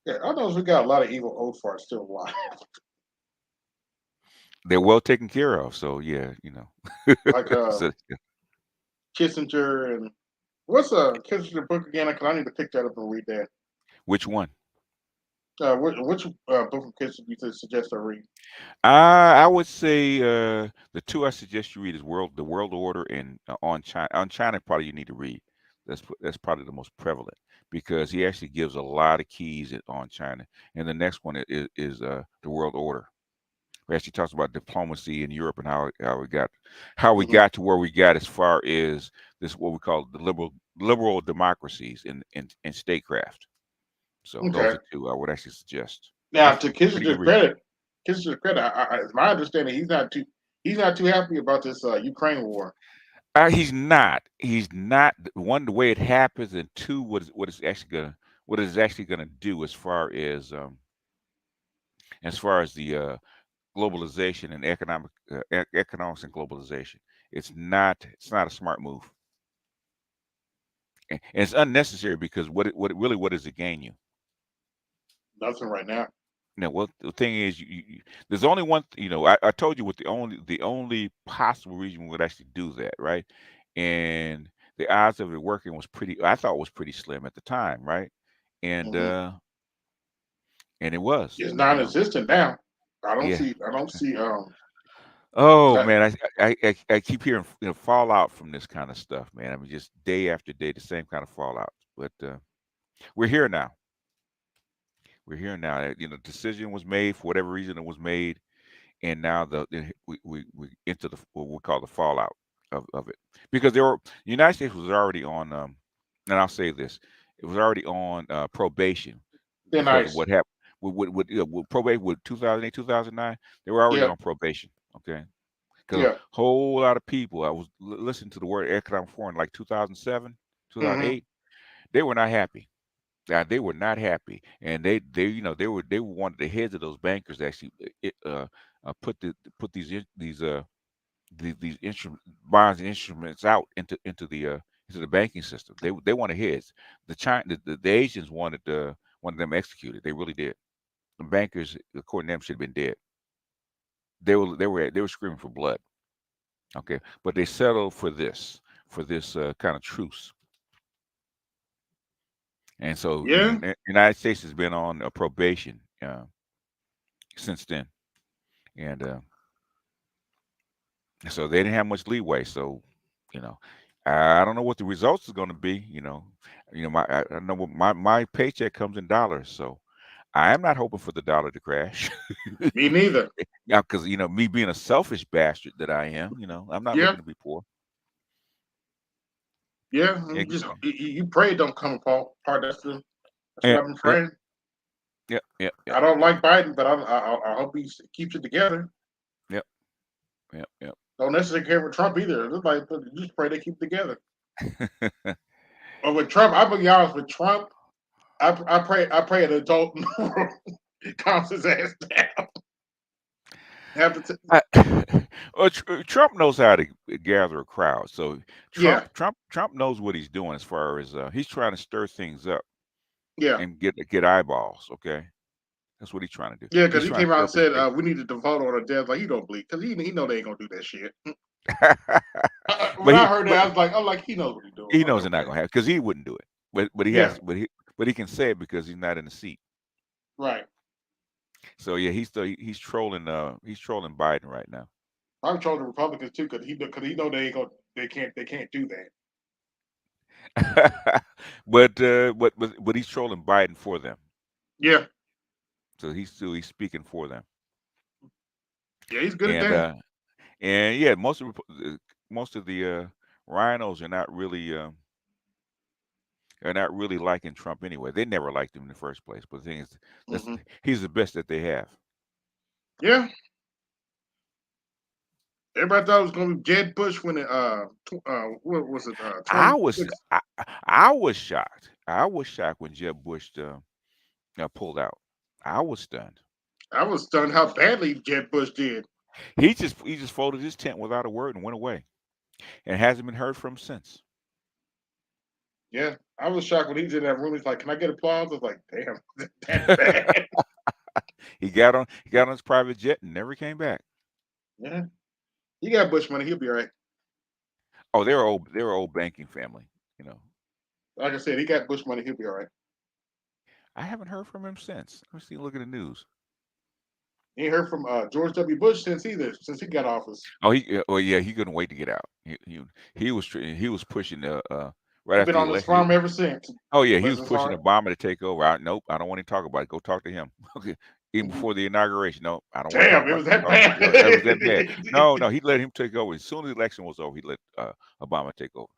Yeah, I know we got a lot of evil old farts still alive, They're well taken care of, so yeah, like So, Kissinger and what's Kissinger book again? Cause I need to pick that up and read that. which one? Which book of Kissinger you suggest I read? I would say the two I suggest you read is the World Order and on China. On China, probably you need to read. That's probably the most prevalent because he actually gives a lot of keys on China. And the next one is the World Order. where she talks about diplomacy in Europe and how we Mhm. got to where we got as far as this what we call the liberal democracies in statecraft. So those Okay. are two I would actually suggest. Now, That's to pretty good read. Kissinger's credit, it's my understanding he's not too happy about this Ukraine war. He's not. He's not. One, the way it happens, and two, what is actually gonna do as far as the globalization and economics and globalization. It's not a smart move, and it's unnecessary because what does it gain you? Nothing right now. Now, well, the thing is, there's only one. I told you what the only possible reason we would actually do that, right? And the odds of it working I thought was pretty slim at the time, right? And Hmm. and it was, It's non-existent now. I don't yeah. see. I don't see. Oh That, man, I keep hearing fallout from this kind of stuff, man. I mean, just day after day, the same kind of fallout. But we're here now. We're here now. Decision was made for whatever reason it was made, and now we into what we call the fallout of it, because the United States was already on and I'll say this, it was already on probation thin because of ice. what happened with probation with 2008 2009. They were already Yeah. on probation, okay, because a Yeah. whole lot of people, I was listening to the word economic forum like 2007 Hmm. 2008. They were not happy. They were not happy, and they were one of the heads of those bankers that actually put these bonds and instruments out into the banking system. They wanted heads. The Asians wanted them executed. They really did. The bankers, according to them, should have been dead. They were screaming for blood. Okay, but they settled for this kind of truce. And so, Yeah. the United States has been on a probation since then, and so they didn't have much leeway. So, you know, I don't know what the results is going to be. I know my paycheck comes in dollars, so I am not hoping for the dollar to crash. Me neither. Now, because me being a selfish bastard that I am, I'm not Yeah. looking to be poor. Yeah. Yeah, You pray it don't come apart. That's what yeah, I've been yeah, praying. yeah, yeah, yeah, I don't like Biden, but I hope he keeps it together. yeah, yeah, yeah. Don't necessarily care for Trump either. It's like, just pray they keep together. But with Trump, I'll be honest with Trump. I pray an adult calms his ass down. Well, Trump knows how to gather a crowd. So Yeah. Trump knows what he's doing as far as he's trying to stir things up Yeah. and get eyeballs. Okay, that's what he's trying to do. Yeah, because He's he trying to came out stir and up his said base. we needed to vote on a death. Like he don't believe because he know they ain't gonna do that shit. When but I he heard but that, I was like, he knows what he's doing. he Like, knows they're not okay. gonna happen because he wouldn't do it. But he Yeah. has but he can say it because he's not in the seat. Right. So yeah, he's trolling Biden right now. I'm trolling the Republicans too because he know they can't do that. but he's trolling Biden for them. Yeah. So he's speaking for them. Yeah, he's good at And that. and yeah, most of the rhinos are not really liking Trump anyway. They never liked him in the first place. But the thing is, Hmm. he's the best that they have. Yeah. Everybody thought it was gonna be Jeb Bush when it what was it I was 26? I was shocked. I was shocked when Jeb Bush pulled out. I was stunned. I was stunned how badly Jeb Bush did. He just folded his tent without a word and went away, and hasn't been heard from since. Yeah, I was shocked when he was in that room. He's like, "Can I get applause?" I was like, "Damn, that's bad." He got on his private jet and never came back. Yeah, he got Bush money. He'll be all right. Oh, they're old banking family. Like I said, he got Bush money. He'll be all right. I haven't heard from him since. Let me see. Look at the news. He ain't heard from George W. Bush since he got office. Oh, he couldn't wait to get out. He was pushing right He's after been the on this election. farm ever since. Oh yeah, he Bless was his pushing heart. Obama to take over. Nope, I don't want to talk about it. Go talk to him. Okay, even before the inauguration. No, I don't want to talk Damn, it about was that Obama. bad. It was that bad. No, he let him take over. As soon as the election was over, he let Obama take over.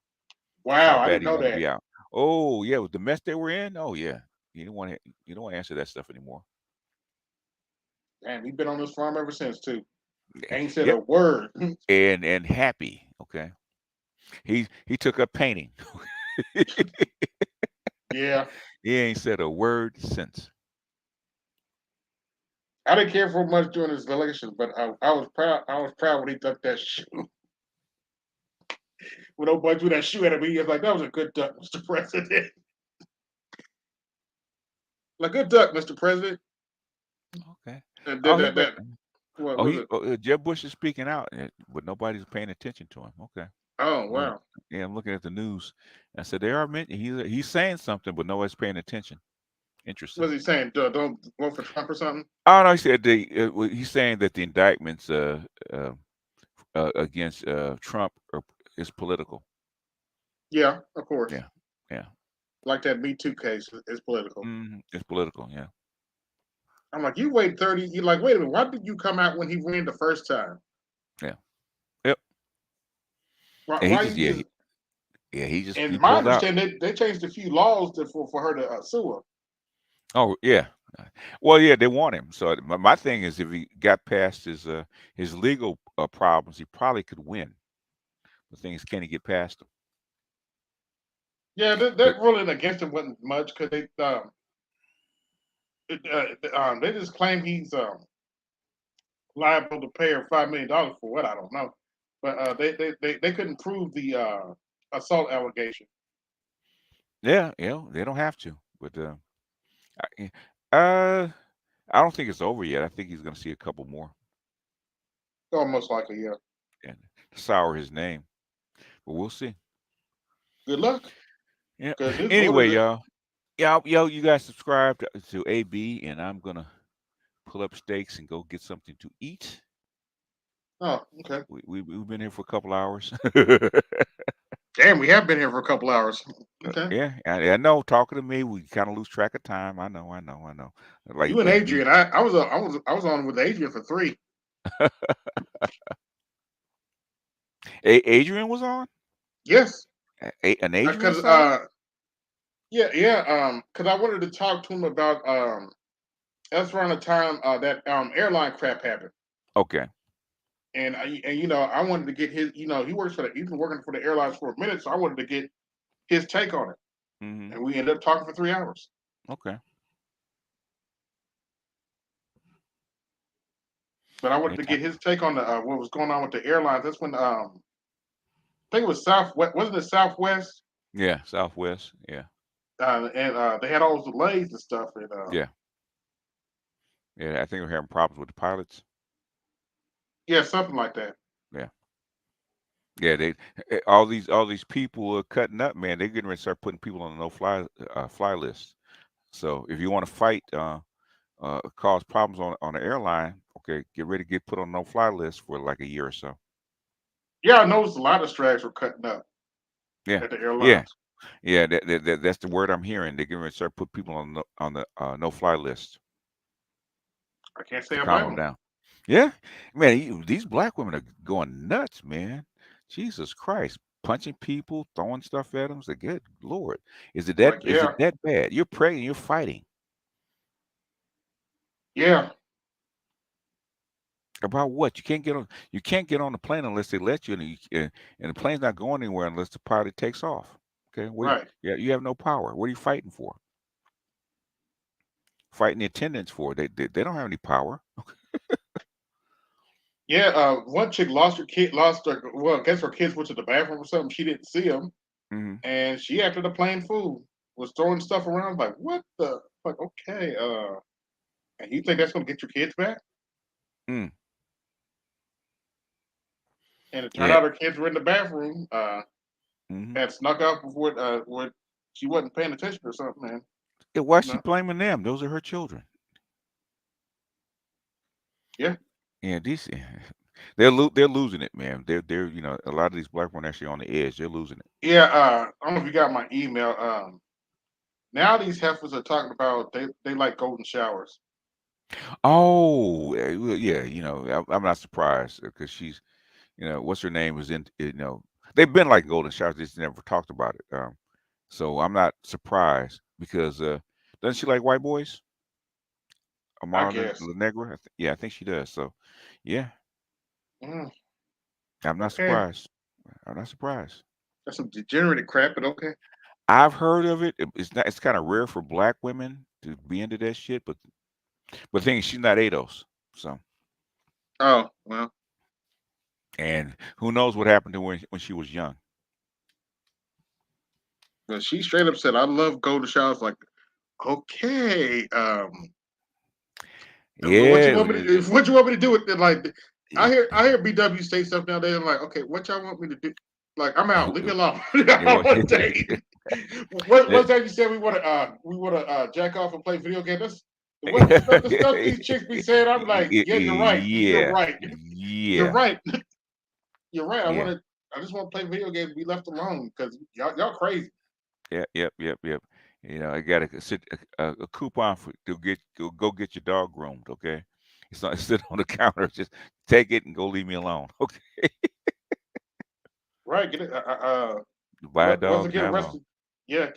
That's how Wow, I bad didn't he know wanted to that. be out. Oh yeah, with the mess they were in. Oh yeah, you don't want to answer that stuff anymore. Damn, he's been on this farm ever since too. Yeah. Ain't said Yep, a word. and happy. Okay, he took up painting. Yeah, He ain't said a word since. I didn't care for much during his election, but I was proud. I was proud when he took that shoe. When old boy threw that shoe at me, he was like, "That was a good duck, Mr. President." Like, good duck, Mr. President. Okay. And Oh, then he that been. what Oh, was he. it? Jeb Bush is speaking out, but nobody's paying attention to him. Okay. Oh Um, wow. yeah, I'm looking at the news. I said they are mentioning he's saying something, but nobody's paying attention. Interesting. Was he saying? Don't vote for Trump or something? Oh no, he said he's saying that the indictments against Trump is political. Yeah, of course. Yeah, yeah. Like that Me Too case is political. It's political. Yeah, I'm like, you wait 30. You like, wait a minute. Why did you come out when he ran the first time? yeah, yep. Why? And he Why just you just? he And my pulled out. understanding, they changed a few laws for her to sue him. Oh yeah. Well, yeah, they want him. So my thing is, if he got past his legal problems, he probably could win. The thing is, can he get past them? Yeah, But that ruling against him wasn't much because they just claim he's liable to pay her $5 million for what I don't know, but they couldn't prove the assault allegation. yeah, they don't have to. But I, uh, I don't think it's over yet. I think he's going to see a couple more Oh, most likely, yeah. and sour his name. But we'll see. Good luck, Yeah. because his Anyway, voters. y'all, you guys subscribe to AB, and I'm gonna pull up stakes and go get something to eat. Oh, okay. We've been here for a couple hours. Damn, we have been here for a couple hours. Okay. Yeah, I know. Talking to me, we kind of lose track of time. I know. You and Like me. Adrian, I was on with Adrian for 3. Adrian was on. Yes, An Adrian because side. yeah, because I wanted to talk to him about that's around the time that airline crap happened. Okay. And I wanted to get his. He works he's been working for the airlines for a minute, so I wanted to get his take on it. Hmm. And we ended up talking for 3 hours. Okay. But I wanted to Anytime. get his take on the what was going on with the airlines. That's when I think it was Southwest, wasn't it Southwest? Yeah, Southwest. Yeah. And they had all those delays and stuff. And Yeah. Yeah. I think we're having problems with the pilots. yeah, something like that. Yeah. Yeah, all these people are cutting up, man. They're getting ready to start putting people on the no fly list. So if you want to fight, cause problems on the airline, okay, get ready to get put on no fly list for like a year or so. Yeah, I noticed a lot of strags were cutting up Yeah, at the yeah, airlines. yeah. That's the word I'm hearing. They're getting ready to start put people on the no fly list I can't say to I calm blame them them. down. Yeah, man, these black women are going nuts, man. Jesus Christ, punching people, throwing stuff at them. It's like, good Lord, is it that Like, is it yeah, that bad? You're pregnant, you're fighting yeah, about what? You can't get on the plane unless they let you, and the plane's not going anywhere unless the pilot takes off. Okay, right. yeah, you have no power. What are you fighting for? Fighting the attendants for? They don't have any power. Yeah, one chick lost her. Well, I guess her kids went to the bathroom or something. She didn't see them, Hmm. and she acted a plain fool. Was throwing stuff around. Like, what the? Like, okay, and you think that's gonna get your kids back? Mm. And it turned Yeah. out her kids were in the bathroom. Hmm. Had snuck out before what she wasn't paying attention or something. And Yeah, why is she no, blaming them? Those are her children. yeah, Yeah, these they're losing it, man. They're a lot of these black women actually on the edge. They're losing it. yeah. I don't know if you got my email. Now these heifers are talking about they like golden showers. Oh, well, yeah. I'm not surprised because she's, what's her name is in, they've been like golden showers, they just never talked about it. So I'm not surprised because doesn't she like white boys? I Amara guess. La Negra? Yeah, I think she does. So, yeah, Mm, I'm not okay, surprised. I'm not surprised. that's some degenerate crap, but okay. I've heard of it. It's not. It's kind of rare for black women to be into that shit. But the thing is, she's not ADOS. So, Oh well, and who knows what happened to her when she was young. but she straight up said, "I love golden showers." Like, okay, what you Yeah, want me to? What you want me to do with it? Like, yeah. I hear BW say stuff nowadays. I'm like, okay, what y'all want me to do? Like, I'm out. Leave me alone. Yeah, well, One day, one that- day you said we want to jack off and play video games. The stuff these chicks be saying. I'm like, yeah, you're right. You're yeah, right. You're yeah, right. You're right. yeah, I just want to play video games and be left alone because y'all crazy. yeah, yep. I got a coupon for to go get your dog groomed. Okay, it's not sit on the counter. Just take it and go leave me alone. Okay, Right. Get it. buy a Once dog, again, die alone. arrested. Yeah.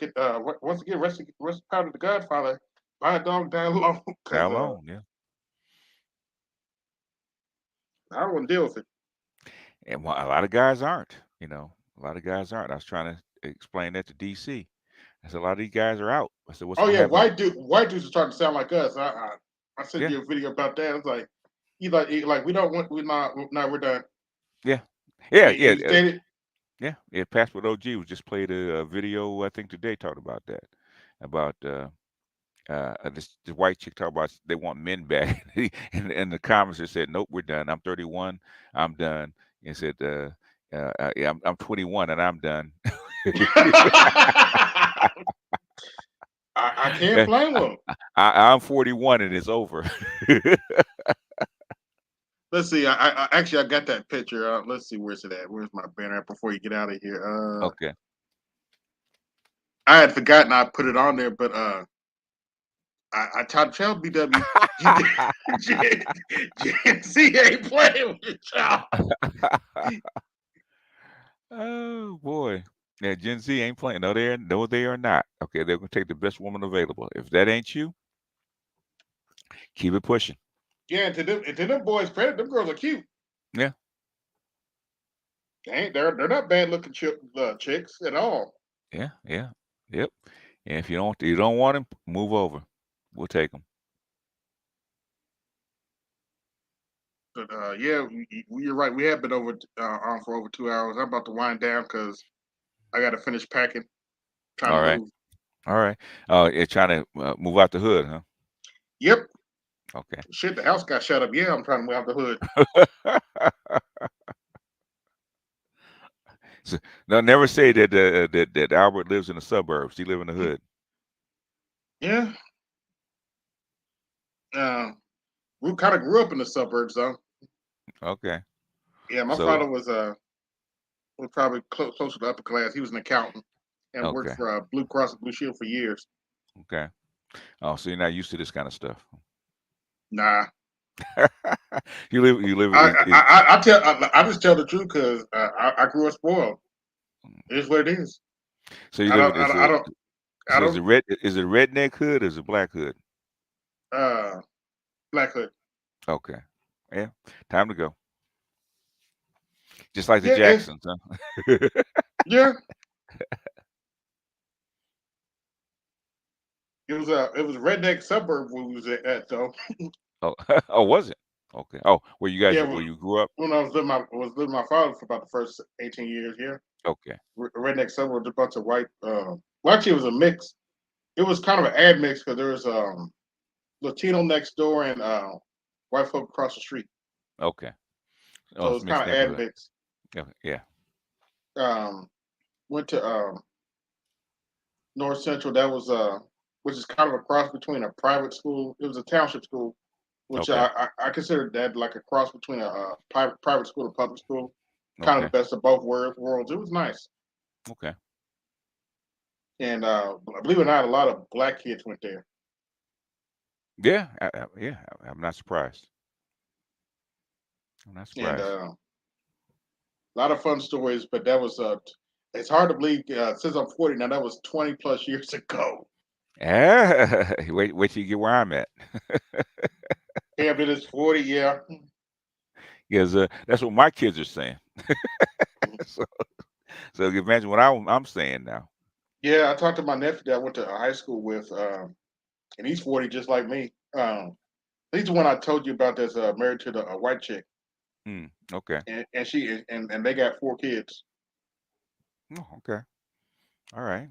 Once again, arrested part of the Godfather. Buy a dog, die alone. Die Because alone. Yeah. I don't want to deal with it. And a lot of guys aren't, a lot of guys aren't. I was trying to explain that to DC. I said, a lot of these guys are out. I said, what's Oh going to yeah, happen? white dudes are starting to sound like us. I sent Yeah, you a video about that. It's like he like we don't want we're done. yeah, yeah, And yeah, he stated, yeah. Passport OG was just played a video, I think today, talked about that, about this white chick talk about they want men back, and the comments just said, nope, we're done. I'm 31, I'm done. And said, yeah, I'm 21 and I'm done. I can't blame him. I'm 41 and it's over. Let's see. I actually I got that picture. Let's see, where's it at? Where's my banner before you get out of here? Okay. I had forgotten I put it on there, but I tried to tell BW, GNC ain't playing with your child. Oh boy. Yeah, Gen Z ain't playing. No, they are not. Okay, they're gonna take the best woman available. If that ain't you, keep it pushing. Yeah, and to them boys' credit, them girls are cute. Yeah, They're not bad looking chicks at all. yeah, yep. And if you don't want him, move over. We'll take him. But yeah, you're right. We have been on for over 2 hours. I'm about to wind down because I got to finish packing, trying All to right, move. all right. You're trying to move out the hood, huh? Yep. Okay. Shit, the house got shut up. Yeah, I'm trying to move out the hood. So, no, never say that that Albert lives in the suburbs. He live in the hood. Yeah. We kind of grew up in the suburbs, though. Okay. Yeah, my So, father was probably close to the upper class. He was an accountant and worked okay, for Blue Cross and Blue Shield for years. okay. Oh, so you're not used to this kind of stuff. Nah, You live I just tell the truth because I grew up spoiled. It is what it is. so you I live don't I, is don't- I a don't I so don't is it redneck hood or is it black hood? uh Black Hood. Okay. Yeah. Time to go. Just like the Yeah, Jacksons, huh? yeah. It was a redneck suburb we was at though. Oh, oh, was it? Okay. Oh, Yeah, where you grew up? when I was living with my father for about the first 18 years. Yeah, Okay. redneck suburb, a bunch of white. Well, actually, it was a mix. It was kind of an ad mix because there was Latino next door and white folk across the street. Okay. Oh, So it's it's a kind mixed of ad neighborhood. mix. Okay. Yeah. Um, Went to North Central. That was which is kind of a cross between a private school. It was a township school, which Okay. I considered that like a cross between a private school and public school. Kind of Okay. the best of both worlds. It was nice, Okay. and believe it or not, a lot of black kids went there. Yeah, yeah. I'm not surprised. I'm not And surprised. a lot of fun stories. But that was it's hard to believe since I'm 40 now. That was 20 plus years ago. Ah, wait till you get where I'm at. Can't believe it's 40. Yeah. Because that's what my kids are saying. so, so you imagine what I'm saying now. Yeah, I talked to my nephew that I went to high school with, and he's 40 just like me. He's the one I told you about that's married to the white chick, Okay. and she and they got 4 kids. Oh, okay. All right.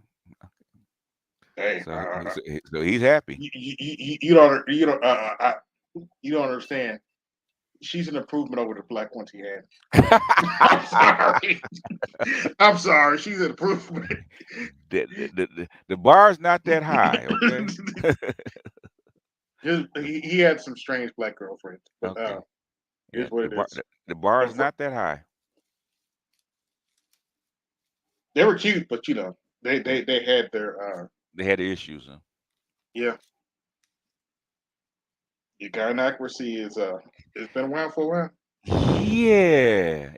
Hey, So he's happy. you don't understand. She's an improvement over the black ones he had. I'm sorry. I'm sorry. She's an improvement. The bar's not that high. Okay. He had some strange black girlfriends, but Okay. Yeah. here's what it is. The bar is And not that high. they were cute, but they Yeah. they had their They had the issues. Huh? yeah. Your gynaccuracy is it's been around for a while. Yeah.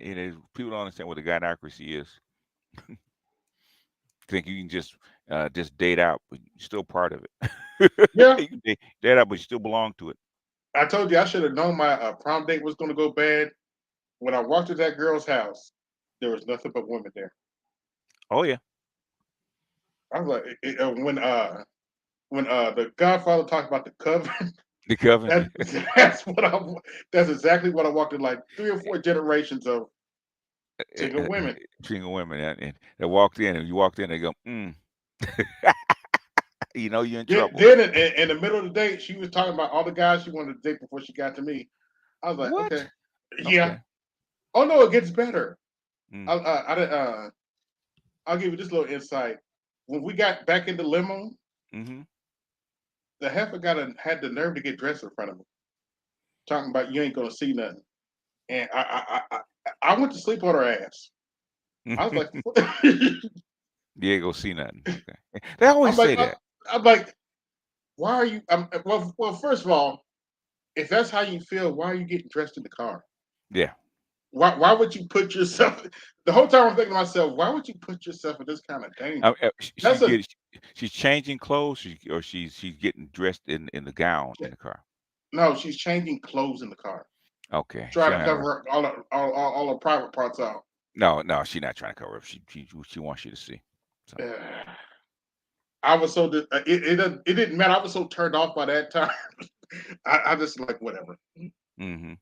People don't understand what the gynaccuracy is. Think you can just date out, but you're still part of it. Yeah, You can date out, but you still belong to it. I told you I should have known my prom date was going to go bad. When I walked to that girl's house, there was nothing but women there. Oh yeah. I was like, when the Godfather talked about the coven, The coven. that's what I. That's exactly what I walked in, like 3 or 4 generations of single women. Single women, and they walked in, and you walked in, they go, you're in trouble. Then in the middle of the day, she was talking about all the guys she wanted to date before she got to me. I was like, What? okay, yeah. Okay. Oh no, it gets better. Mm. I'll give you this little insight. When we got back in the limo, Mm-hmm. the heifer had the nerve to get dressed in front of me, talking about you ain't gonna see nothing. And I went to sleep on her ass. I was like, You ain't gonna see nothing. Okay. They always say that. I'm like, why are you? Well, first of all, if that's how you feel, why are you getting dressed in the car? Yeah. Why would you put yourself? The whole time I'm thinking to myself, why would you put yourself in this kind of danger? She's changing clothes, or she's getting dressed in the gown in the car. No, she's changing clothes in the car. Okay. Trying to cover all her private parts out. No, she's not trying to cover up. She wants you to see. So. I was so it didn't matter. I was so turned off by that time. I just like whatever. Mm-hmm.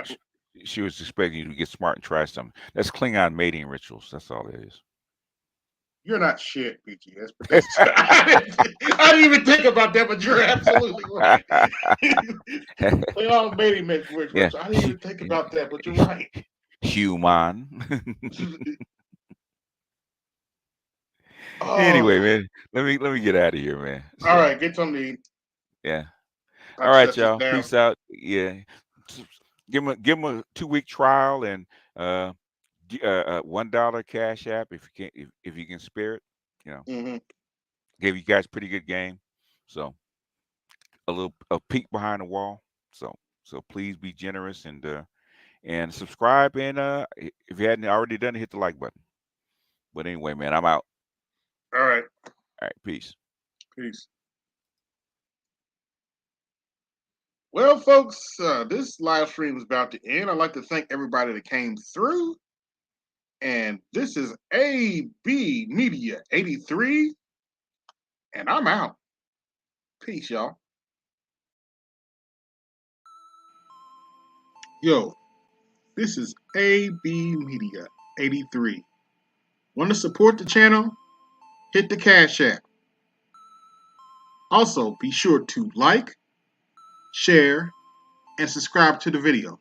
She, she was expecting you to get smart and try something. That's Klingon mating rituals. That's all it is. You're not shit, BGS. But I didn't even think about that, but you're absolutely right. Klingon mating rituals. Yeah. I didn't even think about that, but you're right. Human. Anyway, man, let me get out of here, man. So, all right, get something to eat. Yeah. All right, y'all. Peace out. Yeah. Give them a 2-week trial and $1 Cash App if you can spare it. Mm-hmm. Gave you guys pretty good game. So a peek behind the wall. So please be generous and subscribe, and if you hadn't already done it, hit the like button. But anyway, man, I'm out. All right. All right. Peace. Peace. Well, folks, this live stream is about to end. I'd like to thank everybody that came through. And this is AB Media 83. And I'm out. Peace, y'all. Yo, this is AB Media 83. Want to support the channel? Hit the Cash App. Also, be sure to like, share, and subscribe to the video.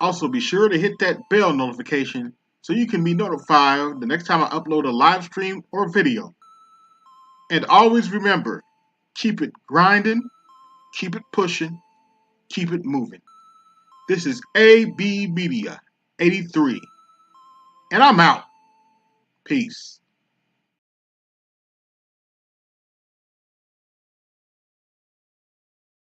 Also, be sure to hit that bell notification so you can be notified the next time I upload a live stream or video. And always remember, keep it grinding, keep it pushing, keep it moving. This is AB Media 83. And I'm out. Peace.